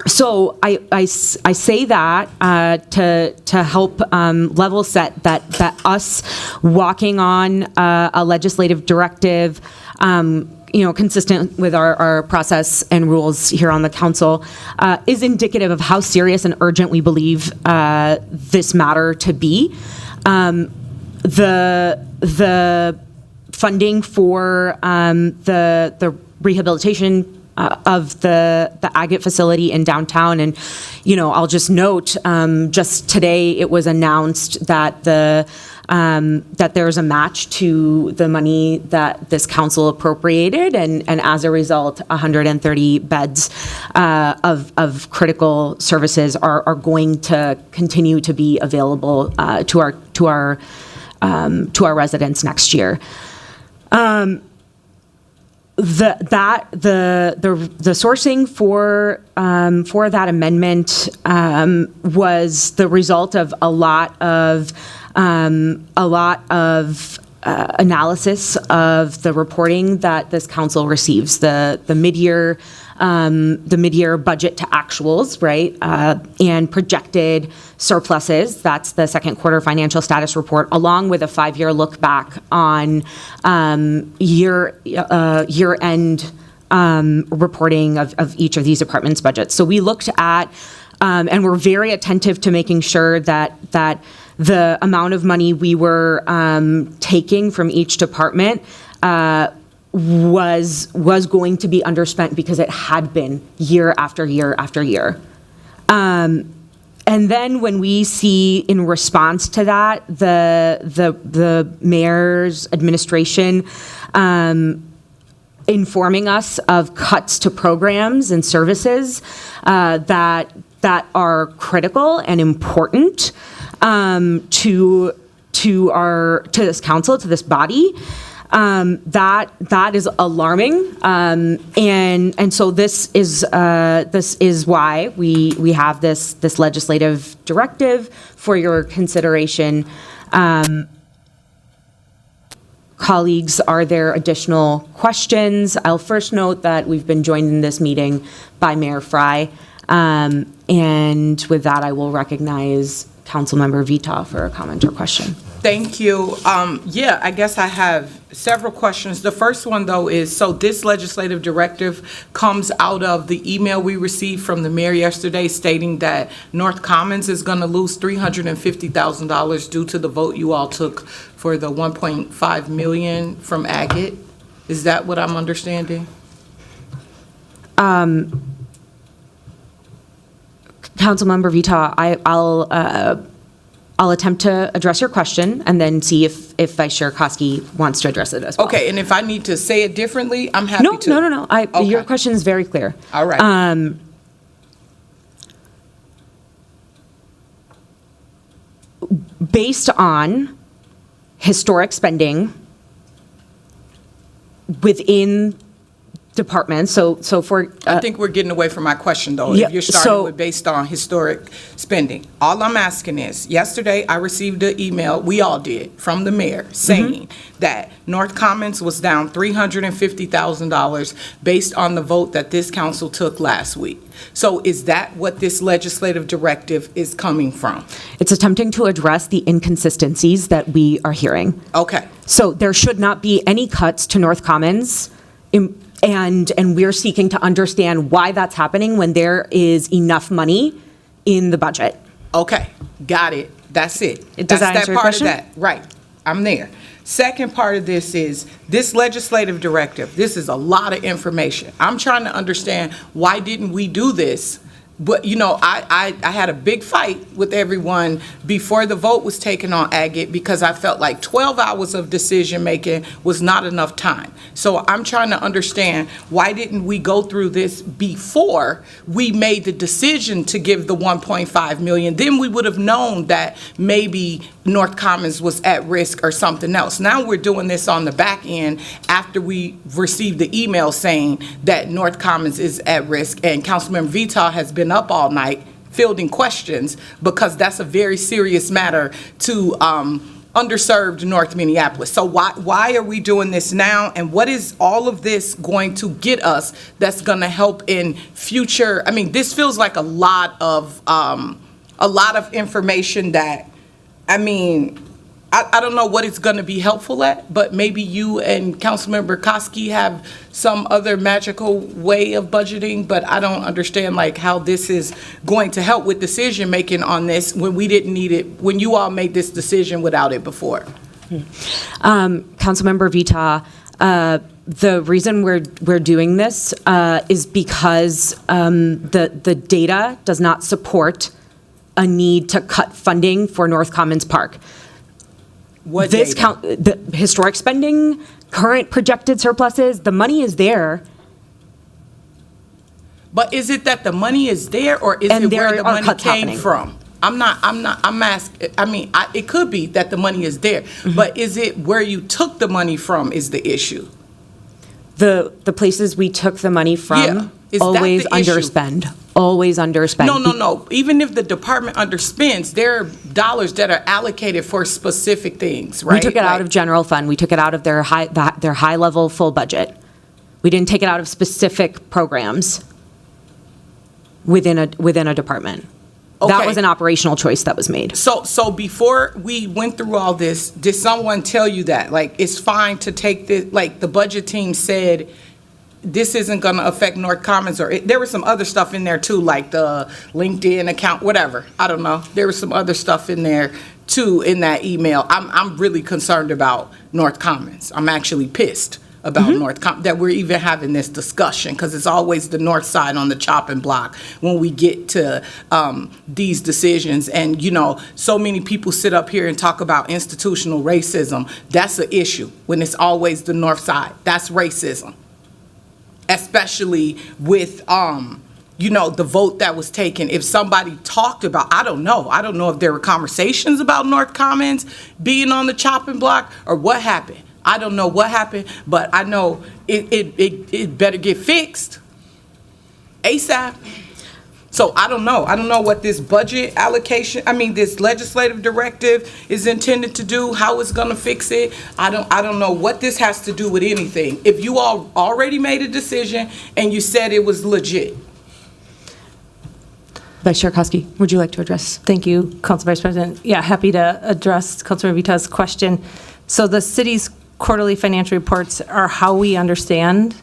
So I say that to help level set that us walking on a legislative directive, consistent with our process and rules here on the council, is indicative of how serious and urgent we believe this matter to be. The funding for the rehabilitation of the agate facility in downtown, and I'll just note, just today it was announced that that there's a match to the money that this council appropriated, and as a result, 130 beds of critical services are going to continue to be available to our residents next year. The sourcing for that amendment was the result of a lot of analysis of the reporting that this council receives, the mid-year budget to actuals, right, and projected surpluses. That's the second quarter financial status report, along with a 5-year look back on year-end reporting of each of these departments' budgets. So we looked at, and we're very attentive to making sure that the amount of money we were taking from each department was going to be underspent, because it had been year after year after year. And then when we see, in response to that, the mayor's administration informing us of cuts to programs and services that are critical and important to this council, to this body, that is alarming, and so this is why we have this legislative directive for your consideration. Colleagues, are there additional questions? I'll first note that we've been joined in this meeting by Mayor Fry, and with that, I will recognize Councilmember Vita for a comment or question. Thank you. Yeah, I guess I have several questions. The first one, though, is, so this legislative directive comes out of the email we received from the mayor yesterday stating that North Commons is going to lose $350,000 due to the vote you all took for the $1.5 million from Agate. Is that what I'm understanding? Councilmember Vita, I'll attempt to address your question and then see if Vice Chair Koski wants to address it as well. Okay, and if I need to say it differently, I'm happy to. No. Okay. Your question is very clear. All right. Based on historic spending within departments, so for I think we're getting away from my question, though. Yeah, If you're starting with based on historic spending. All I'm asking is, yesterday I received an email, we all did, from the mayor saying that North Commons was down $350,000 based on the vote that this council took last week. So is that what this legislative directive is coming from? It's attempting to address the inconsistencies that we are hearing. Okay. So there should not be any cuts to North Commons, and we're seeking to understand why that's happening when there is enough money in the budget. Okay, got it. That's it. Does that answer your question? That's that part of that. Right, I'm there. Second part of this is, this legislative directive, this is a lot of information. I'm trying to understand, why didn't we do this? But, I had a big fight with everyone before the vote was taken on Agate, because I felt like 12 hours of decision-making was not enough time. So I'm trying to understand, why didn't we go through this before we made the decision to give the $1.5 million? Then we would have known that maybe North Commons was at risk or something else. Now we're doing this on the back end after we received the email saying that North Commons is at risk, and Councilmember Vita has been up all night fielding questions because that's a very serious matter to underserved North Minneapolis. So why are we doing this now? And what is all of this going to get us that's going to help in future? I mean, this feels like a lot of information that, I mean, I don't know what it's going to be helpful at, but maybe you and Councilmember Koski have some other magical way of budgeting, but I don't understand like how this is going to help with decision making on this when we didn't need it, when you all made this decision without it before. Councilmember Vita, the reason we're doing this is because the data does not support a need to cut funding for North Commons Park. What This data? the historic spending, current projected surpluses, the money is there. But is it that the money is there, or is And it there where the are money cuts came happening. from? I'm asking, I mean, it could be that the money is there, Mm-hmm. but is it where you took the money from is the issue? The places we took the money Yeah. from, Is that always the issue? underspend, always underspend. No. Even if the department underspends, there are dollars that are allocated for specific things, right? We took it out Like- of general fund. We took it out of their high-level full budget. We didn't take it out of specific programs within a department. That Okay. was an operational choice that was made. So before we went through all this, did someone tell you that, like, it's fine to take this, like, the budget team said, this isn't gonna affect North Commons, or there was some other stuff in there too, like the LinkedIn account, whatever, I don't know. There was some other stuff in there too, in that email. I'm really concerned about North Commons. I'm actually pissed about North Commons, that we're even having this discussion, because it's always the north side on the chopping block when we get to these decisions. And, you know, so many people sit up here and talk about institutional racism. That's an issue when it's always the north side. That's racism. Especially with, you know, the vote that was taken. If somebody talked about, I don't know if there were conversations about North Commons being on the chopping block or what happened. I don't know what happened, but I know it better get fixed ASAP. So I don't know. I don't know what this budget allocation, this legislative directive is intended to do, how it's gonna fix it. I don't know what this has to do with anything. If you all already made a decision and you said it was legit. Vice Chair Koski, would you like to address? Thank you, Council Vice President. Yeah, happy to address Councilor Vita's question. So the city's quarterly financial reports are how we understand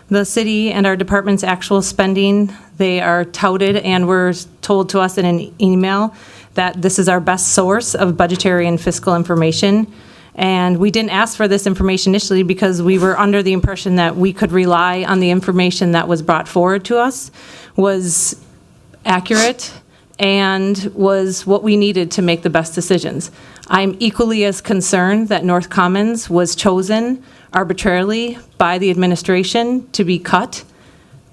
the city and our department's actual spending. They are touted and were told to us in an email that this is our best source of budgetary and fiscal information. And we didn't ask for this information initially because we were under the impression that we could rely on the information that was brought forward to us was accurate and was what we needed to make the best decisions. I'm equally as concerned that North Commons was chosen arbitrarily by the administration to be cut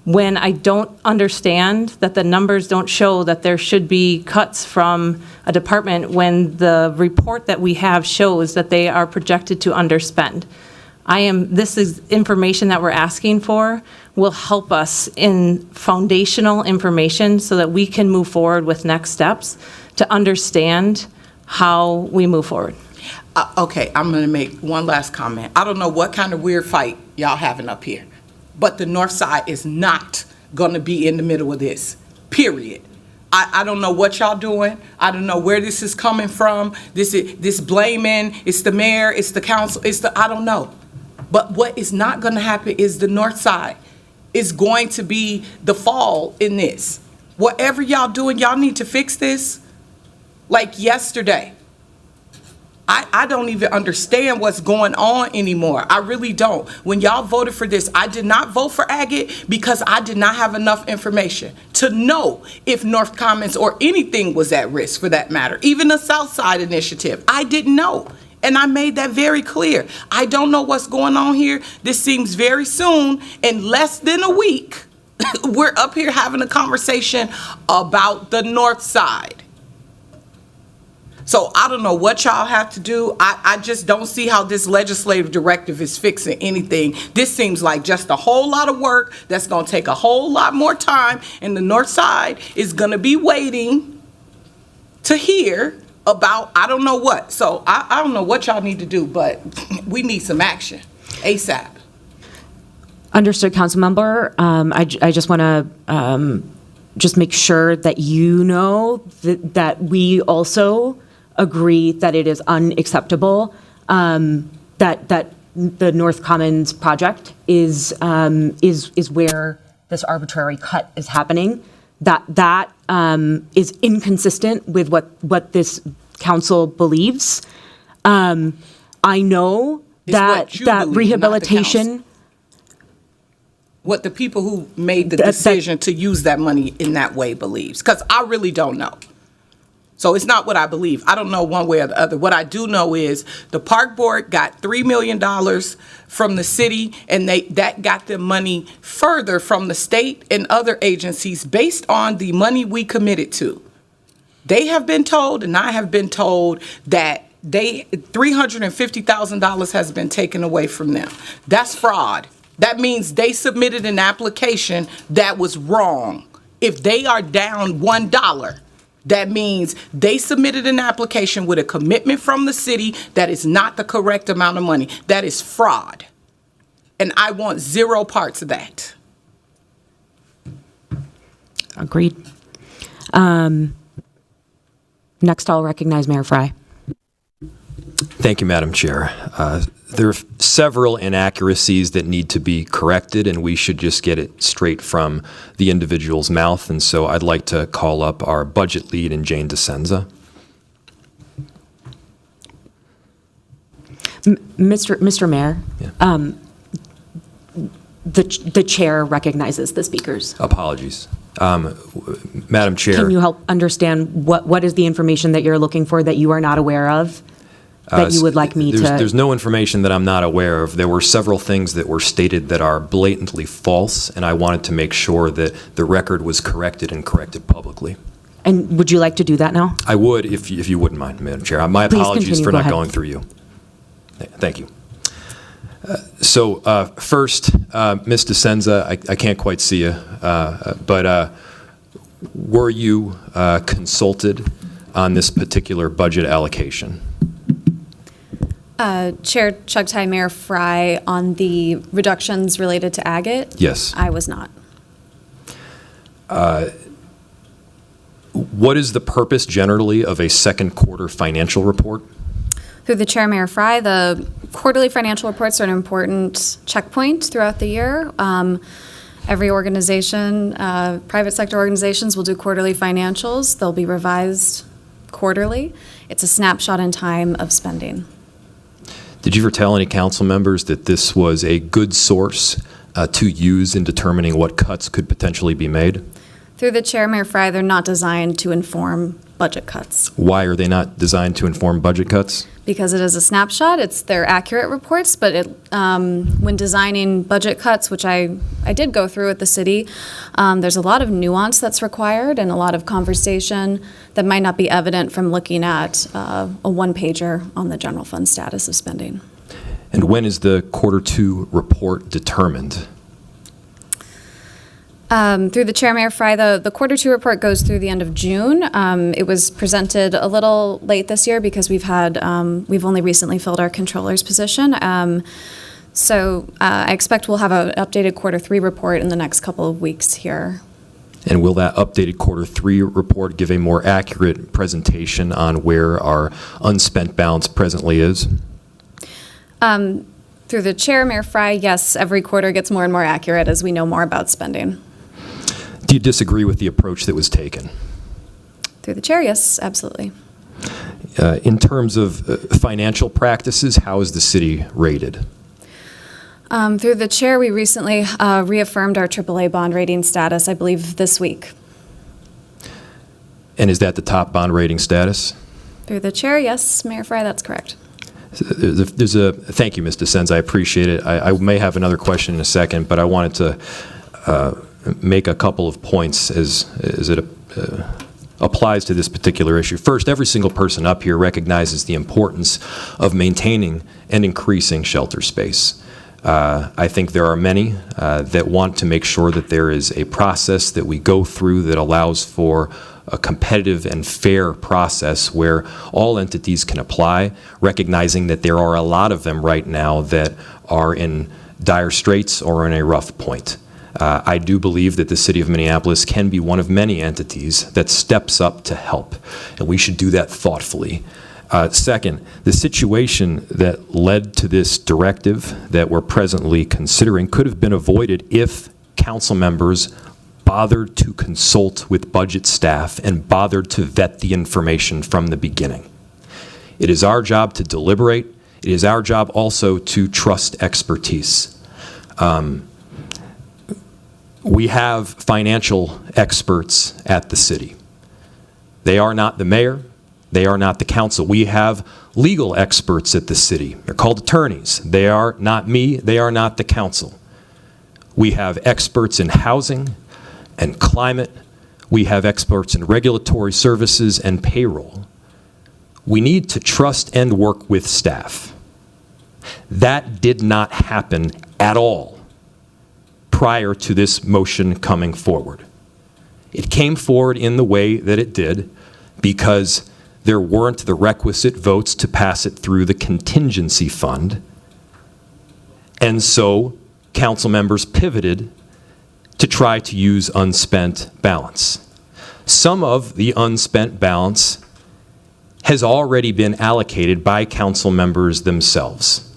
when I don't understand that the numbers don't show that there should be cuts from a department when the report that we have shows that they are projected to underspend. This is information that we're asking for will help us in foundational information so that we can move forward with next steps to understand how we move forward. Okay, I'm gonna make one last comment. I don't know what kind of weird fight y'all having up here, but the north side is not gonna be in the middle of this, period. I don't know what y'all doing. I don't know where this is coming from. This blaming, it's the mayor, it's the council, I don't know. But what is not gonna happen is the north side is going to be the fall in this. Whatever y'all doing, y'all need to fix this like yesterday. I don't even understand what's going on anymore. I really don't. When y'all voted for this, I did not vote for Agate because I did not have enough information to know if North Commons or anything was at risk for that matter. Even the South Side Initiative, I didn't know. And I made that very clear. I don't know what's going on here. This seems very soon, in less than a week, we're up here having a conversation about the North Side. So I don't know what y'all have to do. I just don't see how this legislative directive is fixing anything. This seems like just a whole lot of work that's going to take a whole lot more time, and the North Side is going to be waiting to hear about I don't know what. So I don't know what y'all need to do, but we need some action ASAP. Understood, Councilmember. I just want to just make sure that you know that we also agree that it is unacceptable that the North Commons project is where this arbitrary cut is happening. That is inconsistent with what this council believes. I know It's what you believe, not the rehabilitation. council. What the people who made the decision to use that money in that way believes, because I really don't know. So it's not what I believe. I don't know one way or the other. What I do know is the park board got $3 million from the city, and that got them money further from the state and other agencies based on the money we committed to. They have been told, and I have been told, that $350,000 has been taken away from them. That's fraud. That means they submitted an application that was wrong. If they are down $1, that means they submitted an application with a commitment from the city that is not the correct amount of money. That is fraud. And I want zero parts of that. Agreed. Next, I'll recognize Mayor Fry. Thank you, Madam Chair. There are several inaccuracies that need to be corrected, and we should just get it straight from the individual's mouth. And so I'd like to call up our budget lead in Jane DeSenza. Mr. Mayor, Yeah. the chair recognizes the speakers. Apologies. Madam Chair. Can you help understand what is the information that you're looking for that you are not aware of? That you would like me to? There's no information that I'm not aware of. There were several things that were stated that are blatantly false, and I wanted to make sure that the record was corrected and corrected publicly. And would you like to do that now? I would, if you wouldn't mind, Madam Chair. My Please apologies continue. for Go not ahead. going through you. Thank you. So first, Ms. DeSenza, I can't quite see you, but were you consulted on this particular budget allocation? Chair Chugtai, Mayor Fry, on the reductions related to agate? Yes. I was not. What is the purpose generally of a second quarter financial report? Through the Chair, Mayor Fry, the quarterly financial reports are an important checkpoint throughout the year. Every organization, private sector organizations will do quarterly financials. They'll be revised quarterly. It's a snapshot in time of spending. Did you ever tell any council members that this was a good source to use in determining what cuts could potentially be made? Through the Chair, Mayor Fry, they're not designed to inform budget cuts. Why are they not designed to inform budget cuts? Because it is a snapshot, they're accurate reports, but when designing budget cuts, which I did go through with the city, there's a lot of nuance that's required and a lot of conversation that might not be evident from looking at a one-pager on the general fund status of spending. And when is the quarter two report determined? Through the Chair, Mayor Fry, the quarter two report goes through the end of June. It was presented a little late this year because we've only recently filled our controller's position. So I expect we'll have an updated quarter three report in the next couple of weeks here. And will that updated quarter three report give a more accurate presentation on where our unspent balance presently is? Through the Chair, Mayor Fry, yes, every quarter gets more and more accurate as we know more about spending. Do you disagree with the approach that was taken? Through the Chair, yes, absolutely. In terms of financial practices, how is the city rated? Through the Chair, we recently reaffirmed our AAA bond rating status, I believe, this week. And is that the top bond rating status? Through the Chair, yes, Mayor Fry, that's correct. Thank you, Ms. DeSenza, I appreciate it. I may have another question in a second, but I wanted to make a couple of points as it applies to this particular issue. First, every single person up here recognizes the importance of maintaining and increasing shelter space. I think there are many that want to make sure that there is a process that we go through that allows for a competitive and fair process where all entities can apply, recognizing that there are a lot of them right now that are in dire straits or in a rough point. I do believe that the City of Minneapolis can be one of many entities that steps up to help, and we should do that thoughtfully. Second, the situation that led to this directive that we're presently considering could have been avoided if council members bothered to consult with budget staff and bothered to vet the information from the beginning. It is our job to deliberate. It is our job also to trust expertise. We have financial experts at the city. They are not the mayor. They are not the council. We have legal experts at the city. They're called attorneys. They are not me. They are not the council. We have experts in housing and climate. We have experts in regulatory services and payroll. We need to trust and work with staff. That did not happen at all prior to this motion coming forward. It came forward in the way that it did because there weren't the requisite votes to pass it through the contingency fund. And so council members pivoted to try to use unspent balance. Some of the unspent balance has already been allocated by council members themselves.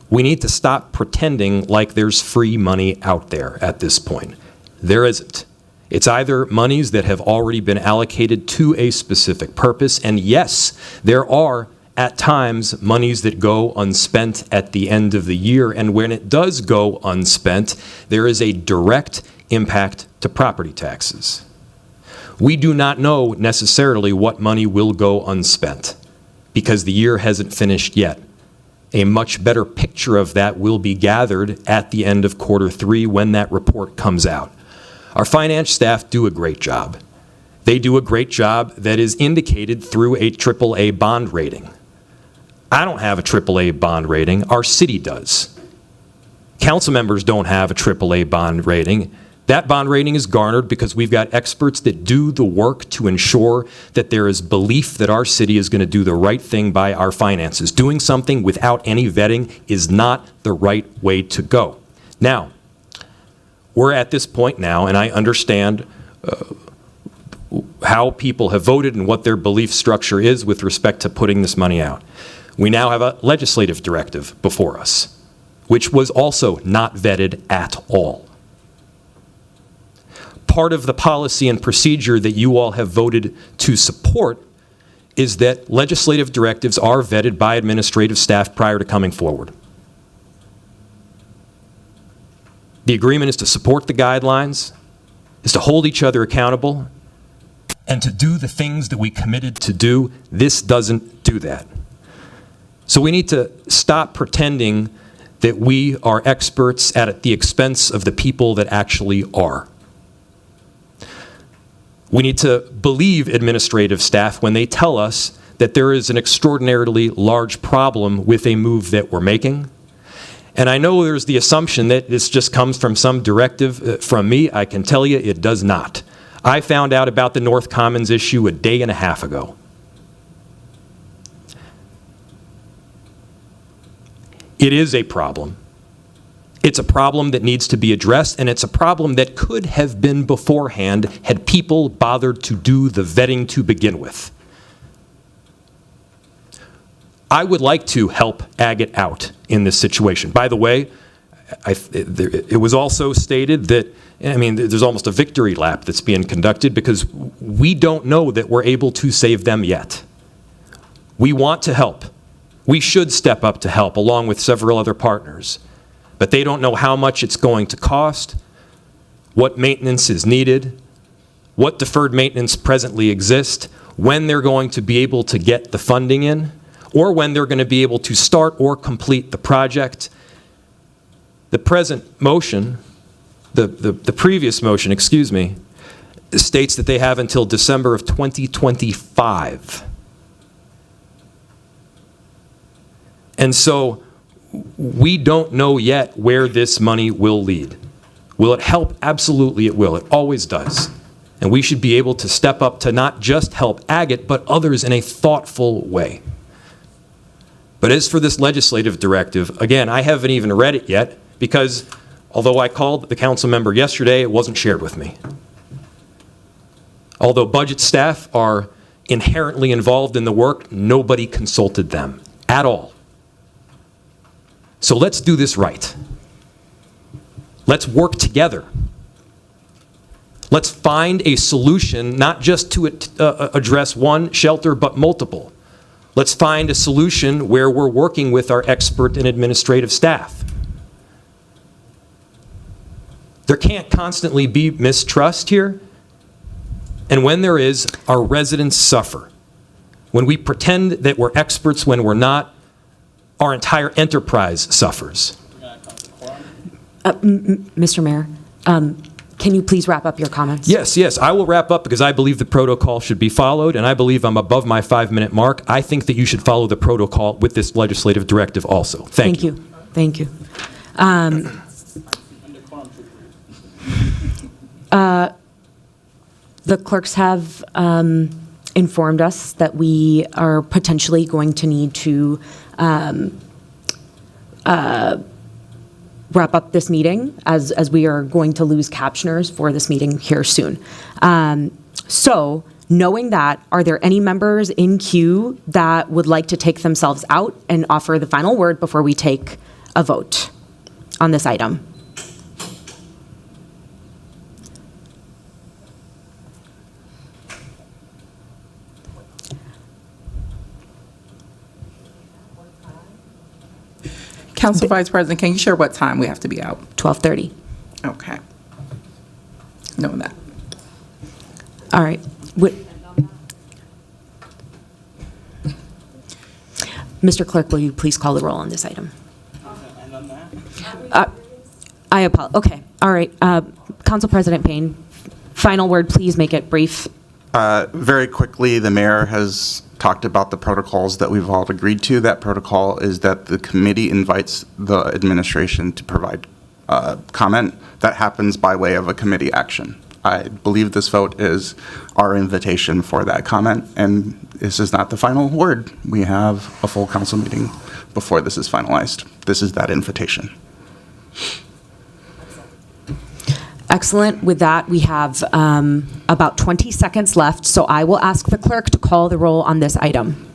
We need to stop pretending like there's free money out there at this point. There isn't. It's either monies that have already been allocated to a specific purpose, and yes, there are at times monies that go unspent at the end of the year, and when it does go unspent, there is a direct impact to property taxes. We do not know necessarily what money will go unspent because the year hasn't finished yet. A much better picture of that will be gathered at the end of Q3 when that report comes out. Our finance staff do a great job. They do a great job that is indicated through a AAA bond rating. I don't have a AAA bond rating. Our city does. Council members don't have a AAA bond rating. That bond rating is garnered because we've got experts that do the work to ensure that there is belief that our city is going to do the right thing by our finances. Doing something without any vetting is not the right way to go. Now, we're at this point now, and I understand how people have voted and what their belief structure is with respect to putting this money out. We now have a legislative directive before us, which was also not vetted at all. Part of the policy and procedure that you all have voted to support is that legislative directives are vetted by administrative staff prior to coming forward. The agreement is to support the guidelines, is to hold each other accountable, and to do the things that we committed to do. This doesn't do that. So we need to stop pretending that we are experts at the expense of the people that actually are. We need to believe administrative staff when they tell us that there is an extraordinarily large problem with a move that we're making. And I know there's the assumption that this just comes from some directive from me. I can tell you it does not. I found out about the North Commons issue a day and a half ago. It is a problem. It's a problem that needs to be addressed, and it's a problem that could have been beforehand had people bothered to do the vetting to begin with. I would like to help Agate out in this situation. By the way, it was also stated that, I mean, there's almost a victory lap that's being conducted because we don't know that we're able to save them yet. We want to help. We should step up to help along with several other partners. But they don't know how much it's going to cost, what maintenance is needed, what deferred maintenance presently exists, when they're going to be able to get the funding in, or when they're going to be able to start or complete the project. The present motion, the previous motion, excuse me, states that they have until December of 2025. And so we don't know yet where this money will lead. Will it help? Absolutely it will. It always does. And we should be able to step up to not just help Agate, but others in a thoughtful way. But as for this legislative directive, again, I haven't even read it yet because although I called the council member yesterday, it wasn't shared with me. Although budget staff are inherently involved in the work, nobody consulted them at all. So let's do this right. Let's work together. Let's find a solution, not just to address one shelter, but multiple. Let's find a solution where we're working with our expert and administrative staff. There can't constantly be mistrust here. And when there is, our residents suffer. When we pretend that we're experts when we're not, our entire enterprise suffers. Mr. Mayor, can you please wrap up your comments? Yes, I will wrap up because I believe the protocol should be followed, and I believe I'm above my 5-minute mark. I think that you should follow the protocol with this legislative directive also. Thank you. Thank you. The clerks have informed us that we are potentially going to need to wrap up this meeting as we are going to lose captioners for this meeting here soon. So knowing that, are there any members in queue that would like to take themselves out and offer the final word before we take a vote on this item? Council Vice President, can you share what time we have to be out? 12:30. Okay. Know that. All right. Mr. Clerk, will you please call the roll on this item? I apologize. Okay. All right. Council President Payne, final word, please make it brief. Very quickly, the mayor has talked about the protocols that we've all agreed to. That protocol is that the committee invites the administration to provide comment. That happens by way of a committee action. I believe this vote is our invitation for that comment, and this is not the final word. We have a full council meeting before this is finalized. This is that invitation. Excellent. With that, we have about 20 seconds left, so I will ask the clerk to call the roll on this item.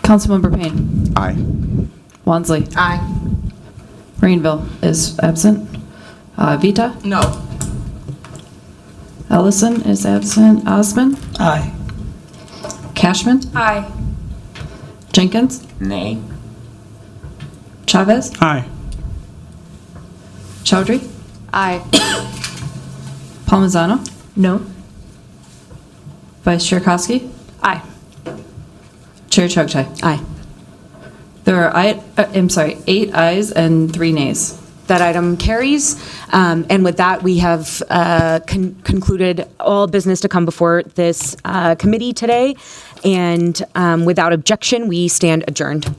Councilmember Payne. Aye. Wansley. Aye. Rainville is absent. Vita. No. Ellison is absent. Osmond. Aye. Cashman. Aye. Jenkins. Nay. Chavez. Aye. Chowdhury. Aye. Palmisano. No. Vice Chair Koski. Aye. Chair Chugchai. Aye. There are 8 ayes and 3 nays. That item carries. And with that, we have concluded all business to come before this committee today. And without objection, we stand adjourned.